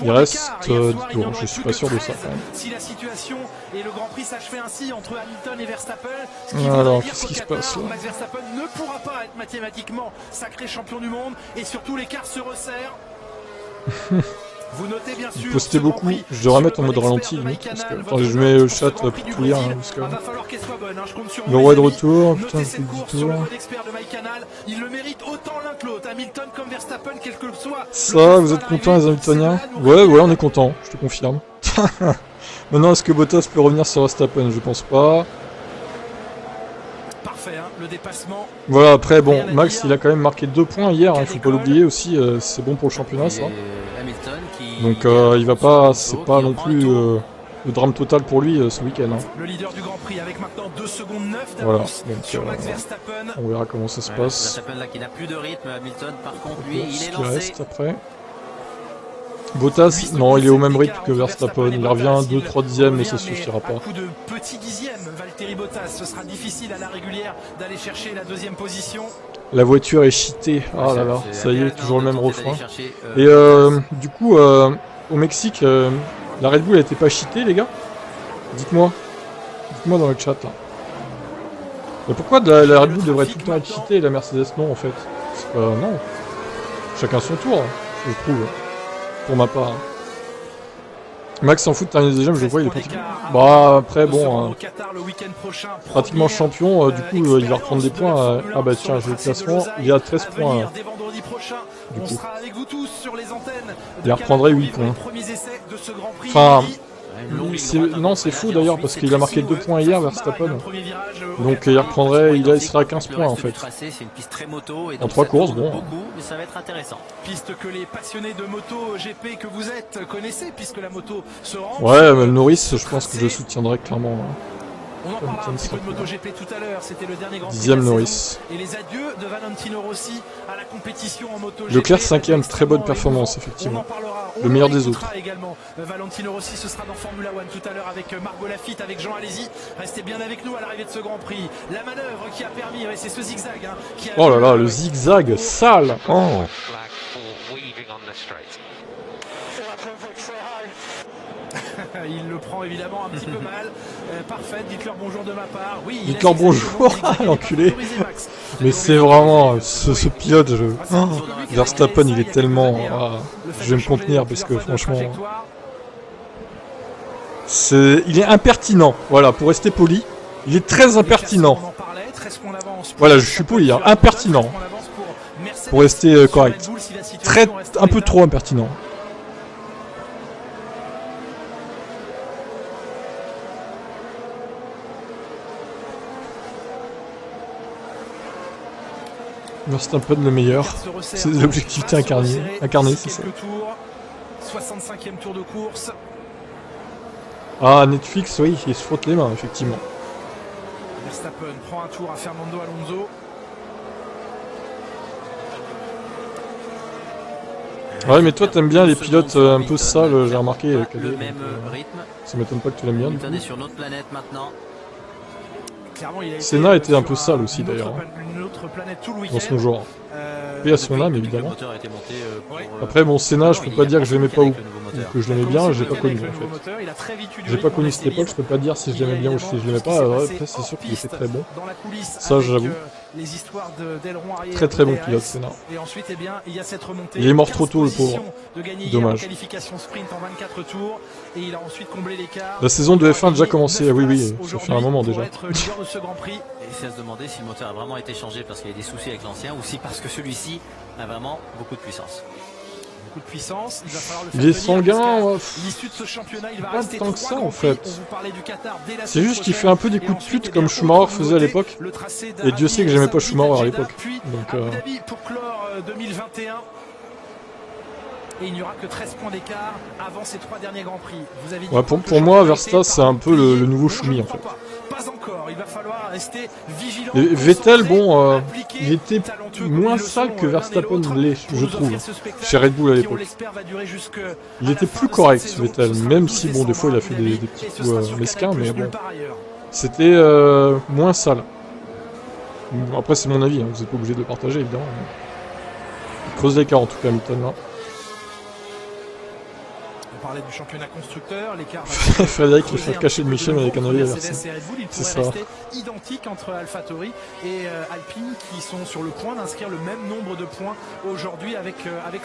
Il reste 10 tours, je suis pas sûr de ça quand même. Si la situation et le Grand Prix s'achevait ainsi entre Hamilton et Verstappen, alors qu'est-ce qui se passe là? Max Verstappen ne pourra pas être mathématiquement sacré champion du monde et surtout l'écart se resserre. Vous notez bien sûr. Postez beaucoup, je devrais mettre en mode ralenti limite parce que. Attendez, je mets le chat pour tout lire hein, parce que. Le roi est de retour, putain, c'est du tour. Il le mérite autant l'un que l'autre, Hamilton comme Verstappen, quel que soit. Ça, vous êtes contents les Hamiltoniens? Ouais, on est contents, je te confirme. Maintenant, est-ce que Bottas peut revenir sur Verstappen? Je pense pas. Parfait, hein, le dépassement. Voilà, après, bon, Max, il a quand même marqué 2 points hier, hein, il faut pas l'oublier aussi, c'est bon pour le championnat ça. Donc il va pas, c'est pas non plus le drame total pour lui ce week-end. Hein. Le leader du Grand Prix avec maintenant 2 secondes 9 voilà, sur Max Verstappen. On verra comment ça se passe. Verstappen là qui n'a plus de rythme, Hamilton par contre lui il est lancé. Reste après. Bottas, non, il est au même rythme que Verstappen. Il revient 2-3 dixièmes, mais ça suffira pas. Coup de petits dixièmes, Valtteri Bottas. Ce sera difficile à la régulière d'aller chercher la 2e position. La voiture est cheatée. Ah là là, ça y est, toujours le même refrain. Et du coup, au Mexique, la Red Bull elle était pas cheatée, les gars? Dites-moi. Dites-moi dans le chat. Là. Mais pourquoi la Red Bull devrait tout le temps être cheatée et la Mercedes non, en fait? Non. Chacun son tour, je trouve. Pour ma part. Max s'en fout de terminer deuxième, je le vois, il est pratiquement. Bah après bon, pratiquement champion, du coup il va reprendre des points. Ah bah tiens, j'ai le classement, il est à 13 points. Du coup. Il reprendrait 8 points. Enfin, non c'est fou d'ailleurs parce qu'il a marqué 2 points hier Verstappen. Donc il reprendrait, il sera à 15 points en fait. En 3 courses, bon. Mais ça va être intéressant. Piste que les passionnés de moto GP que vous êtes connaissez puisque la moto se rend. Ouais, mais le Norris, je pense que je soutiendrai clairement. On en parlera un petit peu de MotoGP tout à l'heure, c'était le dernier Grand Prix 10e Norris. Et les adieux de Valentino Rossi à la compétition en MotoGP. Leclerc 5e, très bonne performance effectivement. Le meilleur des autres. Également. Valentino Rossi, ce sera dans Formula One tout à l'heure avec Margot Lafitte, avec Jean Alési. Restez bien avec nous à l'arrivée de ce Grand Prix. La manœuvre qui a permis, c'est ce zigzag. Hein, qui a oh là là, le zigzag sale. Oh. Il le prend évidemment un petit peu mal. Parfait, dites-leur bonjour de ma part. Oui, dites-leur bonjour, l'enculé. Mais c'est vraiment ce pilote. Verstappen, il est tellement. Je vais me contenir parce que franchement. Il est impertinent. Voilà, pour rester poli. Il est très impertinent. Voilà, je suis poli, hein, impertinent. Pour rester correct. Un peu trop impertinent. Verstappen le meilleur, c'est l'objectivité incarnée, c'est ça. 65e tour de course. Ah, Netflix, oui, il se frotte les mains, effectivement. Verstappen prend un tour à Fernando Alonso. Ouais, mais toi t'aimes bien les pilotes un peu sales, j'ai remarqué. Le même rythme. Ça m'étonne pas que tu l'aimes bien. Hamilton est sur notre planète maintenant. Senna était un peu sale aussi d'ailleurs, dans son genre. Et à son âme évidemment. Après bon, Senna, je peux pas dire que je l'aimais pas ou que je l'aimais bien, j'ai pas connu en fait. J'ai pas connu cette époque, je peux pas dire si je l'aimais bien ou si je l'aimais pas. Après c'est sûr qu'il était très bon. Ça j'avoue. Très très bon pilote Senna. Il est mort trop tôt le pauvre. Dommage. La saison de F1 a déjà commencé, oui, ça fait un moment déjà. Et c'est à se demander si le moteur a vraiment été changé parce qu'il y a des soucis avec l'ancien ou si parce que celui-ci a vraiment beaucoup de puissance. Beaucoup de puissance, il va falloir le faire. Il est sanguin, l'issue de ce championnat, il va pas rester tant que ça en fait. C'est juste qu'il fait un peu des coups de pute comme Schumacher faisait à l'époque. Et Dieu sait que j'aimais pas Schumacher à l'époque. Donc pour clore 2021. et il n'y aura que 13 points d'écart avant ces 3 derniers Grands Prix. Vous avez dit ouais, pour moi, Verstappen, c'est un peu le nouveau Schumi en fait. Pas encore, il va falloir rester vigilant. Et Vettel, bon, il était moins sale que Verstappen l'est, je trouve, chez Red Bull à l'époque. Il était plus correct, ce Vettel, même si, bon, des fois, il a fait des petits coups mesquins, mais bon, c'était moins sale. Après, c'est mon avis, hein, vous n'êtes pas obligé de le partager, évidemment. Il creuse l'écart, en tout cas, Hamilton, là. On parlait du championnat constructeur, l'écart Frédéric il fait cacher le Michel avec un œil inversé. C'est ça. Rester identique entre AlphaTauri et Alpine qui sont sur le point d'inscrire le même nombre de points aujourd'hui avec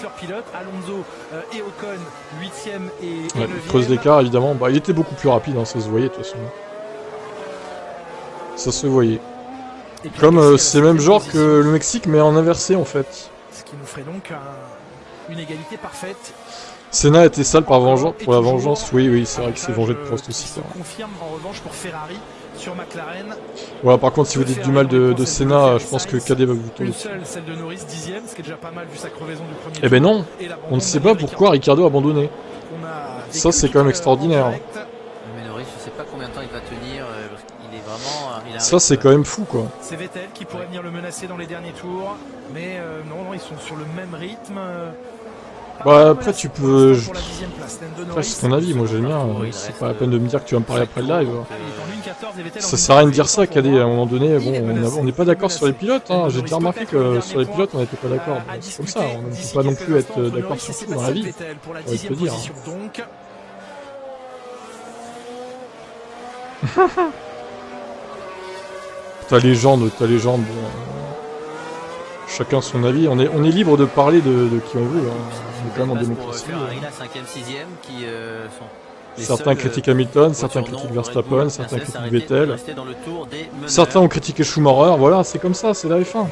leurs pilotes. Alonso et Ocon 8e et 9e. Il creuse l'écart évidemment. Bah, il était beaucoup plus rapide, hein, ça se voyait de toute façon. Ça se voyait. Comme c'est le même genre que le Mexique mais en inversé en fait. Ce qui nous ferait donc une égalité parfaite. Senna était sale pour la vengeance, oui, c'est vrai qu'il s'est vengé de Prost aussi. Ça confirme en revanche pour Ferrari sur McLaren. Ouais, par contre, si vous dites du mal de Senna, je pense que KD va vous tomber. Une seule, celle de Norris, 10e, ce qui est déjà pas mal vu sa crevaison du premier tour. Eh ben non, on ne sait pas pourquoi Ricciardo a abandonné. Ça, c'est quand même extraordinaire. Mais Norris, je sais pas combien de temps il va tenir, il est vraiment... Ça, c'est quand même fou, quoi. C'est Vettel qui pourrait venir le menacer dans les derniers tours, mais non, ils sont sur le même rythme. Bah après tu peux... Après c'est ton avis, moi j'aime bien, c'est pas la peine de me dire que tu vas me parler après le live. Ça sert à rien de dire ça, KD, à un moment donné, bon, on n'est pas d'accord sur les pilotes, hein. J'ai déjà remarqué que sur les pilotes on n'était pas d'accord, bon, c'est comme ça, on ne peut pas non plus être d'accord sur tout dans la vie, on va te le dire. Ta légende, bon... Chacun son avis, on est libre de parler de qui on veut, hein. On est quand même en démocratie. Certains critiquent Hamilton, certains critiquent Verstappen, certains critiquent Vettel. Certains ont critiqué Schumacher, voilà, c'est comme ça, c'est la F1.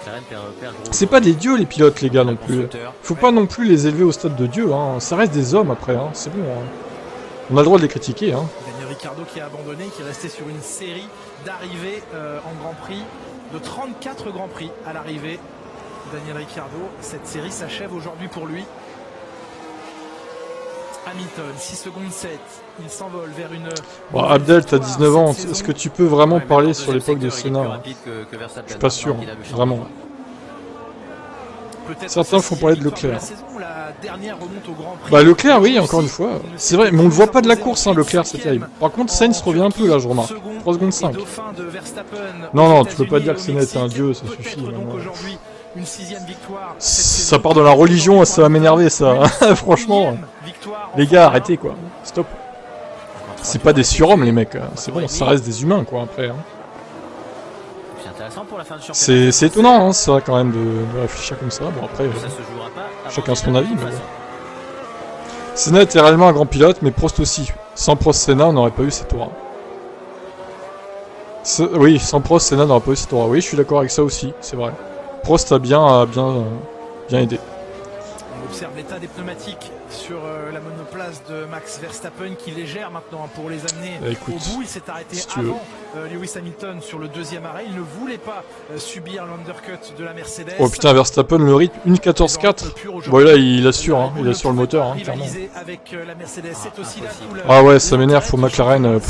C'est pas des dieux les pilotes les gars non plus. Faut pas non plus les élever au stade de dieu, hein. Ça reste des hommes après, hein. C'est bon. Hein. On a le droit de les critiquer. Hein. Daniel Ricciardo qui a abandonné, qui est resté sur une série d'arrivées en Grand Prix, de 34 Grands Prix à l'arrivée. Daniel Ricciardo, cette série s'achève aujourd'hui pour lui. Hamilton, 6 secondes 7, il s'envole vers une... Bon, Abdel, t'as 19 ans, est-ce que tu peux vraiment parler sur l'époque de Senna? Je suis pas sûr, vraiment. Certains font parler de Leclerc. Bah Leclerc, oui, encore une fois. C'est vrai, mais on ne voit pas de la course, hein, Leclerc, c'est terrible. Par contre, Sainz revient un peu là, je remarque. 3 secondes 5. Non, tu peux pas dire que Senna était un dieu, ça suffit. Une 6e victoire. Ça part de la religion, ça va m'énerver ça. Franchement, les gars, arrêtez quoi. Stop. C'est pas des surhommes les mecs. C'est bon, ça reste des humains quoi après. Hein. C'est étonnant, hein, ça quand même de réfléchir comme ça. Bon après, chacun son avis. Mais bon. Senna était réellement un grand pilote, mais Prost aussi. Sans Prost Senna, on n'aurait pas eu cette aura. Oui, sans Prost Senna, on n'aurait pas eu cette aura. Oui, je suis d'accord avec ça aussi, c'est vrai. Prost a bien aidé. On observe l'état des pneumatiques sur la monoplace de Max Verstappen qui les gère maintenant pour les amener au bout. Il s'est arrêté avant Lewis Hamilton sur le 2e arrêt. Il ne voulait pas subir l'undercut de la Mercedes. Oh putain, Verstappen, le rythme 1.14.4. Bon là il assure, hein, il assure le moteur, hein, clairement. Avec la Mercedes, c'est aussi la couleur. Ah ouais, ça m'énerve, faut McLaren. D'un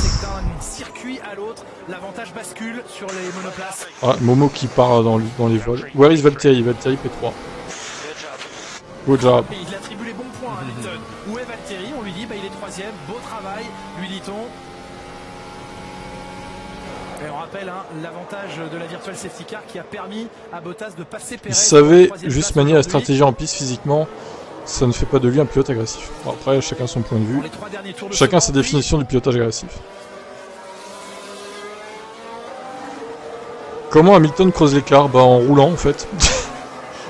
circuit à l'autre. L'avantage bascule sur les monoplaces. Ah, Momo qui part dans les vols. Where is Valtteri? Valtteri P3. Good job. Il attribue les bons points à Hamilton. Où est Valtteri? On lui dit, il est 3e. Beau travail, lui dit-on. Et on rappelle l'avantage de la Virtual Safety Car qui a permis à Bottas de passer Perez. Il savait juste manier la stratégie en piste physiquement. Ça ne fait pas de lui un pilote agressif. Bon, après, chacun son point de vue. Chacun sa définition du pilotage agressif. Comment Hamilton creuse l'écart? Bah en roulant en fait.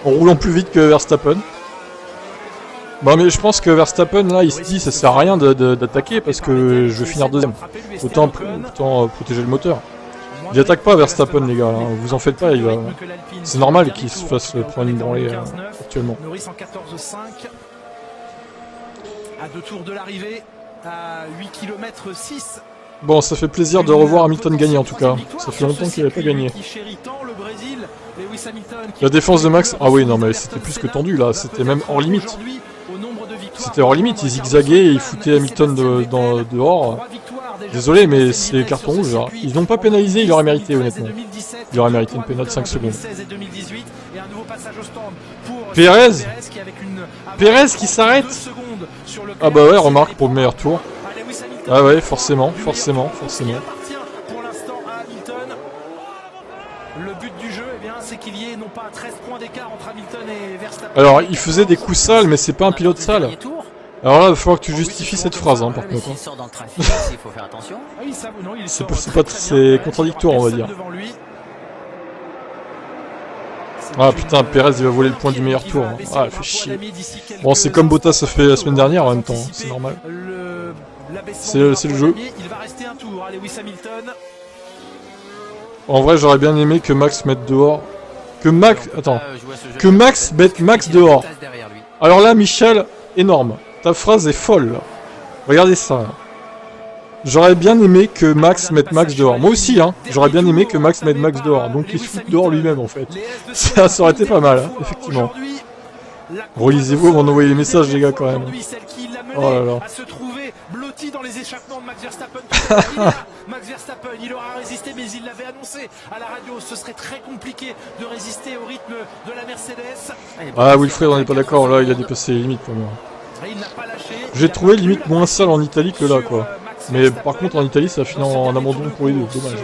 En roulant plus vite que Verstappen. Bah mais je pense que Verstappen là il se dit ça sert à rien d'attaquer parce que je vais finir 2e. Autant protéger le moteur. Il attaque pas Verstappen les gars, hein. Vous en faites pas, il va... C'est normal qu'il se fasse prendre une branlée actuellement. Norris en 14.5. À 2 tours de l'arrivée, à 8 km 6. Bon, ça fait plaisir de revoir Hamilton gagner en tout cas. Ça fait longtemps qu'il n'avait pas gagné. La défense de Max, ah oui, non mais c'était plus que tendu là, c'était même hors limite. C'était hors limite, ils zigzaguaient et ils foutaient Hamilton dehors. Désolé, mais c'est carton rouge. Hein. Ils n'ont pas pénalisé, il aurait mérité, honnêtement. Il aurait mérité une pénale de 5 secondes. Pérez Pérez qui s'arrête. Ah bah ouais, remarque pour le meilleur tour. Ah ouais, forcément. Le but du jeu, eh bien, c'est qu'il y ait non pas 13 points d'écart entre Hamilton et Verstappen. Alors, il faisait des coups sales, mais c'est pas un pilote sale. Alors là, il va falloir que tu justifies cette phrase, hein, par contre. C'est contradictoire, on va dire. Ah putain, Pérez il va voler le point du meilleur tour. Hein. Ah, il fait chier. Bon, c'est comme Bottas a fait la semaine dernière en même temps, c'est normal. C'est le jeu. En vrai, j'aurais bien aimé que Max mette dehors. Que Max mette Max dehors. Alors là, Michel, énorme. Ta phrase est folle. Regardez ça. J'aurais bien aimé que Max mette Max dehors. Moi aussi, hein. J'aurais bien aimé que Max mette Max dehors. Donc il se fout dehors lui-même, en fait. Ça aurait été pas mal, hein, effectivement. Relisez-vous avant d'envoyer les messages, les gars, quand même. Oh là là. Dans les échappements de Max Verstappen. Max Verstappen, il aura résisté, mais il l'avait annoncé à la radio. Ce serait très compliqué de résister au rythme de la Mercedes. Ah, Wilfried, on n'est pas d'accord. Là, il a dépassé les limites pour moi. J'ai trouvé limite moins sale en Italie que là, quoi. Mais par contre, en Italie, ça a fini en abandon pour les deux. Dommage.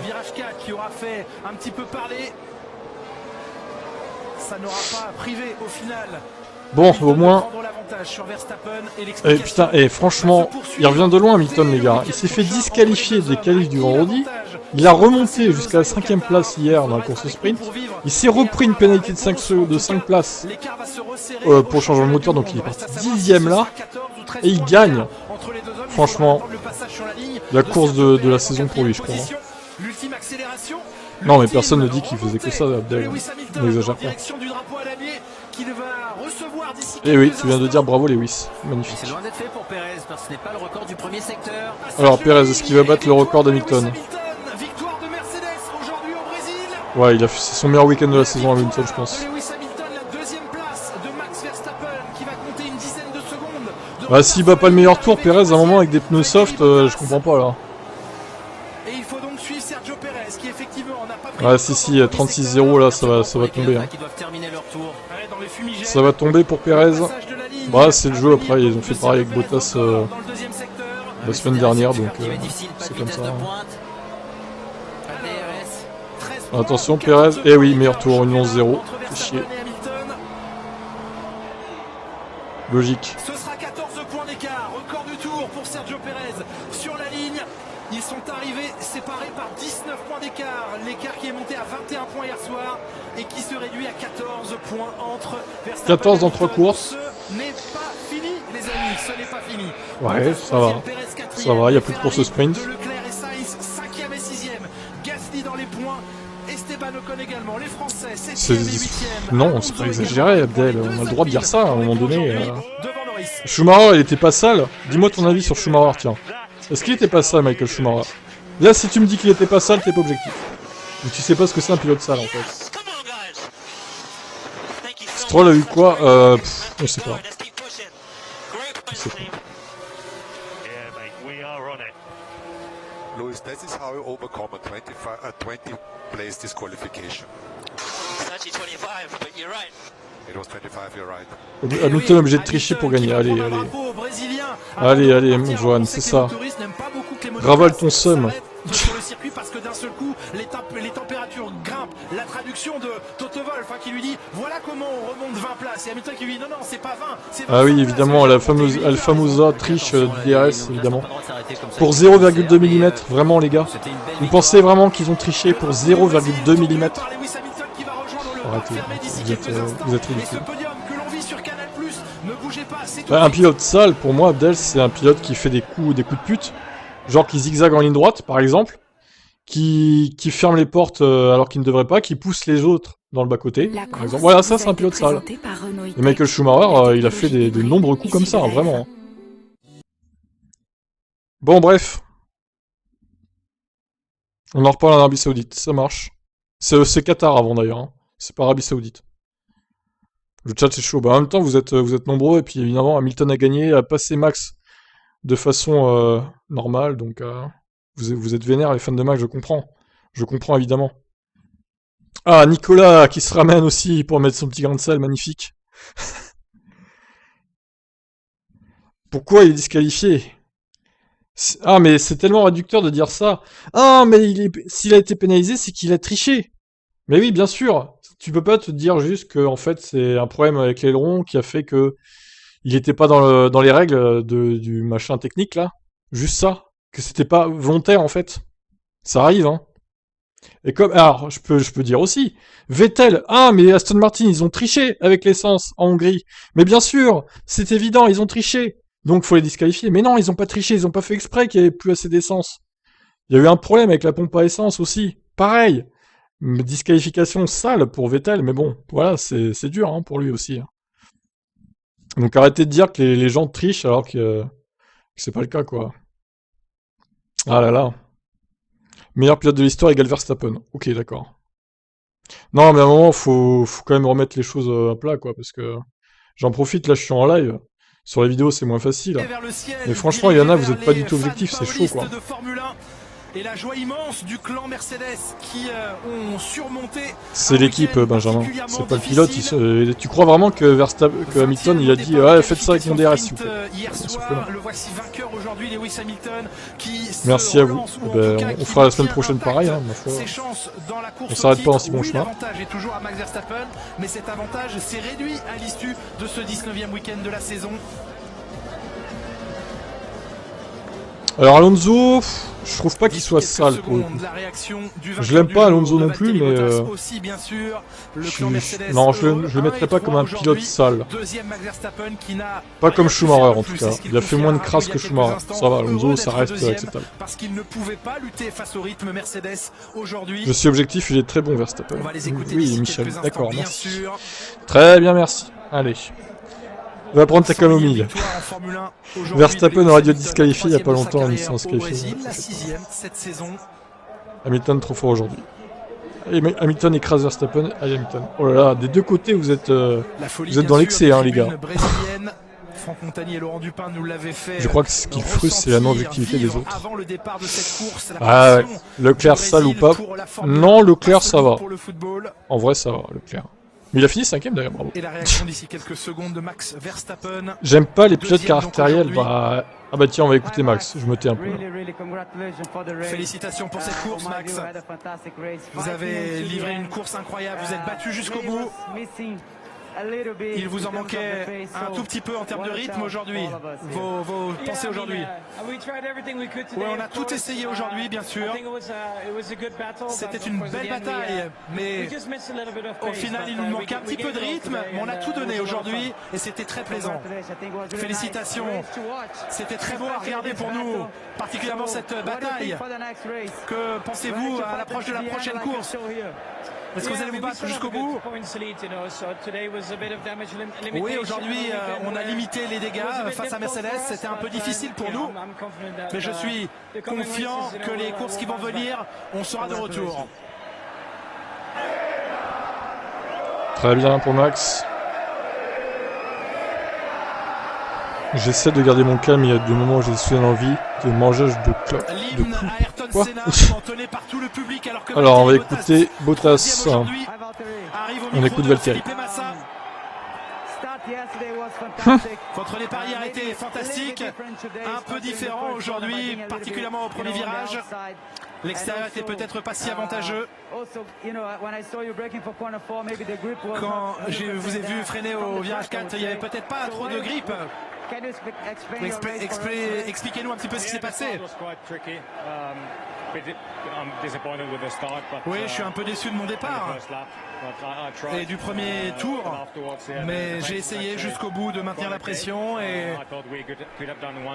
Qui aura fait un petit peu parler. Ça n'aura pas privé au final. Bon, au moins. Et putain, et franchement, il revient de loin, Hamilton, les gars. Il s'est fait disqualifier des qualifs du vendredi. Il a remonté jusqu'à la 5ème place hier dans la course sprint. Il s'est repris une pénalité de 5 places pour le changement de moteur, donc il est parti 10ème là. Et il gagne. Franchement, la course de la saison pour lui, je crois. Non, mais personne ne dit qu'il faisait que ça, Abdel. N'exagère pas. Et oui, tu viens de dire bravo Lewis. Magnifique. C'est loin d'être fait pour Pérez parce que ce n'est pas le record du premier secteur. Alors Pérez, est-ce qu'il va battre le record d'Hamilton? Ouais, c'est son meilleur week-end de la saison à Hamilton, je pense. Bah s'il bat pas le meilleur tour, Pérez à un moment avec des pneus soft, je comprends pas là. Ouais, si, 36-0 là, ça va tomber. Hein. Ça va tomber pour Pérez. Bah, c'est le jeu après, ils ont fait pareil avec Bottas la semaine dernière, donc c'est comme ça. Hein. Attention, Pérez. Eh oui, meilleur tour, une 11-0. Fait chier. Logique. Ce sera 14 points d'écart, record du tour pour Sergio Pérez sur la ligne. Ils sont arrivés séparés par 19 points d'écart. L'écart qui est monté à 21 points hier soir et qui se réduit à 14 points entre Verstappen 14 dans 3 courses. Ce n'est pas fini, les amis, ce n'est pas fini. Ouais, ça va. Ça va, il n'y a plus de course sprint. Leclerc et Sainz, 5e et 6e. Gasly dans les points. Esteban Ocon également. Les Français, 7e et 8e. Non, c'est pas exagéré, Abdel. On a le droit de dire ça à un moment donné. Schumacher, il était pas sale. Dis-moi ton avis sur Schumacher, tiens. Est-ce qu'il était pas sale, Michael Schumacher? Là, si tu me dis qu'il était pas sale, t'es pas objectif. Donc tu sais pas ce que c'est un pilote sale, en fait. Stroll a eu quoi? Je sais pas. Je sais pas. Lewis, this is how you overcome a 20 place disqualification. It's actually 25, but you're right. It was 25, you're right. Hamilton est obligé de tricher pour gagner. Allez, allez. Allez, mon Johan, c'est ça. Ravale ton seum. Sur le circuit parce que d'un seul coup les températures grimpent. La traduction de Toto Wolff qui lui dit voilà comment on remonte 20 places et Hamilton qui lui dit non c'est pas 20 c'est 20. Ah oui évidemment la fameuse Alfamosa triche du DRS évidemment pour 0,2 mm vraiment les gars. Vous pensez vraiment qu'ils ont triché pour 0,2 mm? Arrêtez, vous êtes ridicule. Bah, un pilote sale pour moi Abdel c'est un pilote qui fait des coups de pute. Genre qui zigzague en ligne droite, par exemple, qui ferme les portes alors qu'il ne devrait pas, qui pousse les autres dans le bas-côté, par exemple. Voilà, ça c'est un pilote sale. Et Michael Schumacher, il a fait de nombreux coups comme ça, hein, vraiment. Bon, bref. On en reparle en Arabie Saoudite, ça marche. C'est Qatar avant d'ailleurs, hein. C'est pas Arabie Saoudite. Le chat c'est chaud. Bah, en même temps, vous êtes nombreux, et puis évidemment, Hamilton a gagné, a passé Max de façon normale, donc vous êtes vénères, les fans de Max, je comprends. Je comprends évidemment. Ah, Nicolas qui se ramène aussi pour mettre son petit grain de sel, magnifique. Pourquoi il est disqualifié? Ah, mais c'est tellement réducteur de dire ça. Ah, mais s'il a été pénalisé, c'est qu'il a triché. Mais oui, bien sûr. Tu peux pas te dire juste que en fait c'est un problème avec l'aileron qui a fait que il était pas dans les règles du machin technique là. Juste ça. Que c'était pas volontaire en fait. Ça arrive, hein. Et comme, alors, je peux dire aussi, Vettel, ah, mais Aston Martin, ils ont triché avec l'essence en Hongrie. Mais bien sûr, c'est évident, ils ont triché. Donc, faut les disqualifier. Mais non, ils ont pas triché, ils ont pas fait exprès qu'il y avait plus assez d'essence. Il y a eu un problème avec la pompe à essence aussi. Pareil. Disqualification sale pour Vettel, mais bon, voilà, c'est dur, hein, pour lui aussi. Donc, arrêtez de dire que les gens trichent alors que c'est pas le cas, quoi. Ah là là. Meilleur pilote de l'histoire égale Verstappen. Ok, d'accord. Non, mais à un moment, faut quand même remettre les choses à plat, quoi, parce que j'en profite, là, je suis en live. Sur les vidéos, c'est moins facile. Mais franchement, il y en a, vous êtes pas du tout objectif, c'est chaud, quoi. Et la joie immense du clan Mercedes qui ont surmonté. C'est l'équipe, Benjamin. C'est pas le pilote. Tu crois vraiment que Hamilton, il a dit ouais, faites ça avec mon DRS, s'il vous plaît. Hier soir, le voici vainqueur aujourd'hui, Lewis Hamilton, qui merci à vous. On fera la semaine prochaine pareil, hein, ma foi. On s'arrête pas en si bon chemin. L'avantage est toujours à Max Verstappen, mais cet avantage s'est réduit à l'issue de ce 19e week-end de la saison. Alors Alonso, je trouve pas qu'il soit sale pour le coup. Je l'aime pas Alonso non plus, mais non, je le mettrais pas comme un pilote sale. Pas comme Schumacher en tout cas. Il a fait moins de crasse que Schumacher. Ça va, Alonso, ça reste acceptable. Parce qu'il ne pouvait pas lutter face au rythme Mercedes aujourd'hui. Je suis objectif, il est très bon Verstappen. Oui, Michel, d'accord, merci. Très bien, merci. Allez. Va prendre ta camomille. Verstappen aurait dû être disqualifié il n'y a pas longtemps en licence qualifiée. Hamilton trop fort aujourd'hui. Hamilton écrase Verstappen. Allez Hamilton. Oh là là, des deux côtés vous êtes dans l'excès, hein, les gars. Je crois que ce qui frustre, c'est la non-objectivité des autres. Ah, Leclerc sale ou pas? Non, Leclerc ça va. En vrai ça va, Leclerc. Mais il a fini 5ème d'ailleurs, bravo. Et la réaction d'ici quelques secondes de Max Verstappen. J'aime pas les pilotes caractériels, bah... Ah bah tiens, on va écouter Max, je me tais un peu. Félicitations pour cette course, Max. Vous avez livré une course incroyable, vous êtes battu jusqu'au bout. Il vous en manquait un tout petit peu en termes de rythme aujourd'hui. Vos pensées aujourd'hui. Oui, on a tout essayé aujourd'hui, bien sûr. C'était une belle bataille, mais au final, il nous manquait un petit peu de rythme. Mais on a tout donné aujourd'hui et c'était très plaisant. Félicitations. C'était très beau à regarder pour nous, particulièrement cette bataille. Que pensez-vous à l'approche de la prochaine course ? Est-ce que vous allez vous battre jusqu'au bout? Oui, aujourd'hui, on a limité les dégâts face à Mercedes. C'était un peu difficile pour nous. Mais je suis confiant que les courses qui vont venir, on sera de retour. Très bien pour Max. J'essaie de garder mon calme, il y a des moments où j'ai soudain envie de manger de clope. Quoi? Alors on va écouter Bottas. On écoute Valtteri. Contre les paris arrêtés, fantastique. Un peu différent aujourd'hui, particulièrement au premier virage. L'extérieur était peut-être pas si avantageux. Quand je vous ai vu freiner au virage 4, il n'y avait peut-être pas trop de grippe. Expliquez-nous un petit peu ce qui s'est passé. Oui, je suis un peu déçu de mon départ et du premier tour, mais j'ai essayé jusqu'au bout de maintenir la pression et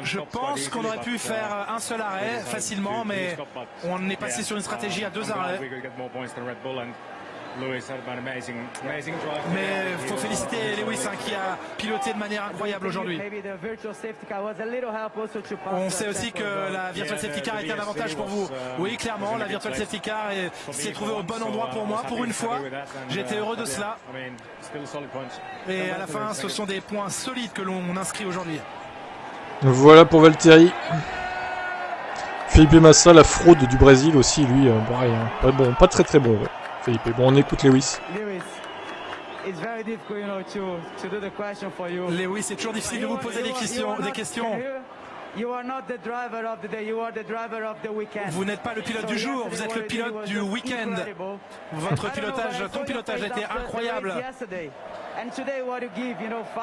je pense qu'on aurait pu faire un seul arrêt facilement, mais on est passé sur une stratégie à 2 arrêts. Mais il faut féliciter Lewis qui a piloté de manière incroyable aujourd'hui. On sait aussi que la Virtual Safety Car était un avantage pour vous. Oui, clairement, la Virtual Safety Car s'est trouvée au bon endroit pour moi, pour une fois. J'étais heureux de cela. Et à la fin, ce sont des points solides que l'on inscrit aujourd'hui. Voilà pour Valtteri. Felipe Massa, la fraude du Brésil aussi, lui, pareil, hein. Pas bon, pas très bon, ouais. Felipe. Bon, on écoute Lewis. Lewis, c'est toujours difficile de vous poser des questions. Vous n'êtes pas le pilote du jour, vous êtes le pilote du week-end. Votre pilotage, ton pilotage a été incroyable.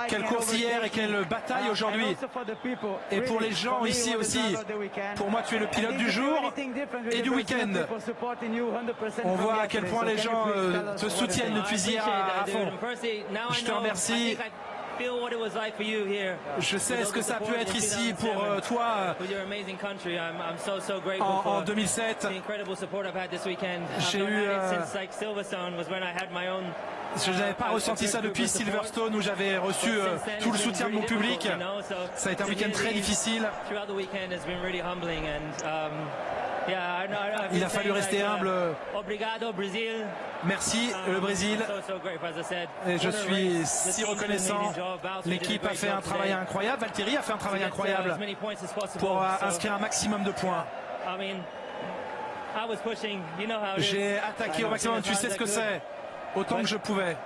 Quelle course hier et quelle bataille aujourd'hui. Et pour les gens ici aussi, pour moi tu es le pilote du jour et du week-end. On voit à quel point les gens te soutiennent depuis hier à fond. Je te remercie. Je sais ce que ça peut être ici pour toi en 2007. J'ai eu... Je n'avais pas ressenti ça depuis Silverstone où j'avais reçu tout le soutien de mon public. Ça a été un week-end très difficile. Il a fallu rester humble. Merci le Brésil. Et je suis si reconnaissant. L'équipe a fait un travail incroyable. Valtteri a fait un travail incroyable pour inscrire un maximum de points. J'ai attaqué au maximum. Tu sais ce que c'est. Autant que je pouvais.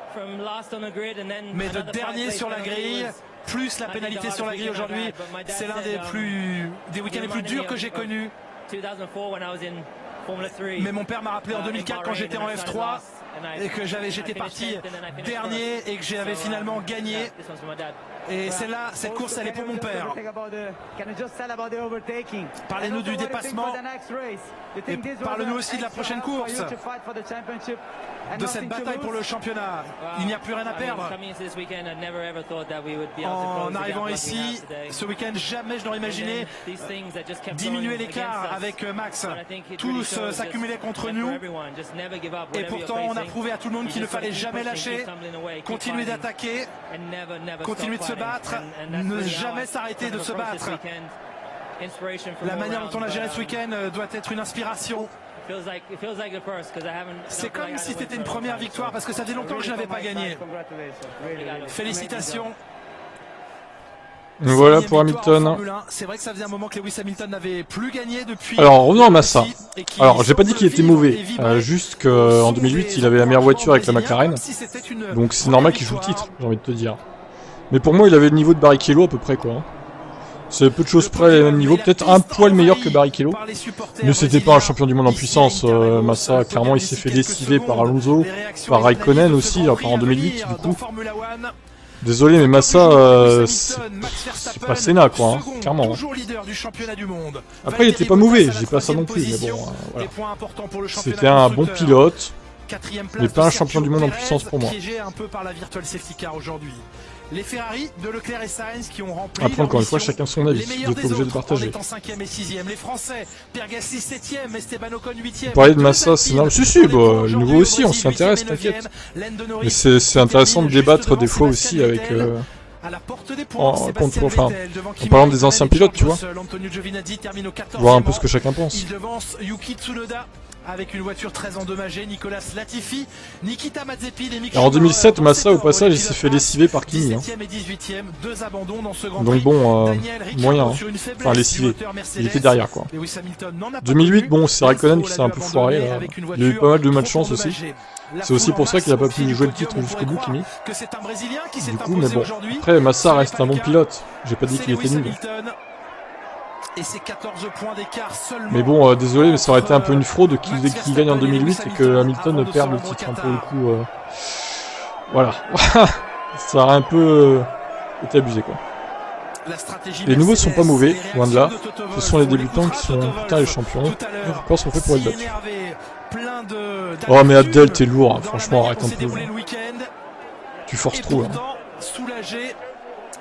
Mais de dernier sur la grille, plus la pénalité sur la grille aujourd'hui, c'est l'un des week-ends les plus durs que j'ai connus. Mais mon père m'a rappelé en 2004 quand j'étais en F3 et que j'étais parti dernier et que j'avais finalement gagné. Et celle-là, cette course, elle est pour mon père. Parlez-nous du dépassement et parlez-nous aussi de la prochaine course, de cette bataille pour le championnat. Il n'y a plus rien à perdre. En arrivant ici, ce week-end, jamais je n'aurais imaginé diminuer l'écart avec Max. Tous s'accumulaient contre nous. Et pourtant, on a prouvé à tout le monde qu'il ne fallait jamais lâcher, continuer d'attaquer, continuer de se battre, ne jamais s'arrêter de se battre. La manière dont on a géré ce week-end doit être une inspiration. C'est comme si c'était une première victoire parce que ça faisait longtemps que je n'avais pas gagné. Félicitations. Voilà pour Hamilton. C'est vrai que ça faisait un moment que Lewis Hamilton n'avait plus gagné depuis. Alors revenons à Massa. Alors j'ai pas dit qu'il était mauvais, juste qu'en 2008 il avait la meilleure voiture avec la McLaren. Donc c'est normal qu'il joue le titre, j'ai envie de te dire. Mais pour moi il avait le niveau de Barrichello à peu près quoi. C'est peu de choses près les mêmes niveaux, peut-être un poil meilleur que Barrichello. Mais c'était pas un champion du monde en puissance. Massa clairement il s'est fait lessiver par Alonso, par Raikkonen aussi, enfin en 2008 du coup. Désolé mais Massa c'est pas Senna quoi, hein, clairement. Après il était pas mauvais, je dis pas ça non plus, mais bon voilà. C'était un bon pilote, mais pas un champion du monde en puissance pour moi. Les Ferrari de Leclerc et Sainz qui ont rempli. Après encore une fois chacun son avis, vous êtes obligé de partager. En 5e et 6e, les Français, Pierre Gasly 7e, Esteban Ocon 8e. Vous parlez de Massa, c'est normal. Si, bah, nouveau aussi, on s'y intéresse, t'inquiète. Mais c'est intéressant de débattre des fois aussi avec. En parlant des anciens pilotes, tu vois. Voir un peu ce que chacun pense. Il devance Yuki Tsunoda. Avec une voiture très endommagée, Nicolas Latifi, Nikita Mazepin et Mick. En 2007, Massa au passage il s'est fait lessiver par Kimi. Hein. Donc bon, moyen. Hein. Enfin lessivé. Il était derrière quoi. 2008, bon c'est Raikkonen qui s'est un peu foiré. Là. Il a eu pas mal de malchance aussi. C'est aussi pour ça qu'il a pas pu jouer le titre jusqu'au bout, Kimi. Du coup, mais bon. Après, Massa reste un bon pilote. J'ai pas dit qu'il était nul. Et c'est 14 points d'écart seulement. Mais bon, désolé, mais ça aurait été un peu une fraude qu'il gagne en 2008 et que Hamilton perde le titre un peu au coup. Voilà. Ça aurait un peu été abusé quoi. Les nouveaux sont pas mauvais, loin de là. Ce sont les débutants qui sont putain les champions. Les records sont faits pour être battus. Oh mais Abdel, t'es lourd, hein. Franchement, arrête un peu. Tu forces trop. Hein.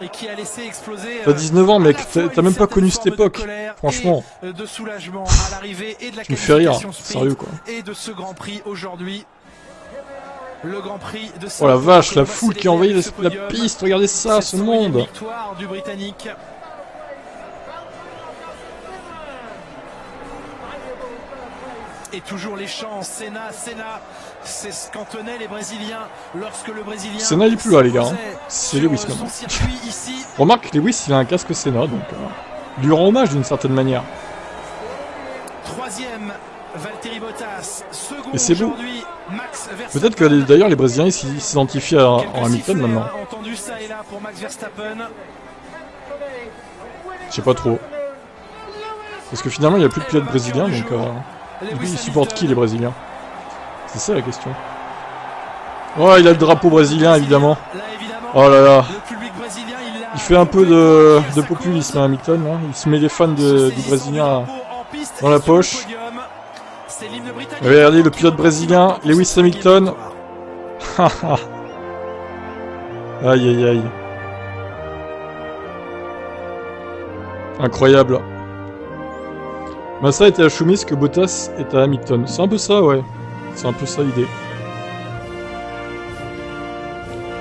Et qui a laissé exploser. T'as 19 ans mec, t'as même pas connu cette époque. Franchement. De soulagement à l'arrivée et de la tu me fais rire, sérieux quoi. Et de ce Grand Prix aujourd'hui. le Grand Prix de Oh la vache, la foule qui envahit la piste, regardez ça, ce monde. Victoire du Britannique. Et toujours les chants, Senna, c'est ce qu'en tenaient les Brésiliens lorsque le Brésilien... Senna il est plus là les gars, hein. C'est Lewis maintenant. Remarque, Lewis il a un casque Senna, donc lui rend hommage d'une certaine manière. Troisième, Valtteri Bottas. Second, et c'est beau. Max Verstappen. Peut-être que d'ailleurs les Brésiliens ils s'identifient en Hamilton maintenant. Entendu ça et là pour Max Verstappen. Je sais pas trop. Parce que finalement il n'y a plus de pilotes brésiliens, donc lui il supporte qui les Brésiliens? C'est ça la question. Oh, il a le drapeau brésilien évidemment. Oh là là. Il fait un peu de populisme à Hamilton, hein. Il se met les fans du Brésilien dans la poche. Regardez le pilote brésilien, Lewis Hamilton. Aïe aïe aïe. Incroyable. Massa était à Schumich que Bottas est à Hamilton. C'est un peu ça, ouais. C'est un peu ça l'idée.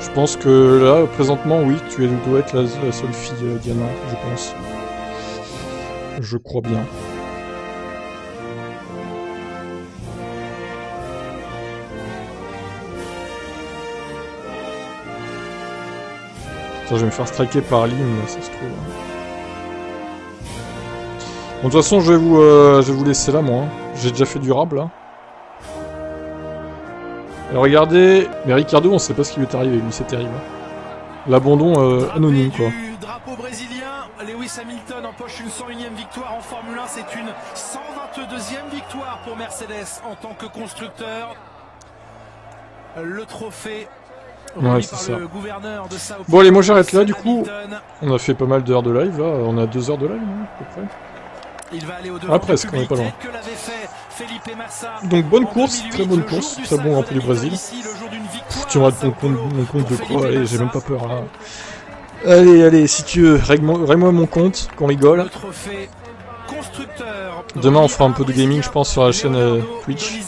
Je pense que là, présentement, oui, tu dois être la seule fille, Diana, je pense. Je crois bien. Putain, je vais me faire striker par Lynn, ça se trouve. Bon, de toute façon, je vais vous laisser là, moi. J'ai déjà fait du rab, là. Alors, regardez... Mais Ricardo, on sait pas ce qui lui est arrivé, lui, c'est terrible. L'abandon anonyme, quoi. Drapeau brésilien, Lewis Hamilton empoche une 101e victoire en Formule 1. C'est une 122e victoire pour Mercedes en tant que constructeur. Le trophée... Ouais, c'est ça. Bon, allez, moi j'arrête là, du coup. On a fait pas mal d'heures de live, là. On a 2 heures de live, hein, à peu près. Ah, presque, on est pas loin. Donc bonne course, très bonne course, très bon Grand Prix du Brésil. Tu me rates mon compte de quoi? Allez, j'ai même pas peur là. Allez, allez, si tu veux, règle-moi mon compte, qu'on rigole. Demain on fera un peu de gaming, je pense, sur la chaîne Twitch.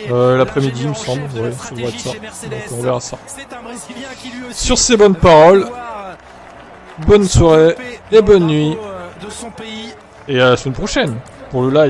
L'après-midi, il me semble, ouais, ça doit être ça. Donc on verra ça. Sur ces bonnes paroles, bonne soirée et bonne nuit. Et à la semaine prochaine pour le live.